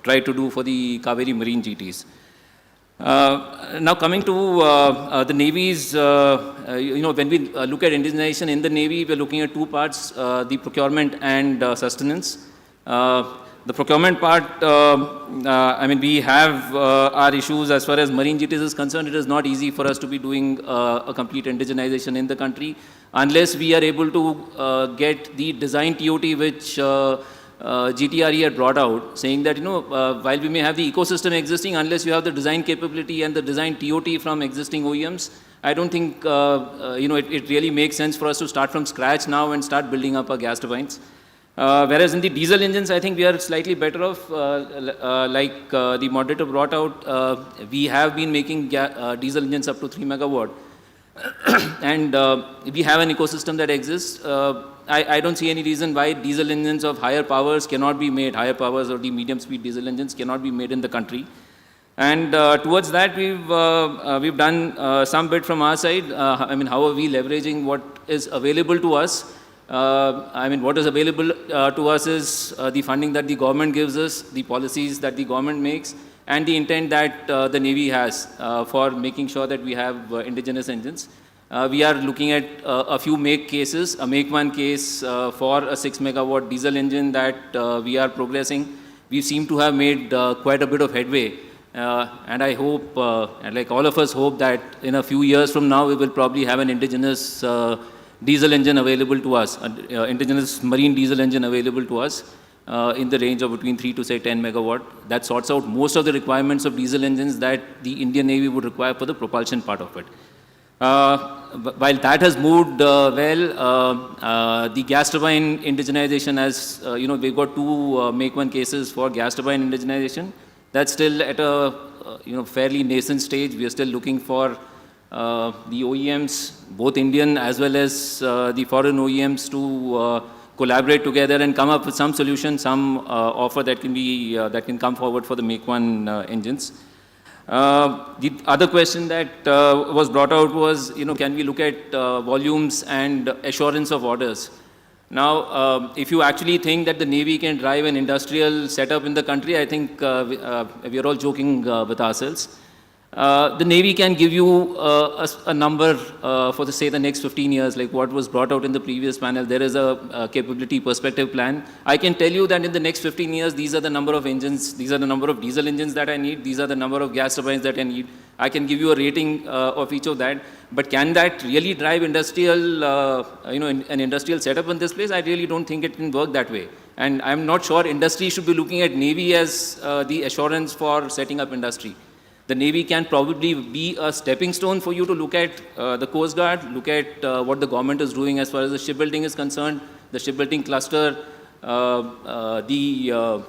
tried to do for the Kaveri Marine GTs. Now coming to the Navy's, when we look at indigenization in the Navy, we're looking at two parts, the procurement and sustenance. The procurement part, we have our issues as far as marine GTs is concerned. It is not easy for us to be doing a complete indigenization in the country unless we are able to get the design TOT which GTRE had brought out, saying that, while we may have the ecosystem existing, unless you have the design capability and the design TOT from existing OEMs, I don't think, it really makes sense for us to start from scratch now and start building up our gas turbines. Whereas in the diesel engines, I think we are slightly better off, like the moderator brought out, we have been making diesel engines up to 3 megawatt. And we have an ecosystem that exists. I don't see any reason why diesel engines of higher powers cannot be made, higher powers or the medium speed diesel engines cannot be made in the country. And towards that, we've done some bit from our side. How are we leveraging what is available to us? What is available to us is the funding that the government gives us, the policies that the government makes, and the intent that the Navy has for making sure that we have indigenous engines. We are looking at a few make cases, a make one case for a 6 megawatt diesel engine that we are progressing. We seem to have made quite a bit of headway. And I hope, and like all of us hope, that in a few years from now, we will probably have an indigenous diesel engine available to us, indigenous marine diesel engine available to us in the range of between 3 to say 10 megawatt. That sorts out most of the requirements of diesel engines that the Indian Navy would require for the propulsion part of it. While that has moved the gas turbine indigenization, as we've got two make one cases for gas turbine indigenization. That's still at a fairly nascent stage. We are still looking for the OEMs, both Indian as well as the foreign OEMs, to collaborate together and come up with some solution, some offer that can be that can come forward for the make one engines. The other question that was brought out was, can we look at volumes and assurance of orders? Now, if you actually think that the Navy can drive an industrial setup in the country, I think we are all joking with ourselves. The Navy can give you a number for, say, the next 15 years, like what was brought out in the previous panel. There is a capability perspective plan. I can tell you that in the next 15 years, these are the number of engines, these are the number of diesel engines that I need, these are the number of gas turbines that I need. I can give you a rating of each of that. But can that really drive industrial, an industrial setup in this place? I really don't think it can work that way. And I'm not sure industry should be looking at Navy as the assurance for setting up industry. The Navy can probably be a stepping stone for you to look at the Coast Guard, look at what the government is doing as far as the shipbuilding is concerned, the shipbuilding cluster, the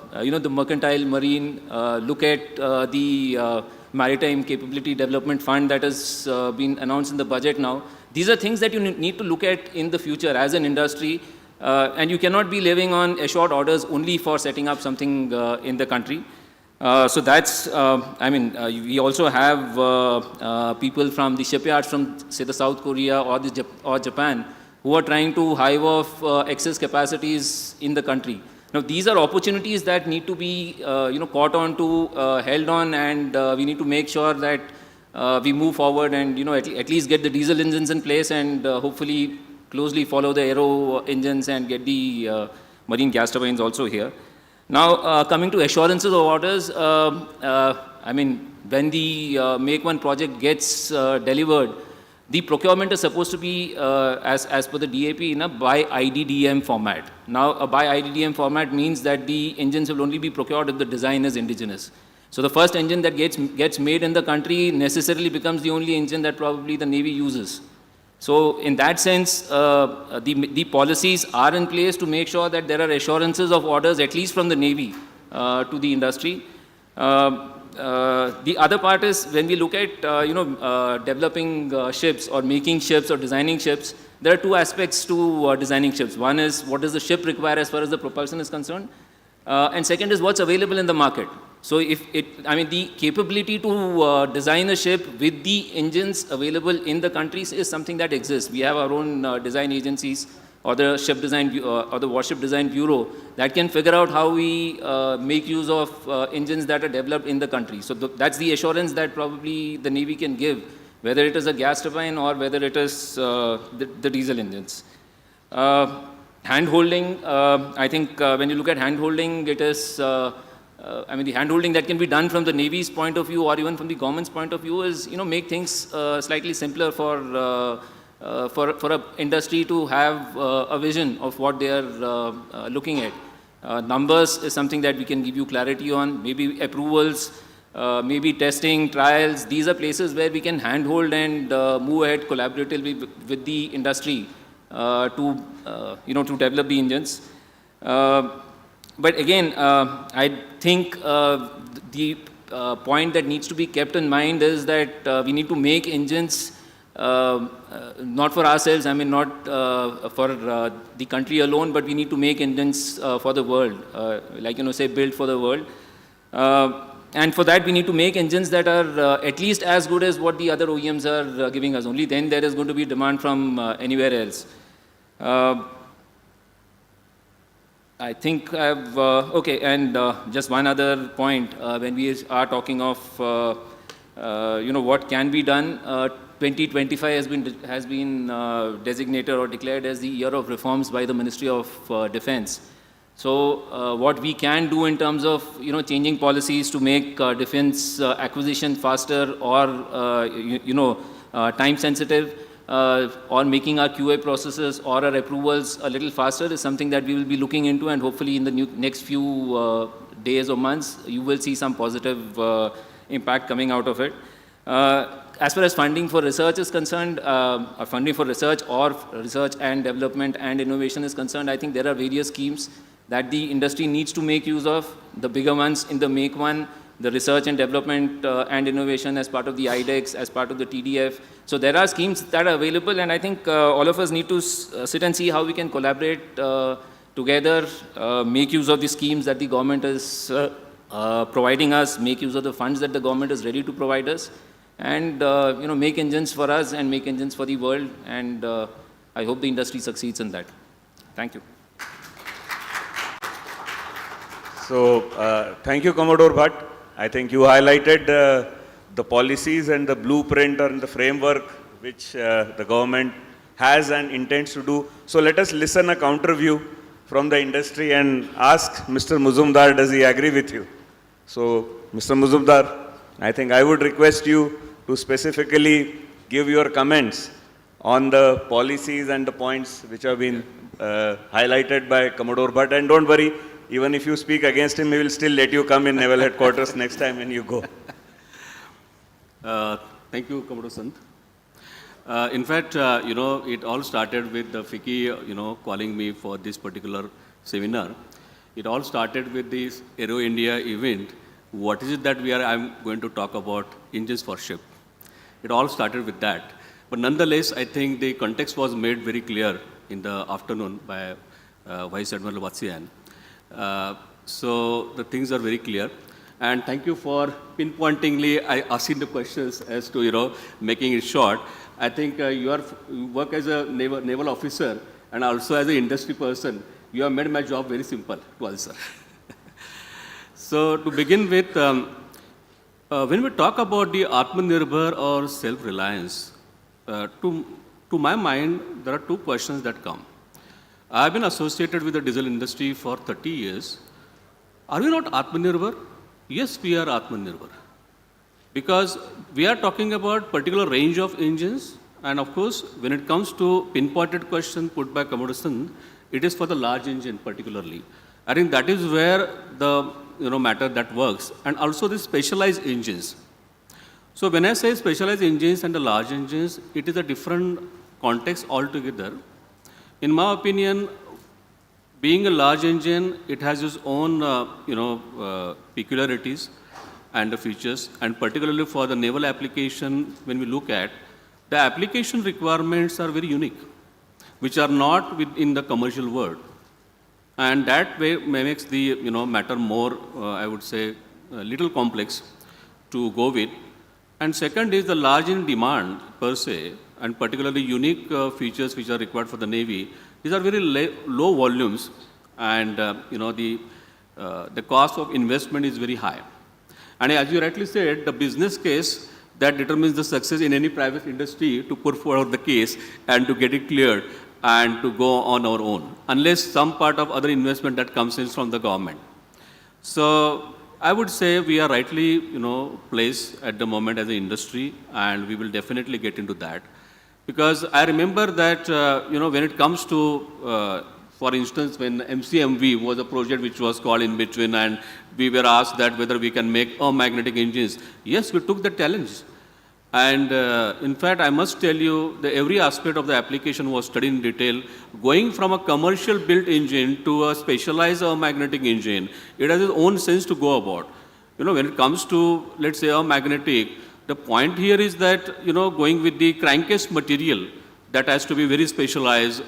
mercantile marine, look at the Maritime Capability Development Fund that has been announced in the budget now. These are things that you need to look at in the future as an industry, and you cannot be living on assured orders only for setting up something in the country. So that's, we also have people from the shipyards from, say, the South Korea or Japan, who are trying to hive off excess capacities in the country. Now, these are opportunities that need to be, caught on to, held on, and we need to make sure that we move forward and, at least get the diesel engines in place and hopefully closely follow the aero engines and get the marine gas turbines also here. Now, coming to assurances of orders, when the Make One project gets delivered, the procurement is supposed to be, as per the DAP, in a by IDDM format. Now, a by IDDM format means that the engines will only be procured if the design is indigenous. So the first engine that gets made in the country necessarily becomes the only engine that probably the Navy uses. So in that sense, the policies are in place to make sure that there are assurances of orders, at least from the Navy, to the industry. The other part is when we look at developing ships or making ships or designing ships, there are two aspects to designing ships. One is what does the ship require as far as the propulsion is concerned. And second is what's available in the market. So the capability to design a ship with the engines available in the countries is something that exists. We have our own design agencies or the ship design or the warship design bureau that can figure out how we make use of engines that are developed in the country. So that's the assurance that probably the Navy can give, whether it is a gas turbine or whether it is the diesel engines. Hand-holding, I think when you look at hand-holding, it is, the hand-holding that can be done from the Navy's point of view or even from the government's point of view is, make things slightly simpler for an industry to have a vision of what they are looking at. Numbers is something that we can give you clarity on, maybe approvals, maybe testing, trials. These are places where we can handhold and move ahead collaboratively with the industry to develop the engines. But again, I think the point that needs to be kept in mind is that we need to make engines not for ourselves, not for the country alone, but we need to make engines for the world, say built for the world. And for that, we need to make engines that are at least as good as what the other OEMs are giving us. Only then there is going to be demand from anywhere else. I think I've, okay, and just one other point, when we are talking of, what can be done, 2025 has been designated or declared as the year of reforms by the Ministry of Defense. So what we can do in terms of, changing policies to make defense acquisition faster or, time sensitive, or making our QA processes or our approvals a little faster is something that we will be looking into, and hopefully in the next few days or months, you will see some positive impact coming out of it. As far as funding for research is concerned, funding for research or research and development and innovation is concerned, I think there are various schemes that the industry needs to make use of. The bigger ones in the Make One, the research and development and innovation as part of the IDEX, as part of the TDF. So there are schemes that are available, and I think all of us need to sit and see how we can collaborate together, make use of the schemes that the government is providing us, make use of the funds that the government is ready to provide us, and make engines for us and make engines for the world, and I hope the industry succeeds in that. Thank you. So, thank you, Commodore Bhatt. I think you highlighted the policies and the blueprint and the framework which the government has and intends to do. So let us listen a counter view from the industry and ask Mr. Muzumdar, does he agree with you? So, Mr. Muzumdar, I think I would request you to specifically give your comments on the policies and the points which have been highlighted by Commodore Bhatt. And don't worry, even if you speak against him, he will still let you come in Naval Headquarters next time when you go. Thank you, Commodore Sant. In fact, it all started with the FICCI, calling me for this particular seminar. It all started with this Aero India event. What is it that I'm going to talk about? Engines for ship. It all started with that. But nonetheless, I think the context was made very clear in the afternoon by Vice Admiral Vatsyayan. So the things are very clear. And thank you for pinpointingly asking the questions as to, making it short. I think you work as a naval officer and also as an industry person. You have made my job very simple to answer. So to begin with, when we talk about the Atmanirbhar or self-reliance, to my mind, there are two questions that come. I've been associated with the diesel industry for 30 years. Are we not Atmanirbhar? Yes, we are Atmanirbhar. Because we are talking about particular range of engines, and of course, when it comes to pinpointed question put by Commodore Sant, it is for the large engine particularly. I think that is where the matter that works, and also the specialized engines. So when I say specialized engines and the large engines, it is a different context altogether. In my opinion, being a large engine, it has its own peculiarities and the features, and particularly for the naval application, when we look at, the application requirements are very unique, which are not within the commercial world. And that way makes the matter more, I would say, a little complex to go with. And second is the large in demand per se, and particularly unique features which are required for the Navy. These are very low volumes, and the cost of investment is very high. And as you rightly said, the business case that determines the success in any private industry to put forward the case and to get it cleared and to go on our own, unless some part of other investment that comes in from the government. So I would say we are rightly, placed at the moment as an industry, and we will definitely get into that. Because I remember that, when it comes to, for instance, when MCMV was a project which was called in between, and we were asked that whether we can make magnetic engines. Yes, we took the challenge. And in fact, I must tell you that every aspect of the application was studied in detail. Going from a commercial built engine to a specialized magnetic engine, it has its own sense to go about. When it comes to, let's say, a magnetic, the point here is that, going with the crankcase material that has to be very specialized,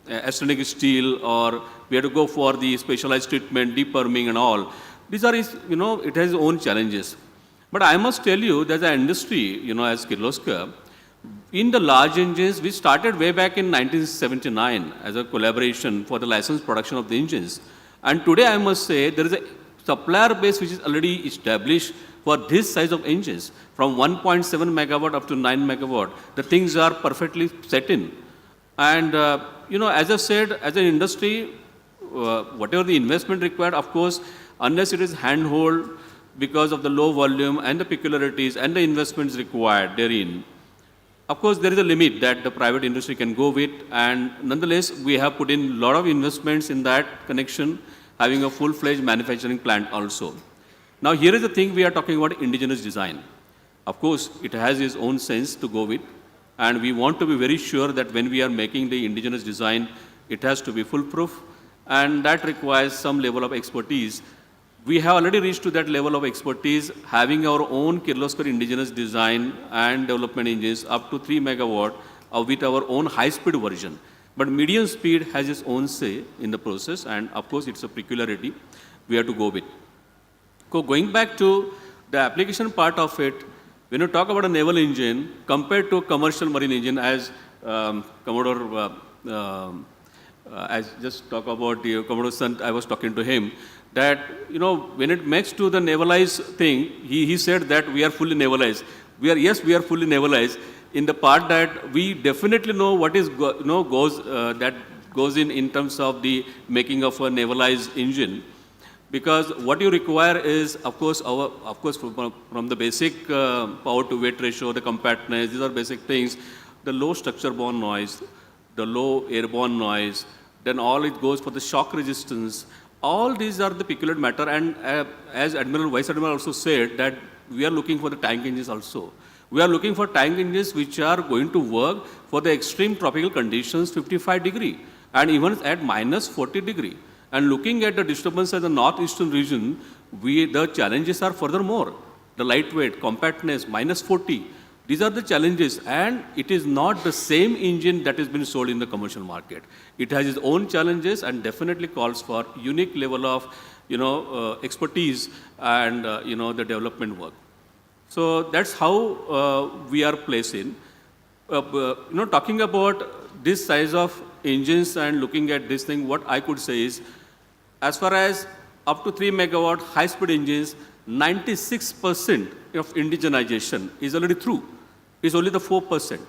arsenic steel, or we have to go for the specialized treatment, deperming and all. These are, it has its own challenges. But I must tell you that the industry, as Kirloskar, in the large engines, we started way back in 1979 as a collaboration for the licensed production of the engines. And today I must say there is a supplier base which is already established for this size of engines. From 1.7 megawatt up to 9 megawatt, the things are perfectly set in. And, as I said, as an industry, whatever the investment required, of course, unless it is handhold, because of the low volume and the peculiarities and the investments required therein. Of course, there is a limit that the private industry can go with, and nonetheless, we have put in a lot of investments in that connection, having a full-fledged manufacturing plant also. Now, here is the thing we are talking about indigenous design. Of course, it has its own sense to go with, and we want to be very sure that when we are making the indigenous design, it has to be foolproof, and that requires some level of expertise. We have already reached to that level of expertise, having our own Kirloskar indigenous design and development engines up to 3 megawatt with our own high-speed version. But medium speed has its own say in the process, and of course it's a peculiarity we have to go with. So going back to the application part of it, when you talk about a naval engine compared to a commercial marine engine, as Commodore, as just talk about the Commodore Son, I was talking to him, that, when it makes to the navalized thing, he said that we are fully navalized. Yes, we are fully navalized in the part that we definitely know what is, that goes in terms of the making of a navalized engine. Because what you require is, of course, from the basic power to weight ratio, the compactness, these are basic things, the low structure-borne noise, the low airborne noise, then all it goes for the shock resistance. All these are the peculiar matter, and as Vice Admiral also said, that we are looking for the tank engines also. We are looking for tank engines which are going to work for the extreme tropical conditions, 55 degree, and even at minus 40 degree. And looking at the disturbance in the northeastern region, the challenges are furthermore. The lightweight, compactness, minus 40. These are the challenges, and it is not the same engine that has been sold in the commercial market. It has its own challenges and definitely calls for unique level of, expertise and, the development work. So that's how we are placed in. Talking about this size of engines and looking at this thing, what I could say is, as far as up to 3 megawatt high-speed engines, 96% of indigenization is already through. It's only the 4%.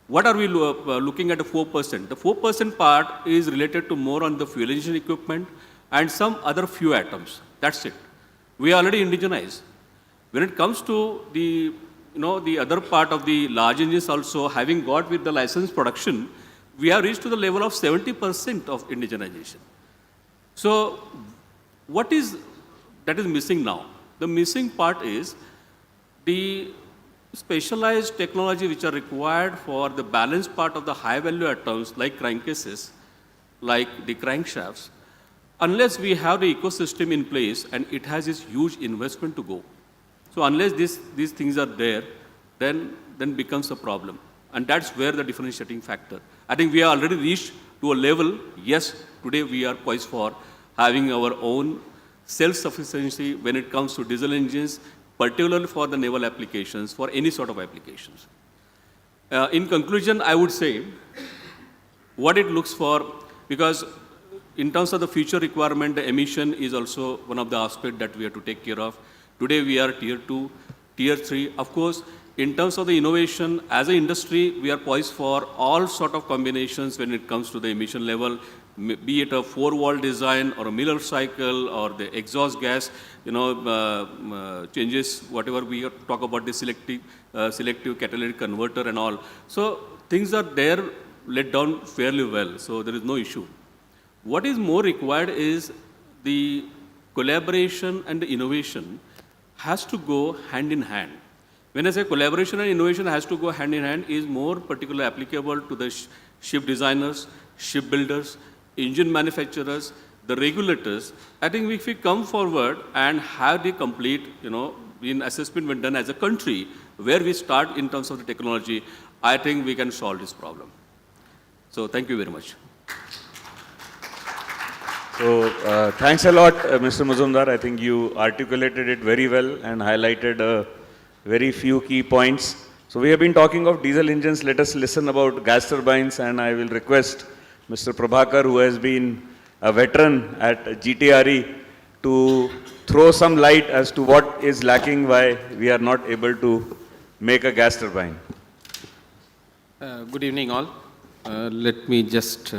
What are we looking at the 4%? The 4% part is related to more on the fuel engine equipment and some other few atoms. That's it. We are already indigenized. When it comes to the, the other part of the large engines also, having got with the licensed production, we have reached to the level of 70% of indigenization. So what is that is missing now? The missing part is the specialized technology which are required for the balance part of the high value atoms like crankcases, like the crankshafts, unless we have the ecosystem in place, and it has this huge investment to go. So unless these things are there, then becomes a problem. And that's where the differentiating factor. I think we are already reached to a level, yes, today we are poised for having our own self-sufficiency when it comes to diesel engines, particularly for the naval applications, for any sort of applications. In conclusion, I would say what it looks for, because in terms of the future requirement, the emission is also one of the aspects that we have to take care of. Today we are tier 2, tier 3. Of course, in terms of the innovation, as an industry, we are poised for all sort of combinations when it comes to the emission level, be it a 4-valve design or a Miller cycle or the exhaust gas, changes, whatever we talk about the selective catalytic converter and all. So things are there let down fairly well, so there is no issue. What is more required is the collaboration and the innovation has to go hand in hand. When I say collaboration and innovation has to go hand in hand, is more particularly applicable to the ship designers, shipbuilders, engine manufacturers, the regulators. I think if we come forward and have the complete, in assessment when done as a country, where we start in terms of the technology, I think we can solve this problem. So thank you very much. So thanks a lot, Mr. Mazumdar. I think you articulated it very well and highlighted very few key points. So we have been talking of diesel engines. Let us listen about gas turbines, and I will request Mr. Prabhakar, who has been a veteran at GTRE, to throw some light as to what is lacking, why we are not able to make a gas turbine. Good evening all. Let me just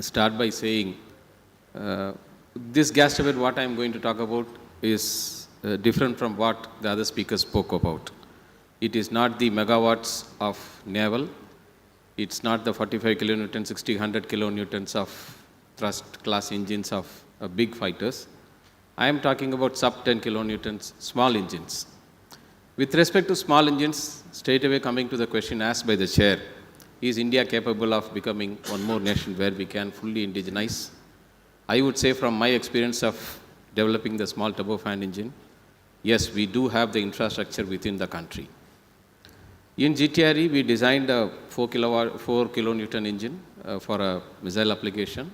start by saying this gas turbine, what I am going to talk about, is different from what the other speakers spoke about. It is not the megawatts of naval. It's not the 45 kilonewtons, 60, 100 kilonewtons of thrust class engines of big fighters. I am talking about sub 10 kilonewtons, small engines. With respect to small engines, straight away coming to the question asked by the chair, is India capable of becoming one more nation where we can fully indigenize? I would say from my experience of developing the small turbofan engine, yes, we do have the infrastructure within the country. In GTRE, we designed a 4 kilonewton engine for a missile application.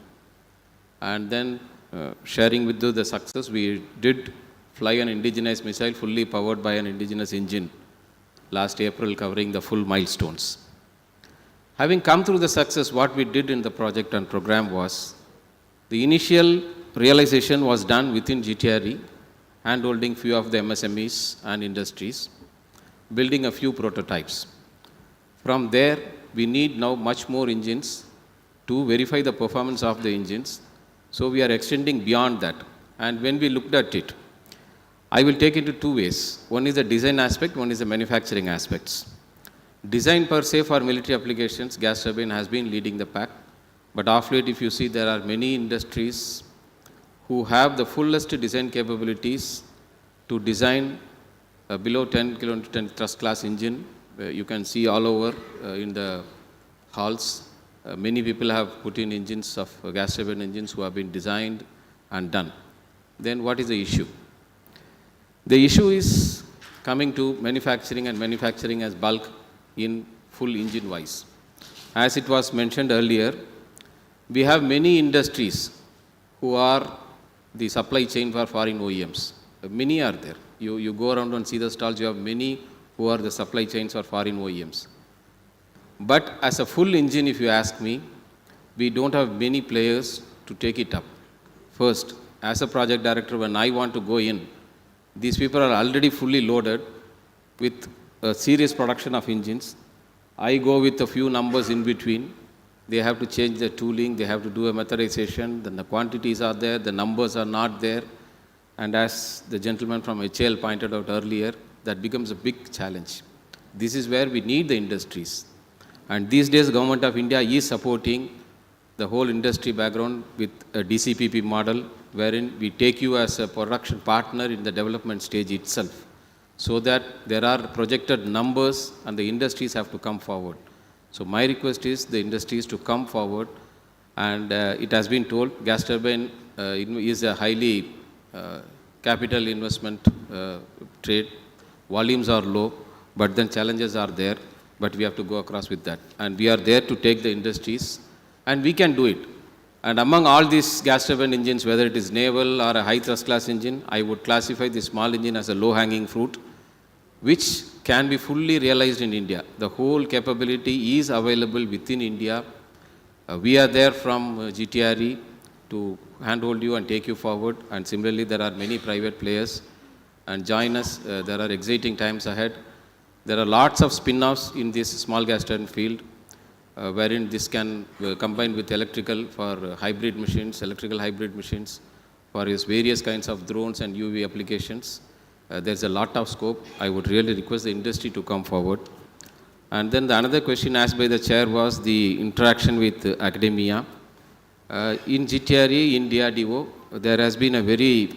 And then sharing with you the success, we did fly an indigenous missile fully powered by an indigenous engine last April, covering the full milestones. Having come through the success, what we did in the project and program was, the initial realization was done within GTRE, hand-holding few of the MSMEs and industries, building a few prototypes. From there, we need now much more engines to verify the performance of the engines. So we are extending beyond that. And when we looked at it, I will take it into two ways. One is the design aspect, one is the manufacturing aspects. Design per se for military applications, gas turbine has been leading the pack. But of late, if you see, there are many industries who have the fullest design capabilities to design below 10 kilonewton thrust class engine. You can see all over in the halls. Many people have put in engines of gas turbine engines who have been designed and done. Then what is the issue? The issue is coming to manufacturing, and manufacturing as bulk in full engine wise. As it was mentioned earlier, we have many industries who are the supply chain for foreign OEMs. Many are there. You go around and see the stalls, you have many who are the supply chains for foreign OEMs. But as a full engine, if you ask me, we don't have many players to take it up. First, as a project director, when I want to go in, these people are already fully loaded with a serious production of engines. I go with a few numbers in between. They have to change the tooling, they have to do a methodization, then the quantities are there, the numbers are not there. And as the gentleman from HAL pointed out earlier, that becomes a big challenge. This is where we need the industries. And these days, Government of India is supporting the whole industry background with a DCPP model, wherein we take you as a production partner in the development stage itself, so that there are projected numbers and the industries have to come forward. So my request is the industries to come forward, and it has been told gas turbine is a highly capital investment trade. Volumes are low, but then challenges are there, but we have to go across with that. And we are there to take the industries, and we can do it. And among all these gas turbine engines, whether it is naval or a high thrust class engine, I would classify the small engine as a low hanging fruit, which can be fully realized in India. The whole capability is available within India. We are there from GTRE to handhold you and take you forward. And similarly, there are many private players. And join us. There are exciting times ahead. There are lots of spin-offs in this small gas turbine field, wherein this can combine with electrical for hybrid machines, electrical hybrid machines, for its various kinds of drones and UV applications. There's a lot of scope. I would really request the industry to come forward. And then the another question asked by the chair was the interaction with academia. In GTRE, in DRDO, there has been a very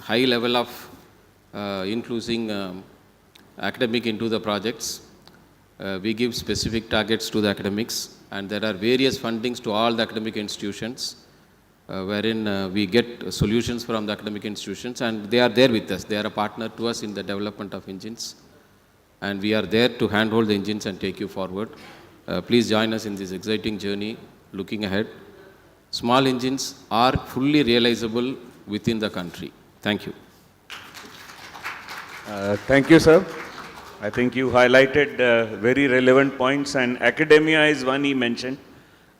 high level of including academic into the projects. We give specific targets to the academics, and there are various fundings to all the academic institutions, wherein we get solutions from the academic institutions, and they are there with us. They are a partner to us in the development of engines, and we are there to handhold the engines and take you forward. Please join us in this exciting journey looking ahead. Small engines are fully realizable within the country. Thank you. Thank you, sir. I think you highlighted very relevant points, and academia is one he mentioned.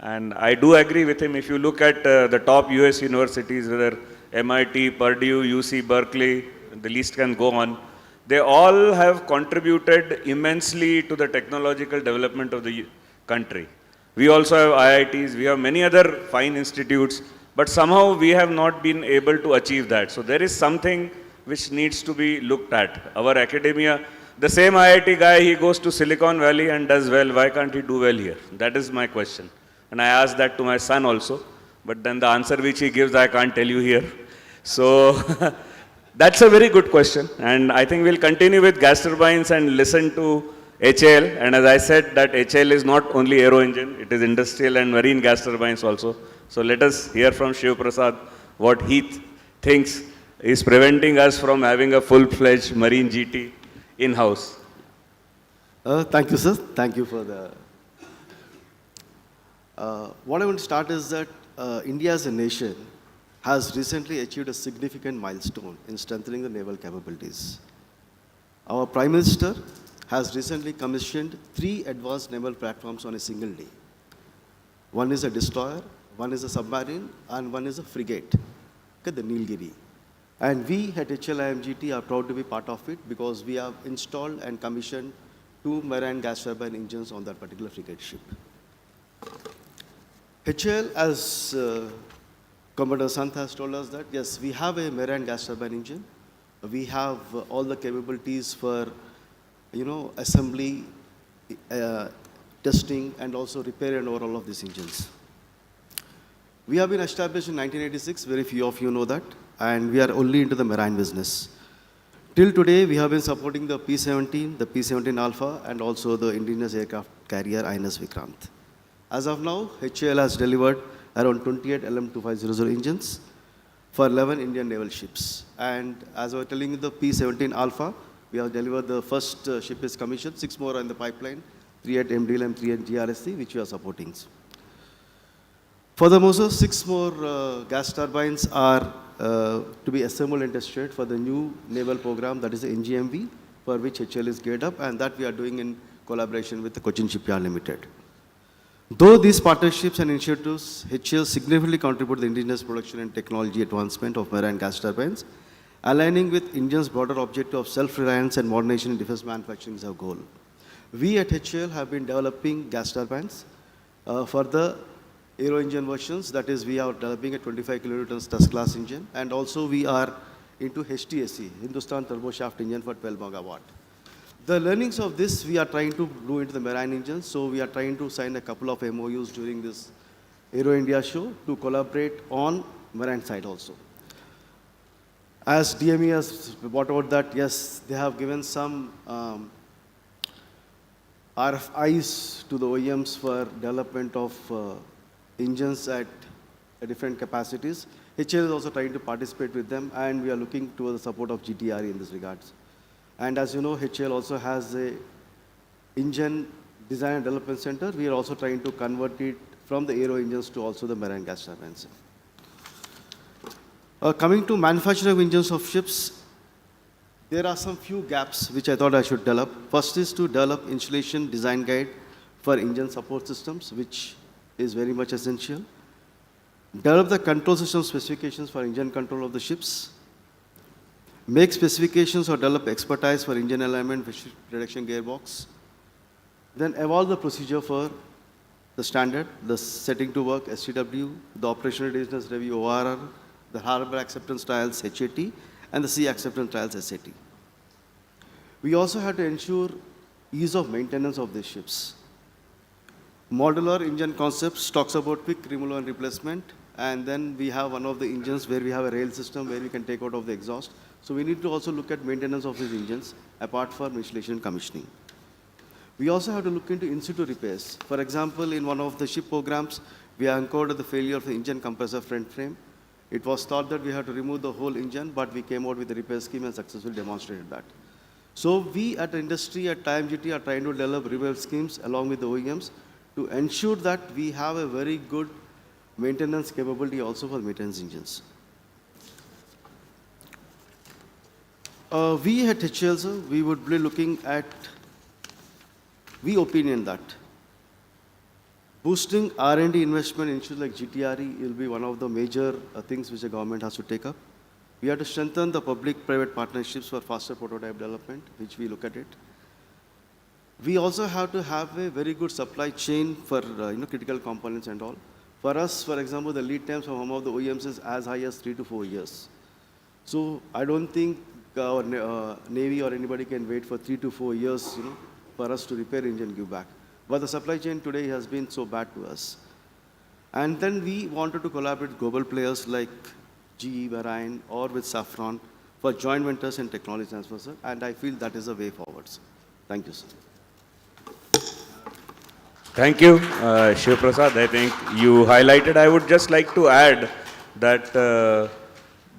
And I do agree with him. If you look at the top US universities, whether MIT, Purdue, UC, Berkeley, the list can go on, they all have contributed immensely to the technological development of the country. We also have IITs, we have many other fine institutes, but somehow we have not been able to achieve that. So there is something which needs to be looked at. Our academia, the same IIT guy, he goes to Silicon Valley and does well. Why can't he do well here? That is my question. And I asked that to my son also, but then the answer which he gives, I can't tell you here. So that's a very good question. And I think we'll continue with gas turbines and listen to HAL. And as I said, that HAL is not only aero engine, it is industrial and marine gas turbines also. So let us hear from Shiv Prasad what he thinks is preventing us from having a full-fledged marine GT in-house. Thank you, sir. Thank you for the... what I want to start is that India as a nation has recently achieved a significant milestone in strengthening the naval capabilities. Our Prime Minister has recently commissioned 3 advanced naval platforms on a single day. One is a destroyer, one is a submarine, and one is a frigate, okay, the Nilgiri. And we at HLIMGT are proud to be part of it because we have installed and commissioned 2 marine gas turbine engines on that particular frigate ship. HAL, as Commodore Sant has told us that, yes, we have a marine gas turbine engine. We have all the capabilities for, assembly, testing, and also repair and overhaul of these engines. We have been established in 1986, very few of you know that, and we are only into the marine business. Till today, we have been supporting the P-17, the P-17 Alpha, and also the indigenous aircraft carrier INS Vikrant. As of now, HAL has delivered around 28 LM2500 engines for 11 Indian naval ships. And as I was telling you, the P-17 Alpha, we have delivered the first ship is commissioned, 6 more are in the pipeline, 3 at MDLM, 3 at GRSC, which we are supporting. Furthermore, 6 more gas turbines are to be assembled and tested for the new naval program, that is the NGMV, for which HAL is geared up, and that we are doing in collaboration with the Cochin Shipyard Limited. Though these partnerships and initiatives, HAL significantly contribute to the indigenous production and technology advancement of marine gas turbines, aligning with India's broader objective of self-reliance and modernization in defense manufacturing is our goal. We at HAL have been developing gas turbines for the aero engine versions, that is, we are developing a 25 kilonewtons thrust class engine, and also we are into HTSE, Hindustan Turboshaft engine for 12 megawatt. The learnings of this we are trying to do into the marine engines, so we are trying to sign a couple of MOUs during this Aero India show to collaborate on marine side also. As DME has brought out that, yes, they have given some RFIs to the OEMs for development of engines at different capacities. HAL is also trying to participate with them, and we are looking towards the support of GTRE in this regards. And as you know, HAL also has a engine design and development center. We are also trying to convert it from the aero engines to also the marine gas turbines. Coming to manufacturing of engines of ships, there are some few gaps which I thought I should develop. First is to develop installation design guide for engine support systems, which is very much essential. Develop the control system specifications for engine control of the ships. Make specifications or develop expertise for engine alignment, reduction gearbox. Then evolve the procedure for the standard, the setting to work, STW, the operational readiness review, ORR, the harbor acceptance trials, HAT, and the sea acceptance trials, SAT. We also have to ensure ease of maintenance of these ships. Modular engine concepts talks about quick removal and replacement, and then we have one of the engines where we have a rail system where we can take out of the exhaust. So we need to also look at maintenance of these engines apart from installation and commissioning. We also have to look into in-situ repairs. For example, in one of the ship programs, we encountered the failure of the engine compressor front frame. It was thought that we had to remove the whole engine, but we came out with a repair scheme and successfully demonstrated that. So we at the industry, at IMGT, are trying to develop repair schemes along with the OEMs to ensure that we have a very good maintenance capability also for maintenance engines. We at HL, we would be looking at, we opinion that boosting R&D investment in issues like GTRE will be one of the major things which the government has to take up. We have to strengthen the public-private partnerships for faster prototype development, which we look at it. We also have to have a very good supply chain for critical components and all. For us, for example, the lead times from some of the OEMs is as high as 3 to 4 years. So I don't think our Navy or anybody can wait for 3 to 4 years, for us to repair engine and give back. But the supply chain today has been so bad to us. And then we wanted to collaborate with global players like GE, Bahrain, or with Safran for joint ventures and technology transfer, sir. And I feel that is a way forward, sir. Thank you, sir. Thank you, Shiv Prasad. I think you highlighted. I would just like to add that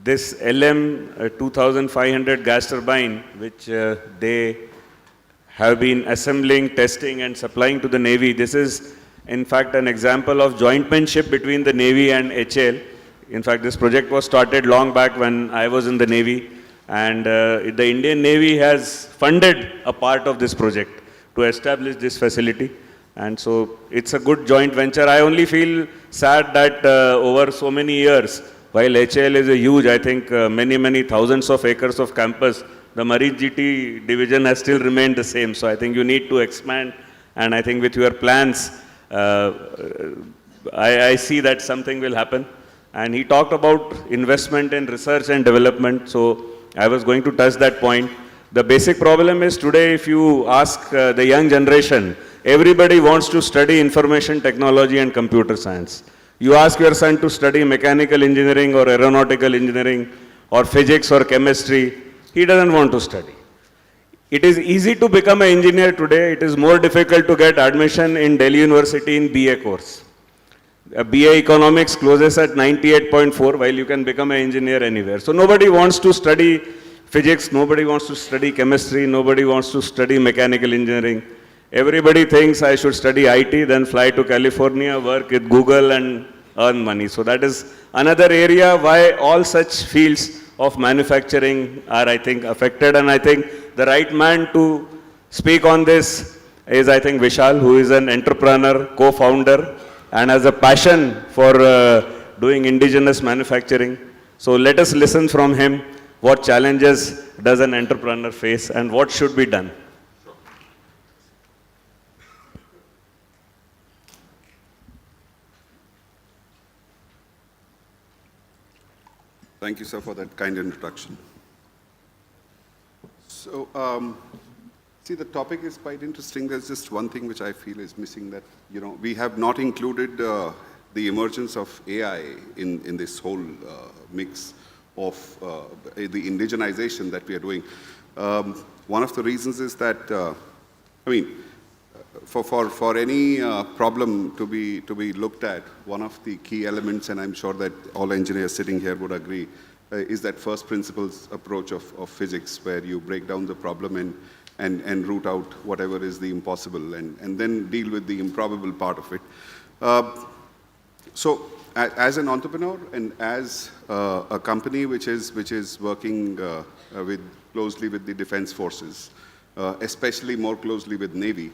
this LM 2500 gas turbine, which they have been assembling, testing, and supplying to the Navy, this is in fact an example of jointmanship between the Navy and HL. In fact, this project was started long back when I was in the Navy, and the Indian Navy has funded a part of this project to establish this facility. And so it's a good joint venture. I only feel sad that over so many years, while HL is a huge, I think many thousands of acres of campus, the Marine GT division has still remained the same. So I think you need to expand, and I think with your plans, I see that something will happen. And he talked about investment in research and development, so I was going to touch that point. The basic problem is today, if you ask the young generation, everybody wants to study information technology and computer science. You ask your son to study mechanical engineering or aeronautical engineering or physics or chemistry, he doesn't want to study. It is easy to become an engineer today. It is more difficult to get admission in Delhi University in BA course. BA Economics closes at 98.4, while you can become an engineer anywhere. So nobody wants to study physics, nobody wants to study chemistry, nobody wants to study mechanical engineering. Everybody thinks I should study IT, then fly to California, work with Google and earn money. So that is another area why all such fields of manufacturing are, I think, affected. And I think the right man to speak on this is, I think, Vishal, who is an entrepreneur, co-founder, and has a passion for doing indigenous manufacturing. So let us listen from him. What challenges does an entrepreneur face and what should be done? Thank you, sir, for that kind introduction. So, see, the topic is quite interesting. There's just one thing which I feel is missing, that, we have not included the emergence of AI in this whole mix of the indigenization that we are doing. One of the reasons is that, for any problem to be looked at, one of the key elements, and I'm sure that all engineers sitting here would agree, is that first principles approach of physics, where you break down the problem and root out whatever is the impossible, and then deal with the improbable part of it. So as an entrepreneur and as a company which is working closely with the defense forces, especially more closely with Navy,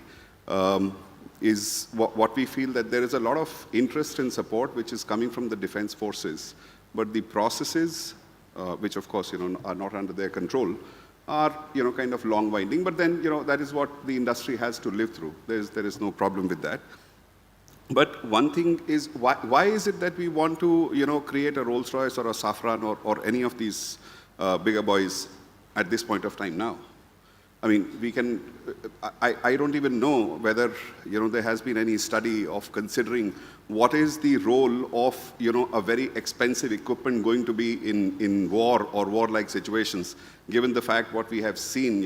is what we feel that there is a lot of interest and support which is coming from the defense forces, but the processes, which of course, are not under their control, are, kind of long winding, but then, that is what the industry has to live through. There is no problem with that. But one thing is, why is it that we want to, create a Rolls-Royce or a Safran or any of these bigger boys at this point of time now? I mean, I don't even know whether, there has been any study of considering what is the role of, a very expensive equipment going to be in war or war-like situations, given the fact what we have seen,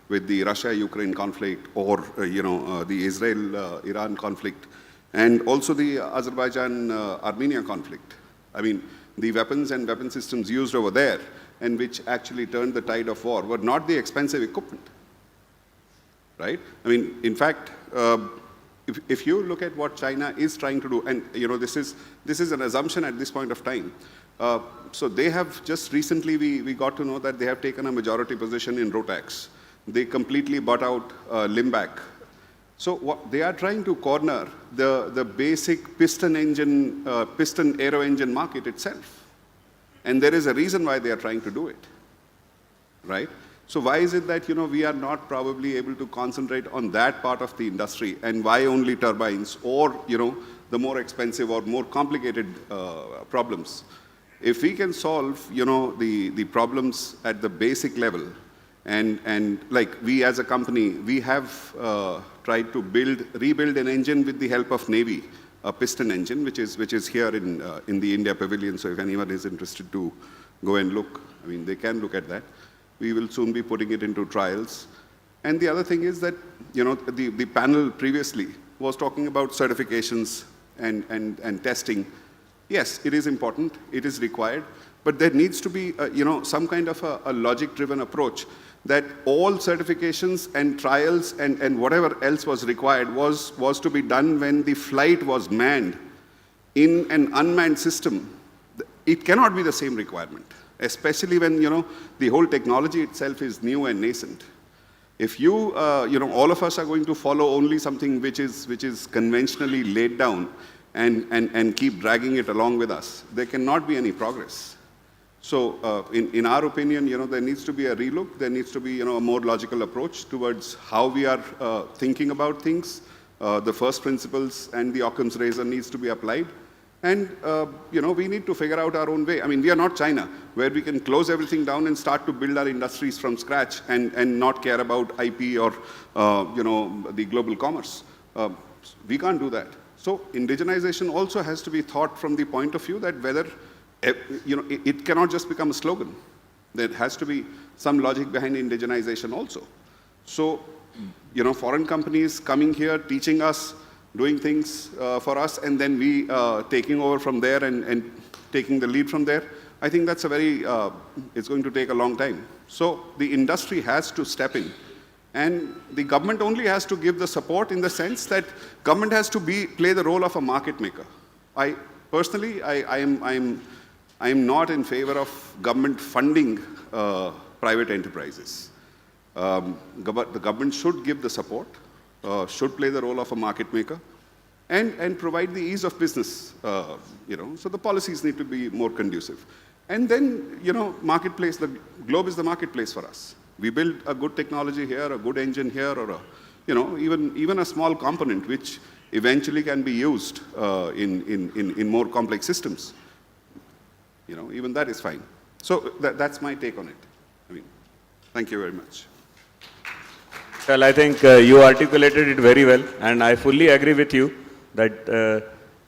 with the Russia-Ukraine conflict or, the Israel-Iran conflict, and also the Azerbaijan-Armenia conflict. I mean, the weapons and weapon systems used over there, and which actually turned the tide of war, were not the expensive equipment. Right? I mean, in fact, if you look at what China is trying to do, and this is an assumption at this point of time. So they have just recently, we got to know that they have taken a majority position in Rotax. They completely bought out Limbach. So what they are trying to corner the basic piston aero engine market itself. And there is a reason why they are trying to do it, right? So why is it that, we are not probably able to concentrate on that part of the industry, and why only turbines or, the more expensive or more complicated problems? If we can solve, the problems at the basic level, and like we as a company, we have tried to rebuild an engine with the help of Navy, a piston engine, which is here in the India Pavilion. So if anyone is interested to go and look, I mean, they can look at that. We will soon be putting it into trials. And the other thing is that, the panel previously was talking about certifications and testing. Yes, it is important, it is required, but there needs to be, some kind of a logic-driven approach that all certifications and trials and whatever else was required was to be done when the flight was manned. In an unmanned system, it cannot be the same requirement, especially when, the whole technology itself is new and nascent. If all of us are going to follow only something which is conventionally laid down and keep dragging it along with us, there cannot be any progress. So in our opinion, there needs to be a relook, there needs to be, a more logical approach towards how we are thinking about things. The first principles and the Occam's razor needs to be applied. And, we need to figure out our own way. I mean, we are not China, where we can close everything down and start to build our industries from scratch and not care about IP or, the global commerce. We can't do that. So indigenization also has to be thought from the point of view that whether, it cannot just become a slogan. There has to be some logic behind indigenization also. So, foreign companies coming here, teaching us, doing things for us, and then we taking over from there and taking the lead from there, I think that's a very, it's going to take a long time. So the industry has to step in, and the government only has to give the support in the sense that government has to play the role of a market maker. Personally, I am not in favor of government funding private enterprises. The government should give the support, should play the role of a market maker, and provide the ease of business, so the policies need to be more conducive. And then, marketplace, the globe is the marketplace for us. We build a good technology here, a good engine here, or even a small component which eventually can be used in more complex systems. Even that is fine. So that's my take on it. I mean, thank you very much. Well, I think you articulated it very well, and I fully agree with you that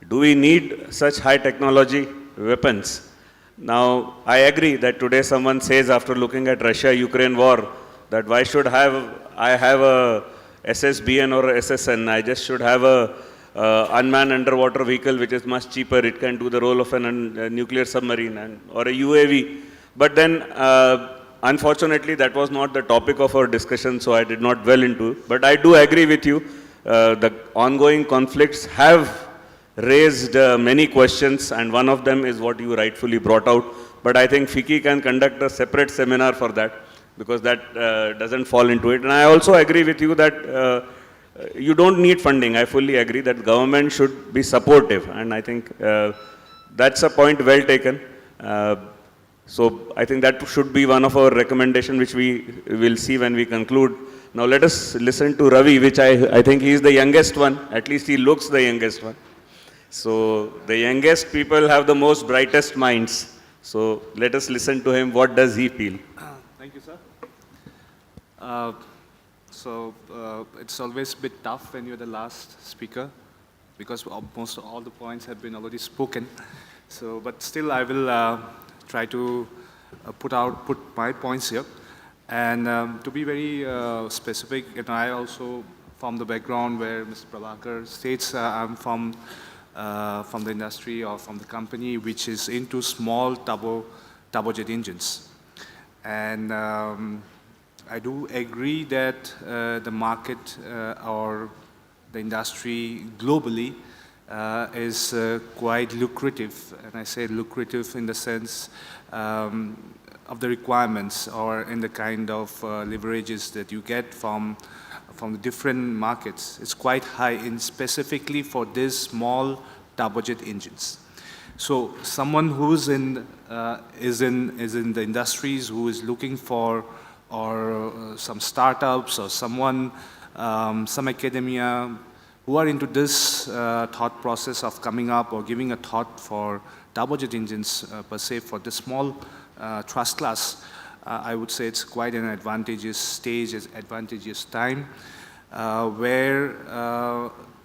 do we need such high technology weapons? Now, I agree that today someone says after looking at Russia-Ukraine war that why should I have a SSBN or a SSN? I just should have a unmanned underwater vehicle which is much cheaper. It can do the role of a nuclear submarine or a UAV. But then, unfortunately, that was not the topic of our discussion, so I did not dwell into it. But I do agree with you. The ongoing conflicts have raised many questions, and one of them is what you rightfully brought out. But I think FICCI can conduct a separate seminar for that, because that doesn't fall into it. And I also agree with you that you don't need funding. I fully agree that government should be supportive, and I think that's a point well taken. So I think that should be one of our recommendations, which we will see when we conclude. Now let us listen to Ravi, which I think he is the youngest one. At least he looks the youngest one. So the youngest people have the most brightest minds. So let us listen to him. What does he feel? Thank you, sir. It's always a bit tough when you're the last speaker, because most all the points have been already spoken. So, but still I will try to put my points here. And to be very specific, I also from the background where Mr. Prabhakar states, I'm from the industry or from the company which is into small turbojet engines. And I do agree that the market or the industry globally is quite lucrative. And I say lucrative in the sense of the requirements or in the kind of leverages that you get from the different markets. It's quite high in specifically for these small turbojet engines. So someone who's is in the industries who is looking for some startups or someone, some academia who are into this thought process of coming up or giving a thought for turbojet engines per se for the small thrust class, I would say it's quite an advantageous stage, advantageous time, where,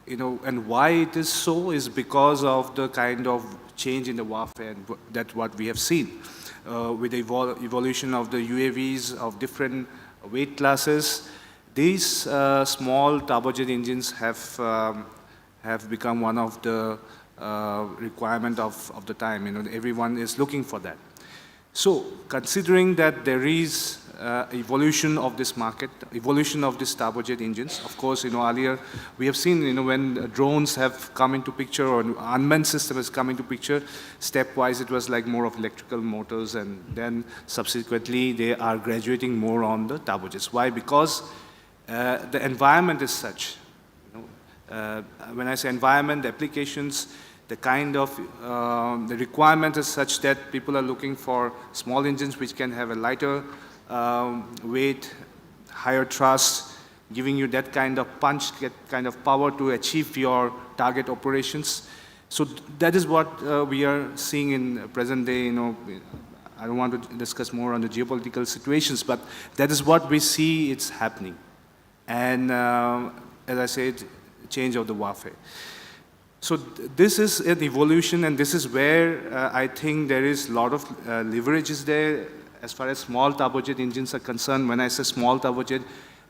and why it is so is because of the kind of change in the warfare and that what we have seen. With the evolution of the UAVs of different weight classes, these small turbojet engines have become one of the requirement of the time. Everyone is looking for that. So, considering that there is evolution of this market, evolution of these turbojet engines, of course, earlier we have seen, when drones have come into picture or unmanned system has come into picture, stepwise it was like more of electrical motors, and then subsequently they are graduating more on the turbojets. Why? Because the environment is such. When I say environment, the applications, the kind of, the requirement is such that people are looking for small engines which can have a lighter weight, higher thrust, giving you that kind of punch, that kind of power to achieve your target operations. So that is what we are seeing in present day. I don't want to discuss more on the geopolitical situations, but that is what we see it's happening. And as I said, change of the warfare. So this is an evolution, and this is where I think there is a lot of leverages there as far as small turbojet engines are concerned. When I say small turbojet,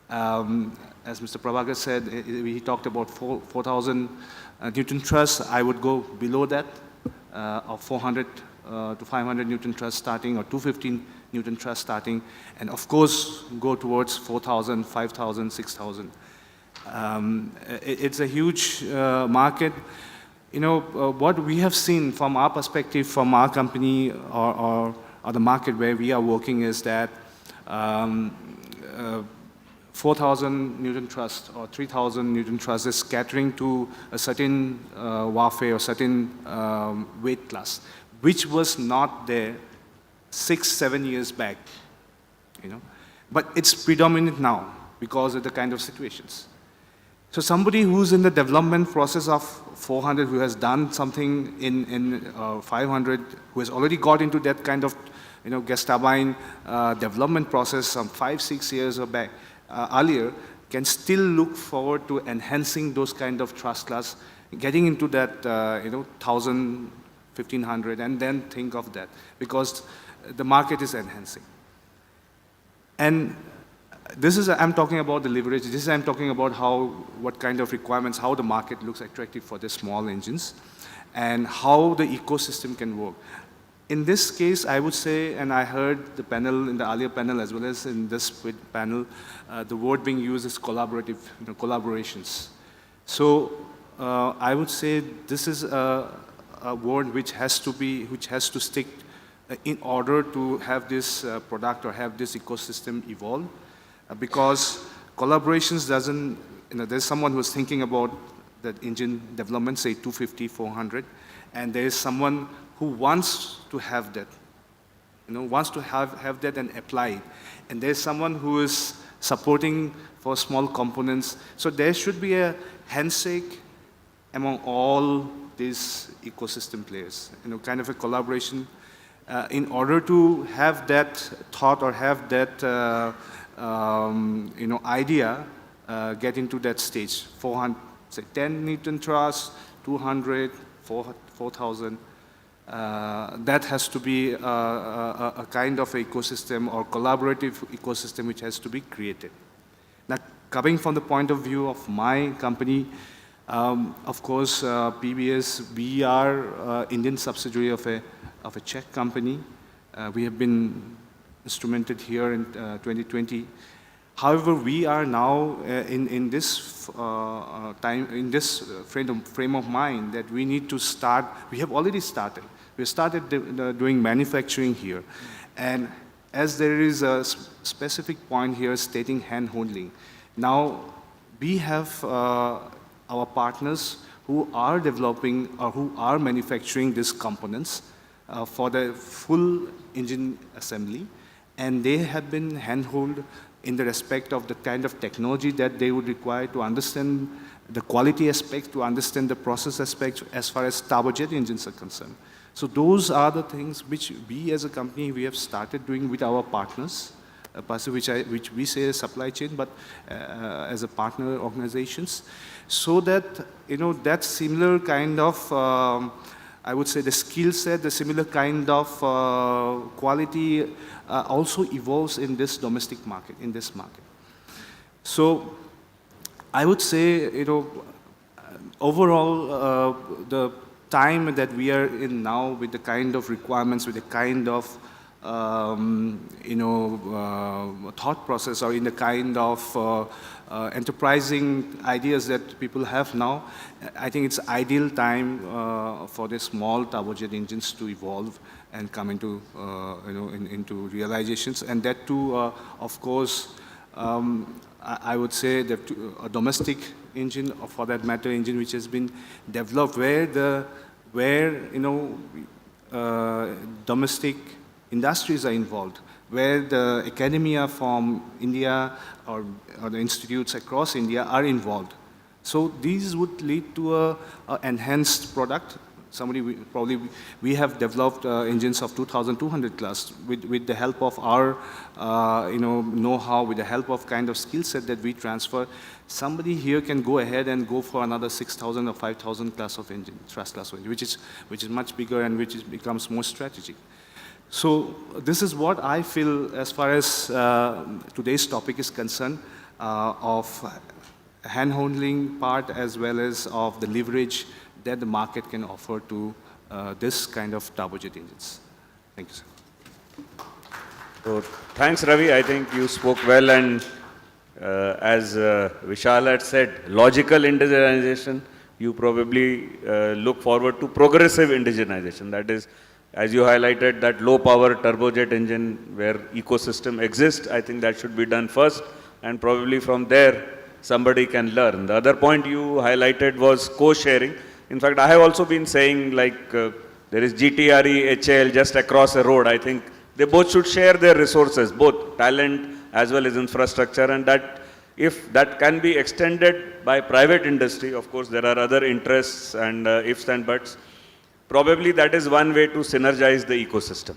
as Mr. Prabhakar said, he talked about 4,000 Newton thrust. I would go below that, of 400 to 500 Newton thrust starting, or 215 Newton thrust starting, and of course go towards 4,000, 5,000, 6,000. It's a huge market. What we have seen from our perspective, from our company or the market where we are working is that 4,000 Newton thrust or 3,000 Newton thrust is catering to a certain warfare or certain weight class, which was not there 6-7 years back. But it's predominant now because of the kind of situations. So somebody who's in the development process of 400, who has done something in 500, who has already got into that kind of gas turbine development process some 5-6 years back earlier, can still look forward to enhancing those kind of thrust class, getting into that 1,000, 1,500, and then think of that, because the market is enhancing. And this is, I'm talking about the leverage. This is, I'm talking about what kind of requirements, how the market looks attractive for the small engines, and how the ecosystem can work. In this case, I would say, and I heard the panel, in the earlier panel as well as in this panel, the word being used is collaborative, collaborations. So I would say this is a word which has to stick in order to have this product or have this ecosystem evolve, because collaborations doesn't, there's someone who's thinking about that engine development, say 250, 400, and there is someone who wants to have that, wants to have that and apply it. And there's someone who is supporting for small components. So there should be a handshake among all these ecosystem players, kind of a collaboration in order to have that thought or have that idea get into that stage. 400, say 10 Newton thrust, 200, 4,000. That has to be a kind of ecosystem or collaborative ecosystem which has to be created. Now, coming from the point of view of my company, of course, PBS, we are Indian subsidiary of a Czech company. We have been instrumented here in 2020. However, we are now in this time, in this frame of mind that we need to start. We have already started. We started doing manufacturing here, and as there is a specific point here stating hand-holding. Now, we have our partners who are developing or who are manufacturing these components for the full engine assembly, and they have been handheld in the respect of the kind of technology that they would require to understand the quality aspect, to understand the process aspect as far as turbojet engines are concerned. So those are the things which we as a company, we have started doing with our partners, which we say is supply chain, but as a partner organizations, so that, that similar kind of, I would say the skill set, the similar kind of quality also evolves in this domestic market, in this market. So I would say, overall, the time that we are in now with the kind of requirements, with the kind of, thought process or in the kind of enterprising ideas that people have now, I think it's ideal time for the small turbojet engines to evolve and come into, into realizations. And that too, of course, I would say that a domestic engine, or for that matter, engine which has been developed where domestic industries are involved, where the academia from India or the institutes across India are involved. So these would lead to a enhanced product. We have developed engines of 2,200 class with the help of our know-how, with the help of kind of skill set that we transfer. Somebody here can go ahead and go for another 6,000 or 5,000 class of engine, thrust class of engine, which is much bigger and becomes more strategic. So this is what I feel as far as today's topic is concerned, of hand-holding part as well as of the leverage that the market can offer to this kind of turbojet engines. Thank you, sir. So, thanks, Ravi. I think you spoke well, and as Vishal had said, logical indigenization, you probably look forward to progressive indigenization. That is, as you highlighted, that low-power turbojet engine where ecosystem exists, I think that should be done first, and probably from there, somebody can learn. The other point you highlighted was co-sharing. In fact, I have also been saying, like, there is GTRE, HAL just across the road. I think they both should share their resources, both talent as well as infrastructure, and that if that can be extended by private industry, of course, there are other interests and ifs and buts. Probably that is one way to synergize the ecosystem.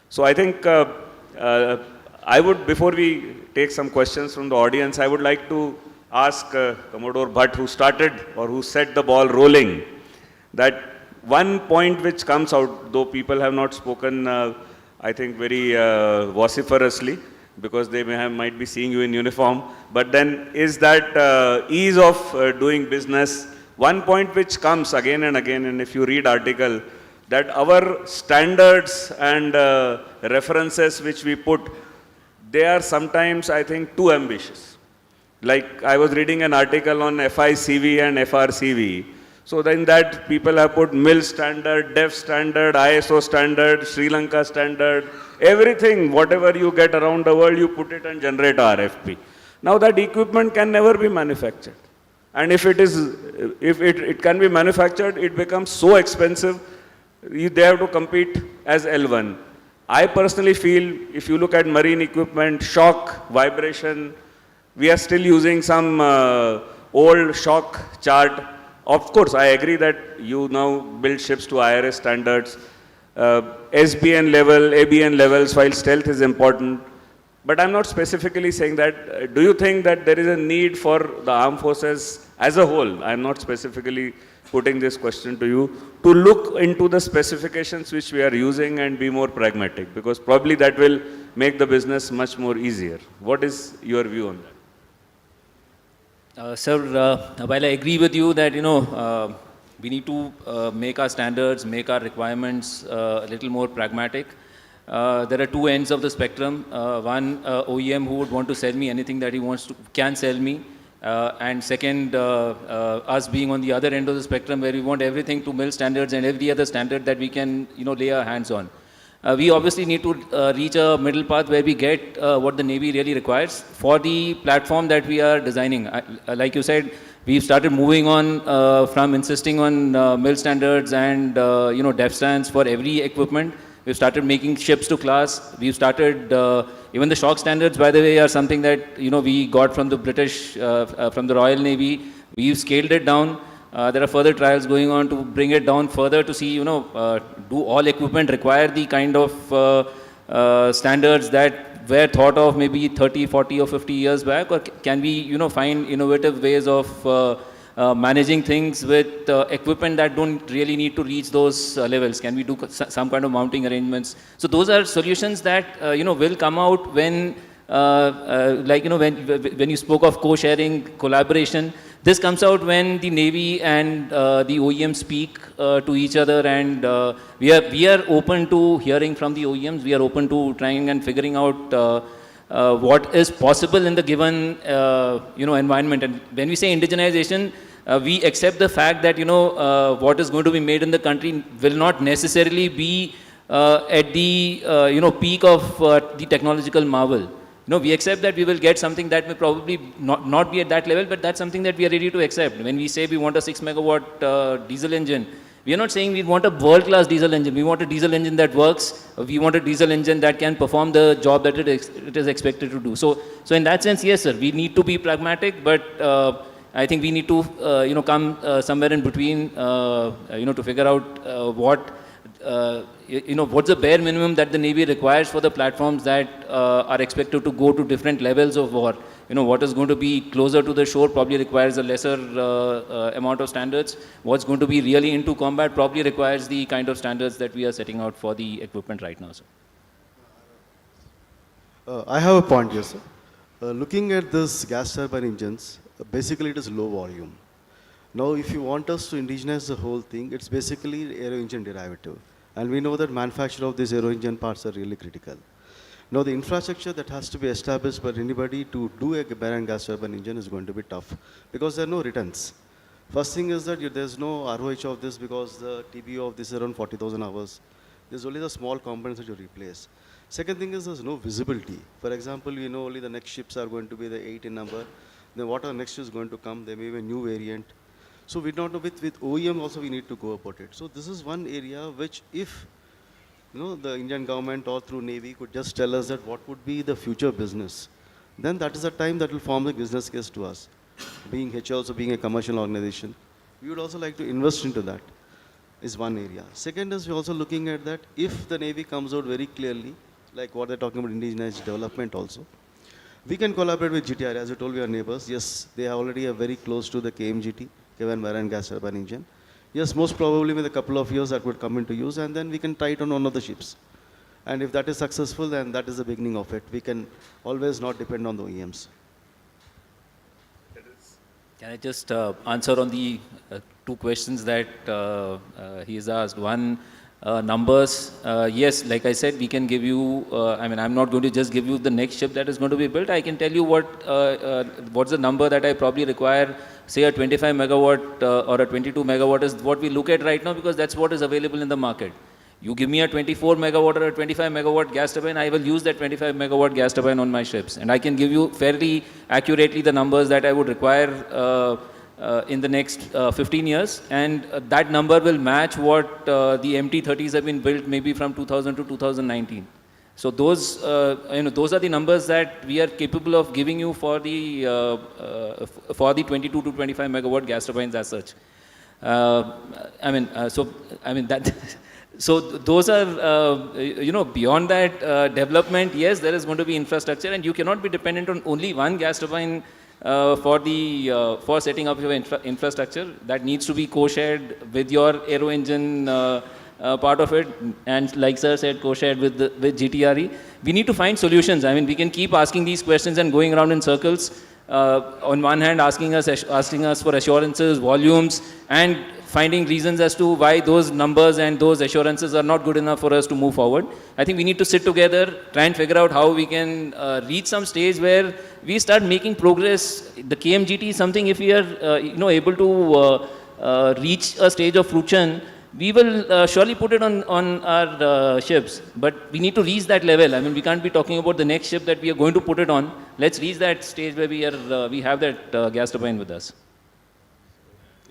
So I think I would, before we take some questions from the audience, I would like to ask Commodore Bhatt, who started or who set the ball rolling, that one point which comes out, though people have not spoken, I think, very vociferously, because they might be seeing you in uniform, but then is that ease of doing business. One point which comes again and again, and if you read article, that our standards and references which we put, they are sometimes, I think, too ambitious. like I was reading an article on FICV and FRCV. So then that people have put MIL standard, DEF standard, ISO standard, Sri Lanka standard, everything, whatever you get around the world, you put it and generate RFP. Now that equipment can never be manufactured. And if it can be manufactured, it becomes so expensive, they have to compete as L1. I personally feel, if you look at marine equipment, shock, vibration, we are still using some old shock chart. Of course, I agree that you now build ships to IRS standards, SBN level, ABN levels, while stealth is important. But I'm not specifically saying that. Do you think that there is a need for the armed forces as a whole, I'm not specifically putting this question to you, to look into the specifications which we are using and be more pragmatic? Because probably that will make the business much more easier. What is your view on that? Sir, while I agree with you that, we need to make our standards, make our requirements a little more pragmatic, there are two ends of the spectrum. One, OEM who would want to sell me anything that he wants to, can sell me. And second, us being on the other end of the spectrum where we want everything to MIL standards and every other standard that we can, lay our hands on. We obviously need to reach a middle path where we get what the Navy really requires for the platform that we are designing. Like you said, we've started moving on from insisting on MIL standards and DEF stands for every equipment. We've started making ships to class. We've started, even the shock standards, by the way, are something that we got from the British, from the Royal Navy. We've scaled it down. There are further trials going on to bring it down further to see, do all equipment require the kind of standards that were thought of maybe 30, 40 or 50 years back, or can we, find innovative ways of managing things with equipment that don't really need to reach those levels? Can we do some kind of mounting arrangements? So those are solutions that, will come out when, when you spoke of co-sharing, collaboration. This comes out when the Navy and the OEM speak to each other, and we are open to hearing from the OEMs. We are open to trying and figuring out what is possible in the given environment. And when we say indigenization, we accept the fact that what is going to be made in the country will not necessarily be at the peak of the technological marvel. We accept that we will get something that may probably not be at that level, but that's something that we are ready to accept. When we say we want a 6 megawatt diesel engine, we are not saying we want a world-class diesel engine. We want a diesel engine that works. We want a diesel engine that can perform the job that it is expected to do. So in that sense, yes, sir, we need to be pragmatic, but I think we need to, come somewhere in between, to figure out what, what's the bare minimum that the Navy requires for the platforms that are expected to go to different levels of war. What is going to be closer to the shore probably requires a lesser amount of standards. What's going to be really into combat probably requires the kind of standards that we are setting out for the equipment right now, sir. I have a point here, sir. Looking at this gas turbine engines, basically it is low volume. Now, if you want us to indigenize the whole thing, it's basically aero engine derivative. And we know that manufacture of these aero engine parts are really critical. Now, the infrastructure that has to be established by anybody to do a barren gas turbine engine is going to be tough because there are no returns. First thing is that there's no ROH of this because the TBO of this is around 40,000 hours. There's only the small components that you replace. Second thing is there's no visibility. For example, we know only the next ships are going to be the 8 in number. Then what are next is going to come? There may be a new variant. So we don't know with OEM also we need to go about it. So this is one area which if the Indian government or through Navy could just tell us that what would be the future business, then that is the time that will form the business case to us. Being HR, also being a commercial organization, we would also like to invest into that is one area. Second is we're also looking at that if the Navy comes out very clearly, like what they're talking about indigenized development also, we can collaborate with GTR. As you told, we are neighbors. Yes, they already are very close to the KMGT, Kevin Marine Gas Turbine Engine. Yes, most probably with a couple of years that would come into use, and then we can try it on one of the ships. And if that is successful, then that is the beginning of it. We can always not depend on the OEMs. Can I just answer on the two questions that he has asked? One, numbers. Yes, like I said, we can give you, I mean, I'm not going to just give you the next ship that is going to be built. I can tell you what's the number that I probably require, say a 25 megawatt or a 22 megawatt is what we look at right now, because that's what is available in the market. You give me a 24 megawatt or a 25 megawatt gas turbine, I will use that 25 megawatt gas turbine on my ships. And I can give you fairly accurately the numbers that I would require in the next 15 years, and that number will match what the MT-30s have been built maybe from 2000 to 2019. So those, those are the numbers that we are capable of giving you for the 22 to 25 megawatt gas turbines as such. So those are, beyond that development, yes, there is going to be infrastructure, and you cannot be dependent on only one gas turbine for setting up your infrastructure. That needs to be co-shared with your aero engine part of it, and like sir said, co-shared with GTRE. We need to find solutions. I mean, we can keep asking these questions and going around in circles. On one hand, asking us for assurances, volumes, and finding reasons as to why those numbers and those assurances are not good enough for us to move forward. I think we need to sit together, try and figure out how we can reach some stage where we start making progress. The KMGT is something, if we are able to reach a stage of fruition, we will surely put it on our ships. But we need to reach that level. I mean, we can't be talking about the next ship that we are going to put it on. Let's reach that stage where we have that gas turbine with us.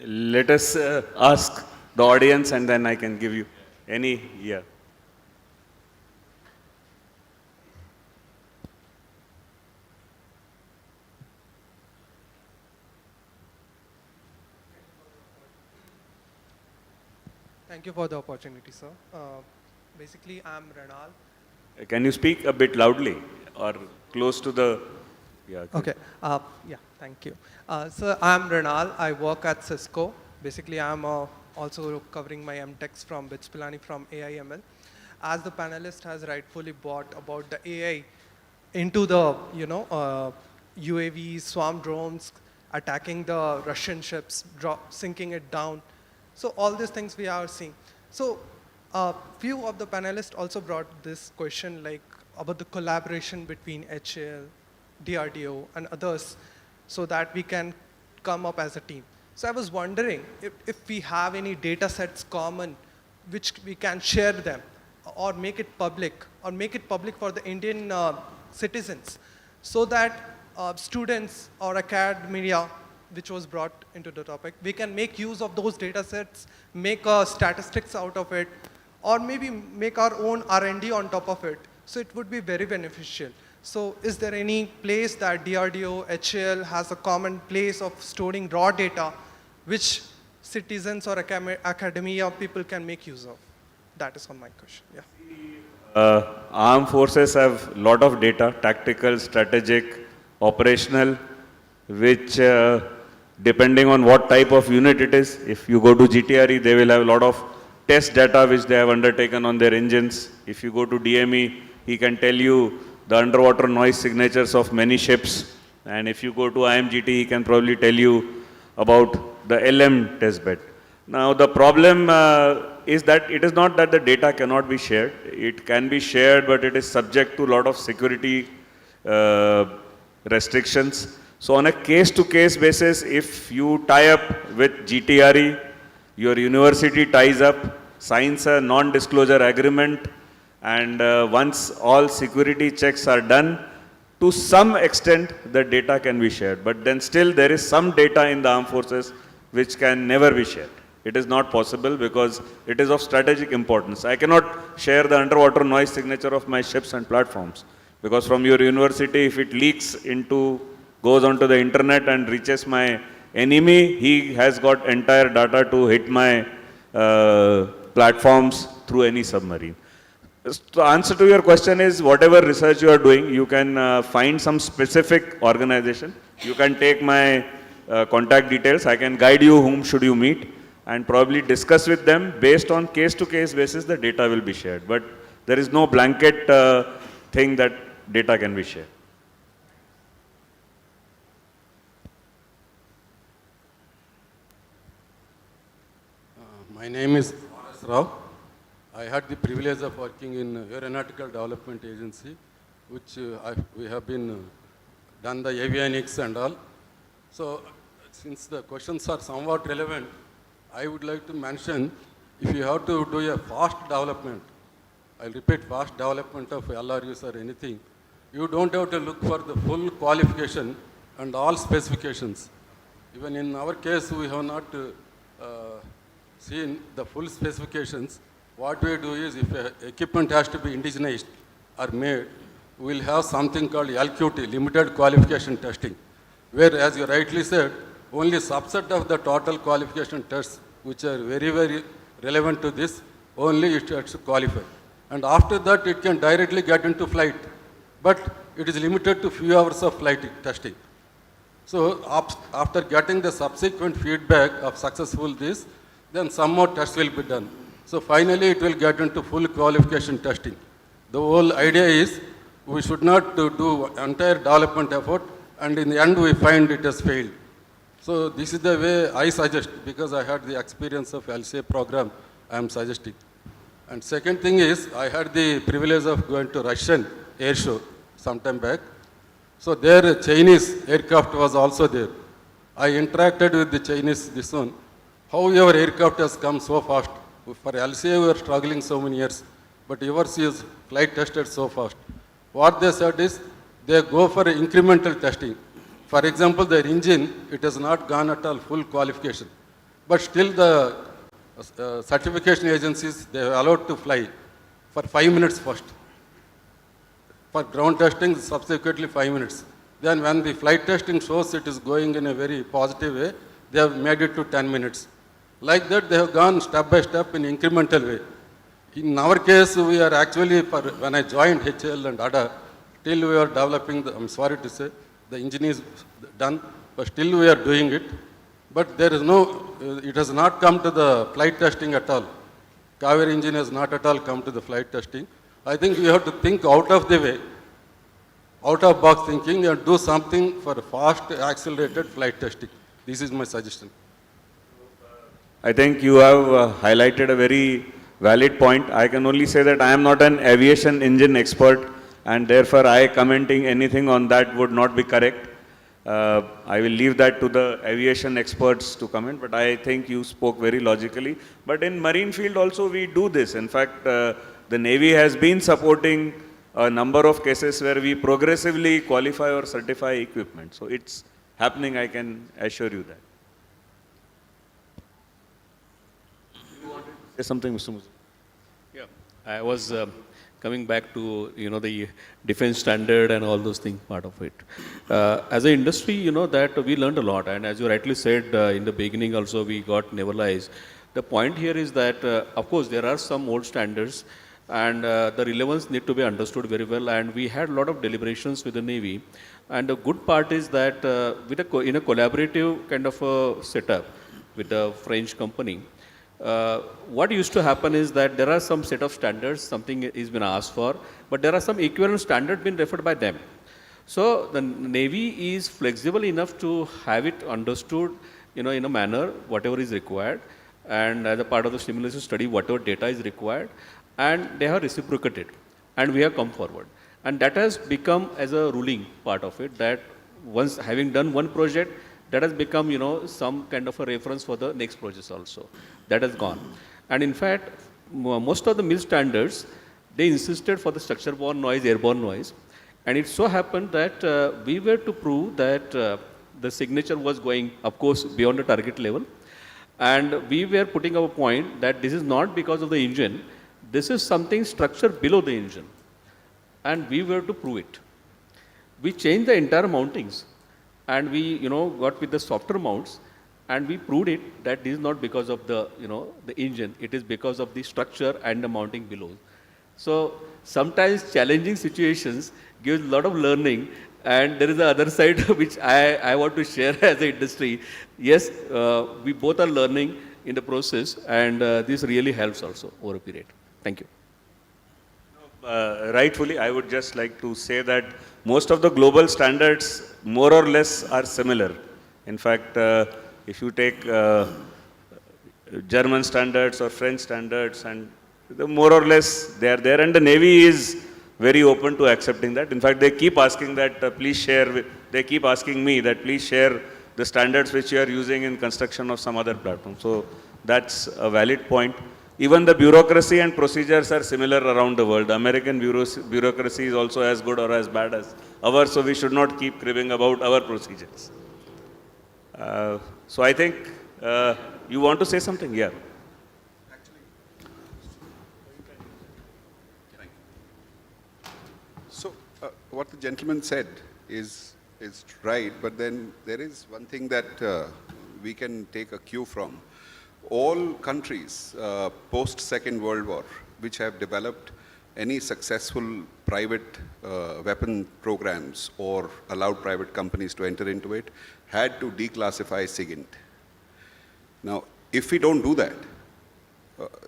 Let us ask the audience, and then I can give you any, yeah. Thank you for the opportunity, sir. Basically, I'm Renal. Can you speak a bit loudly or close to the, yeah. Okay. Yeah, thank you. So I'm Renal. I work at Cisco. Basically, I'm also covering my MTechs from Bits Pilani from AIML. As the panelist has rightfully brought about the AI into the, UAVs, swarm drones, attacking the Russian ships, sinking it down. So all these things we are seeing. So few of the panelists also brought this question like about the collaboration between HAL, DRDO, and others, so that we can come up as a team. So I was wondering if we have any data sets common which we can share them or make it public for the Indian citizens, so that students or academia, which was brought into the topic, we can make use of those data sets, make statistics out of it, or maybe make our own R&D on top of it. So it would be very beneficial. So is there any place that DRDO, HAL has a common place of storing raw data which citizens or academia people can make use of? That is on my question, yeah. Armed forces have a lot of data, tactical, strategic, operational, which depending on what type of unit it is, if you go to GTRE, they will have a lot of test data which they have undertaken on their engines. If you go to DME, he can tell you the underwater noise signatures of many ships. And if you go to IMGT, he can probably tell you about the LM testbed. Now, the problem is that it is not that the data cannot be shared. It can be shared, but it is subject to a lot of security restrictions. So on a case-to-case basis, if you tie up with GTRE, your university ties up, signs a non-disclosure agreement, and once all security checks are done, to some extent the data can be shared. But then still there is some data in the armed forces which can never be shared. It is not possible because it is of strategic importance. I cannot share the underwater noise signature of my ships and platforms, because from your university, if it leaks goes onto the internet and reaches my enemy, he has got entire data to hit my platforms through any submarine. The answer to your question is, whatever research you are doing, you can find some specific organization. You can take my contact details. I can guide you whom should you meet and probably discuss with them. Based on case-to-case basis, the data will be shared. But there is no blanket thing that data can be shared. My name is Rao. I had the privilege of working in Aeronautical Development Agency, which we have been done the avionics and all. So since the questions are somewhat relevant, I would like to mention, if you have to do a fast development, I'll repeat, fast development of LRUs or anything, you don't have to look for the full qualification and all specifications. Even in our case, we have not seen the full specifications. What we do is, if equipment has to be indigenized or made, we'll have something called LQT, limited qualification testing, where, as you rightly said, only subset of the total qualification tests, which are very, very relevant to this, only it has to qualify. And after that, it can directly get into flight. But it is limited to few hours of flight testing. So after getting the subsequent feedback of successful this, then some more tests will be done. So finally, it will get into full qualification testing. The whole idea is, we should not do entire development effort, and in the end, we find it has failed. So this is the way I suggest, because I had the experience of LCA program, I am suggesting. And second thing is, I had the privilege of going to Russian air show sometime back. So there a Chinese aircraft was also there. I interacted with the Chinese, this one. How your aircraft has come so fast? For LCA we were struggling so many years, but yours is flight tested so fast. What they said is, they go for incremental testing. For example, their engine, it has not gone at all full qualification. But still the certification agencies, they are allowed to fly for 5 minutes first. For ground testing, subsequently 5 minutes. Then when the flight testing shows it is going in a very positive way, they have made it to 10 minutes. Like that, they have gone step by step in incremental way. In our case, we are actually, when I joined HL and ADA, still we are developing, I'm sorry to say, the engine is done, but still we are doing it. But there is no, it has not come to the flight testing at all. Kaveri engine has not at all come to the flight testing. I think we have to think out of the way, out of box thinking, and do something for fast accelerated flight testing. This is my suggestion. I think you have highlighted a very valid point. I can only say that I am not an aviation engine expert, and therefore I commenting anything on that would not be correct. I will leave that to the aviation experts to comment, but I think you spoke very logically. But in marine field also we do this. In fact, the Navy has been supporting a number of cases where we progressively qualify or certify equipment. So it's happening, I can assure you that. You wanted to say something, Mr. Musa? Yeah, I was coming back to, the defense standard and all those things, part of it. As an industry, that we learned a lot. And as you rightly said, in the beginning also, we got navalized. The point here is that, of course, there are some old standards, and the relevance need to be understood very well. And we had a lot of deliberations with the Navy. And the good part is that in a collaborative kind of a setup with the French company, what used to happen is that there are some set of standards, something is been asked for, but there are some equivalent standards been referred by them. So the Navy is flexible enough to have it understood, in a manner, whatever is required, and as a part of the simulation study, whatever data is required, and they have reciprocated, and we have come forward. And that has become as a ruling part of it, that once having done one project, that has become, some kind of a reference for the next projects also. That has gone. And in fact, most of the MIL standards, they insisted for the structure-borne noise, airborne noise. And it so happened that we were to prove that the signature was going, of course, beyond the target level. And we were putting our point that this is not because of the engine, this is something structure below the engine. And we were to prove it. We changed the entire mountings. And we, got with the softer mounts, and we proved it that this is not because of the, the engine. It is because of the structure and the mounting below. So sometimes challenging situations gives a lot of learning, and there is the other side which I want to share as an industry. Yes, we both are learning in the process, and this really helps also over a period. Thank you. Rightfully, I would just like to say that most of the global standards more or less are similar. In fact, if you take German standards or French standards and more or less they are there, and the Navy is very open to accepting that. In fact, they keep asking that please share, they keep asking me that please share the standards which you are using in construction of some other platform. So that's a valid point. Even the bureaucracy and procedures are similar around the world. The American bureaucracy is also as good or as bad as ours, so we should not keep cribbing about our procedures. So I think you want to say something? Yeah. So what the gentleman said is right, but then there is one thing that we can take a cue from. All countries post-Second World War which have developed any successful private weapon programs or allowed private companies to enter into it had to declassify SIGINT. Now, if we don't do that,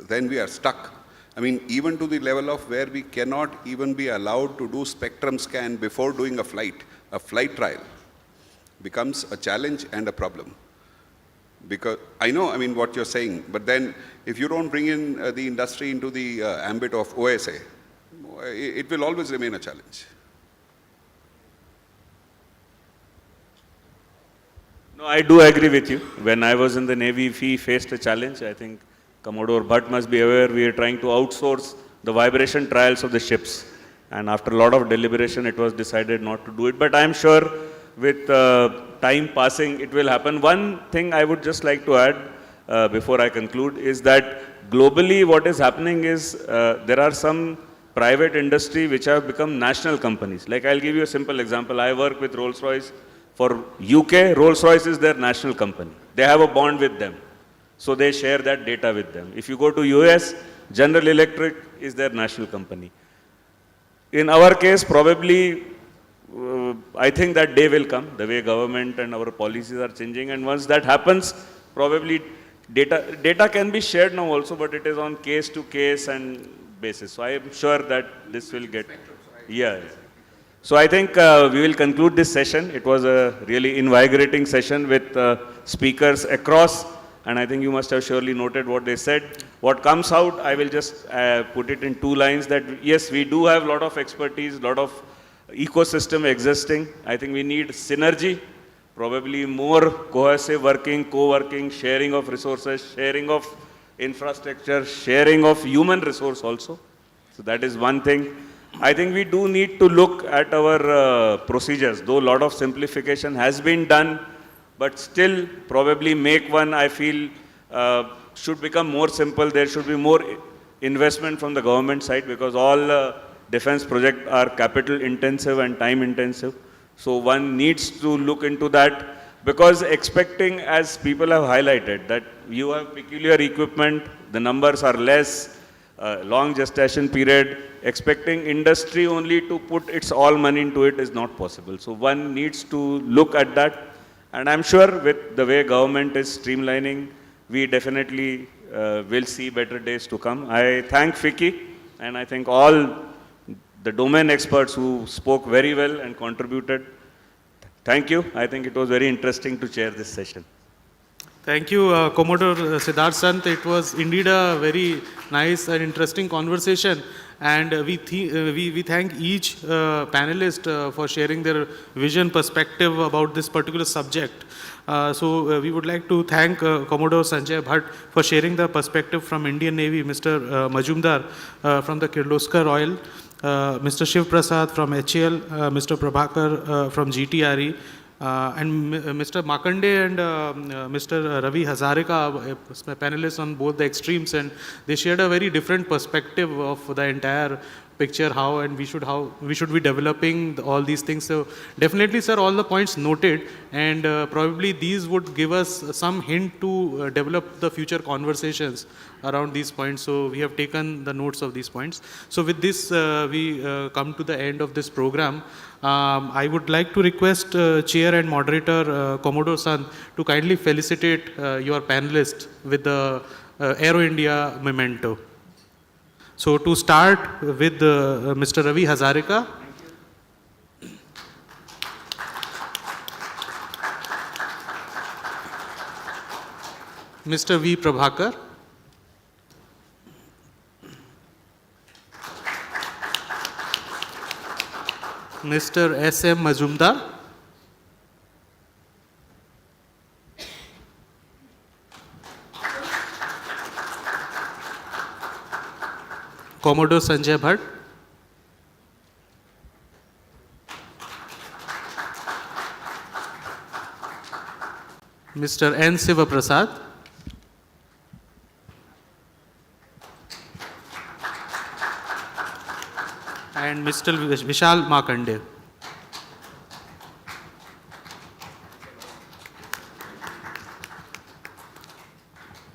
then we are stuck. I mean, even to the level of where we cannot even be allowed to do spectrum scan before doing a flight trial becomes a challenge and a problem. Because I know, I mean, what you're saying, but then if you don't bring in the industry into the ambit of OSA, it will always remain a challenge. No, I do agree with you. When I was in the Navy, we faced a challenge. I think Commodore Bhatt must be aware we are trying to outsource the vibration trials of the ships. And after a lot of deliberation, it was decided not to do it. But I'm sure with time passing, it will happen. One thing I would just like to add before I conclude is that globally what is happening is there are some private industry which have become national companies. Like I'll give you a simple example. I work with Rolls-Royce. For UK, Rolls-Royce is their national company. They have a bond with them. So they share that data with them. If you go to US, General Electric is their national company. In our case, probably, I think that day will come, the way government and our policies are changing. And once that happens, probably data can be shared now also, but it is on case to case and basis. So I am sure that this will get, yeah. So I think we will conclude this session. It was a really invigorating session with speakers across, and I think you must have surely noted what they said. What comes out, I will just put it in 2 lines that yes, we do have a lot of expertise, a lot of ecosystem existing. I think we need synergy, probably more cohesive working, co-working, sharing of resources, sharing of infrastructure, sharing of human resource also. So that is one thing. I think we do need to look at our procedures, though a lot of simplification has been done, but still probably make one, I feel, should become more simple. There should be more investment from the government side because all defense projects are capital intensive and time intensive. So one needs to look into that because expecting, as people have highlighted, that you have peculiar equipment, the numbers are less, long gestation period, expecting industry only to put its all money into it is not possible. So one needs to look at that. And I'm sure with the way government is streamlining, we definitely will see better days to come. I thank Fiki and I thank all the domain experts who spoke very well and contributed. Thank you. I think it was very interesting to chair this session. Thank you, Commodore Siddharth Sant. It was indeed a very nice and interesting conversation. And we thank each panelist for sharing their vision, perspective about this particular subject. So we would like to thank Commodore Sanjay Bhatt for sharing the perspective from Indian Navy, Mr. Majumdar from the Kirloskar Oil, Mr. Shiv Prasad from HAL, Mr. Prabhakar from GTRE, and Mr. Makande and Mr. Ravi Hazarika, panelists on both the extremes, and they shared a very different perspective of the entire picture, how we should be developing all these things. So definitely, sir, all the points noted, and probably these would give us some hint to develop the future conversations around these points. So we have taken the notes of these points. So with this, we come to the end of this program. I would like to request Chair and Moderator Commodore Sant to kindly felicitate your panelists with the Aero India memento. So to start with Mr. Ravi Hazarika. Mr. V. Prabhakar. Mr. S.M. Majumdar. Commodore Sanjay Bhatt. Mr. N. Sivaprasad. And Mr. Vishal Makande.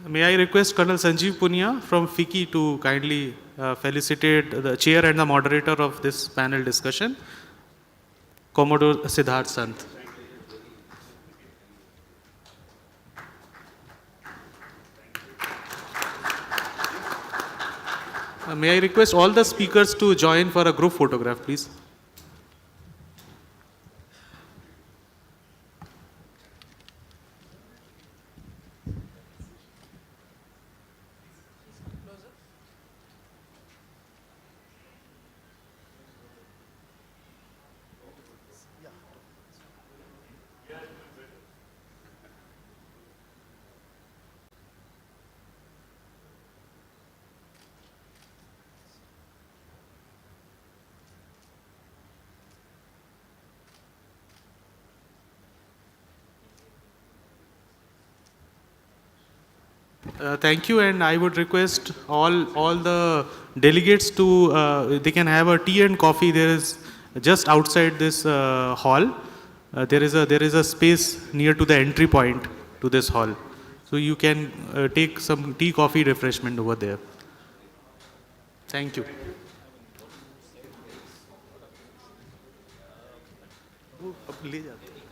May I request Colonel Sanjeev Punia from FICCI to kindly felicitate the chair and the moderator of this panel discussion, Commodore Siddharth Sant. May I request all the speakers to join for a group photograph, please. Thank you, and I would request all the delegates to they can have a tea and coffee. There is just outside this hall. There is a space near to the entry point to this hall, so you can take some tea, coffee, refreshment over there. Thank you. ले जाते हैं।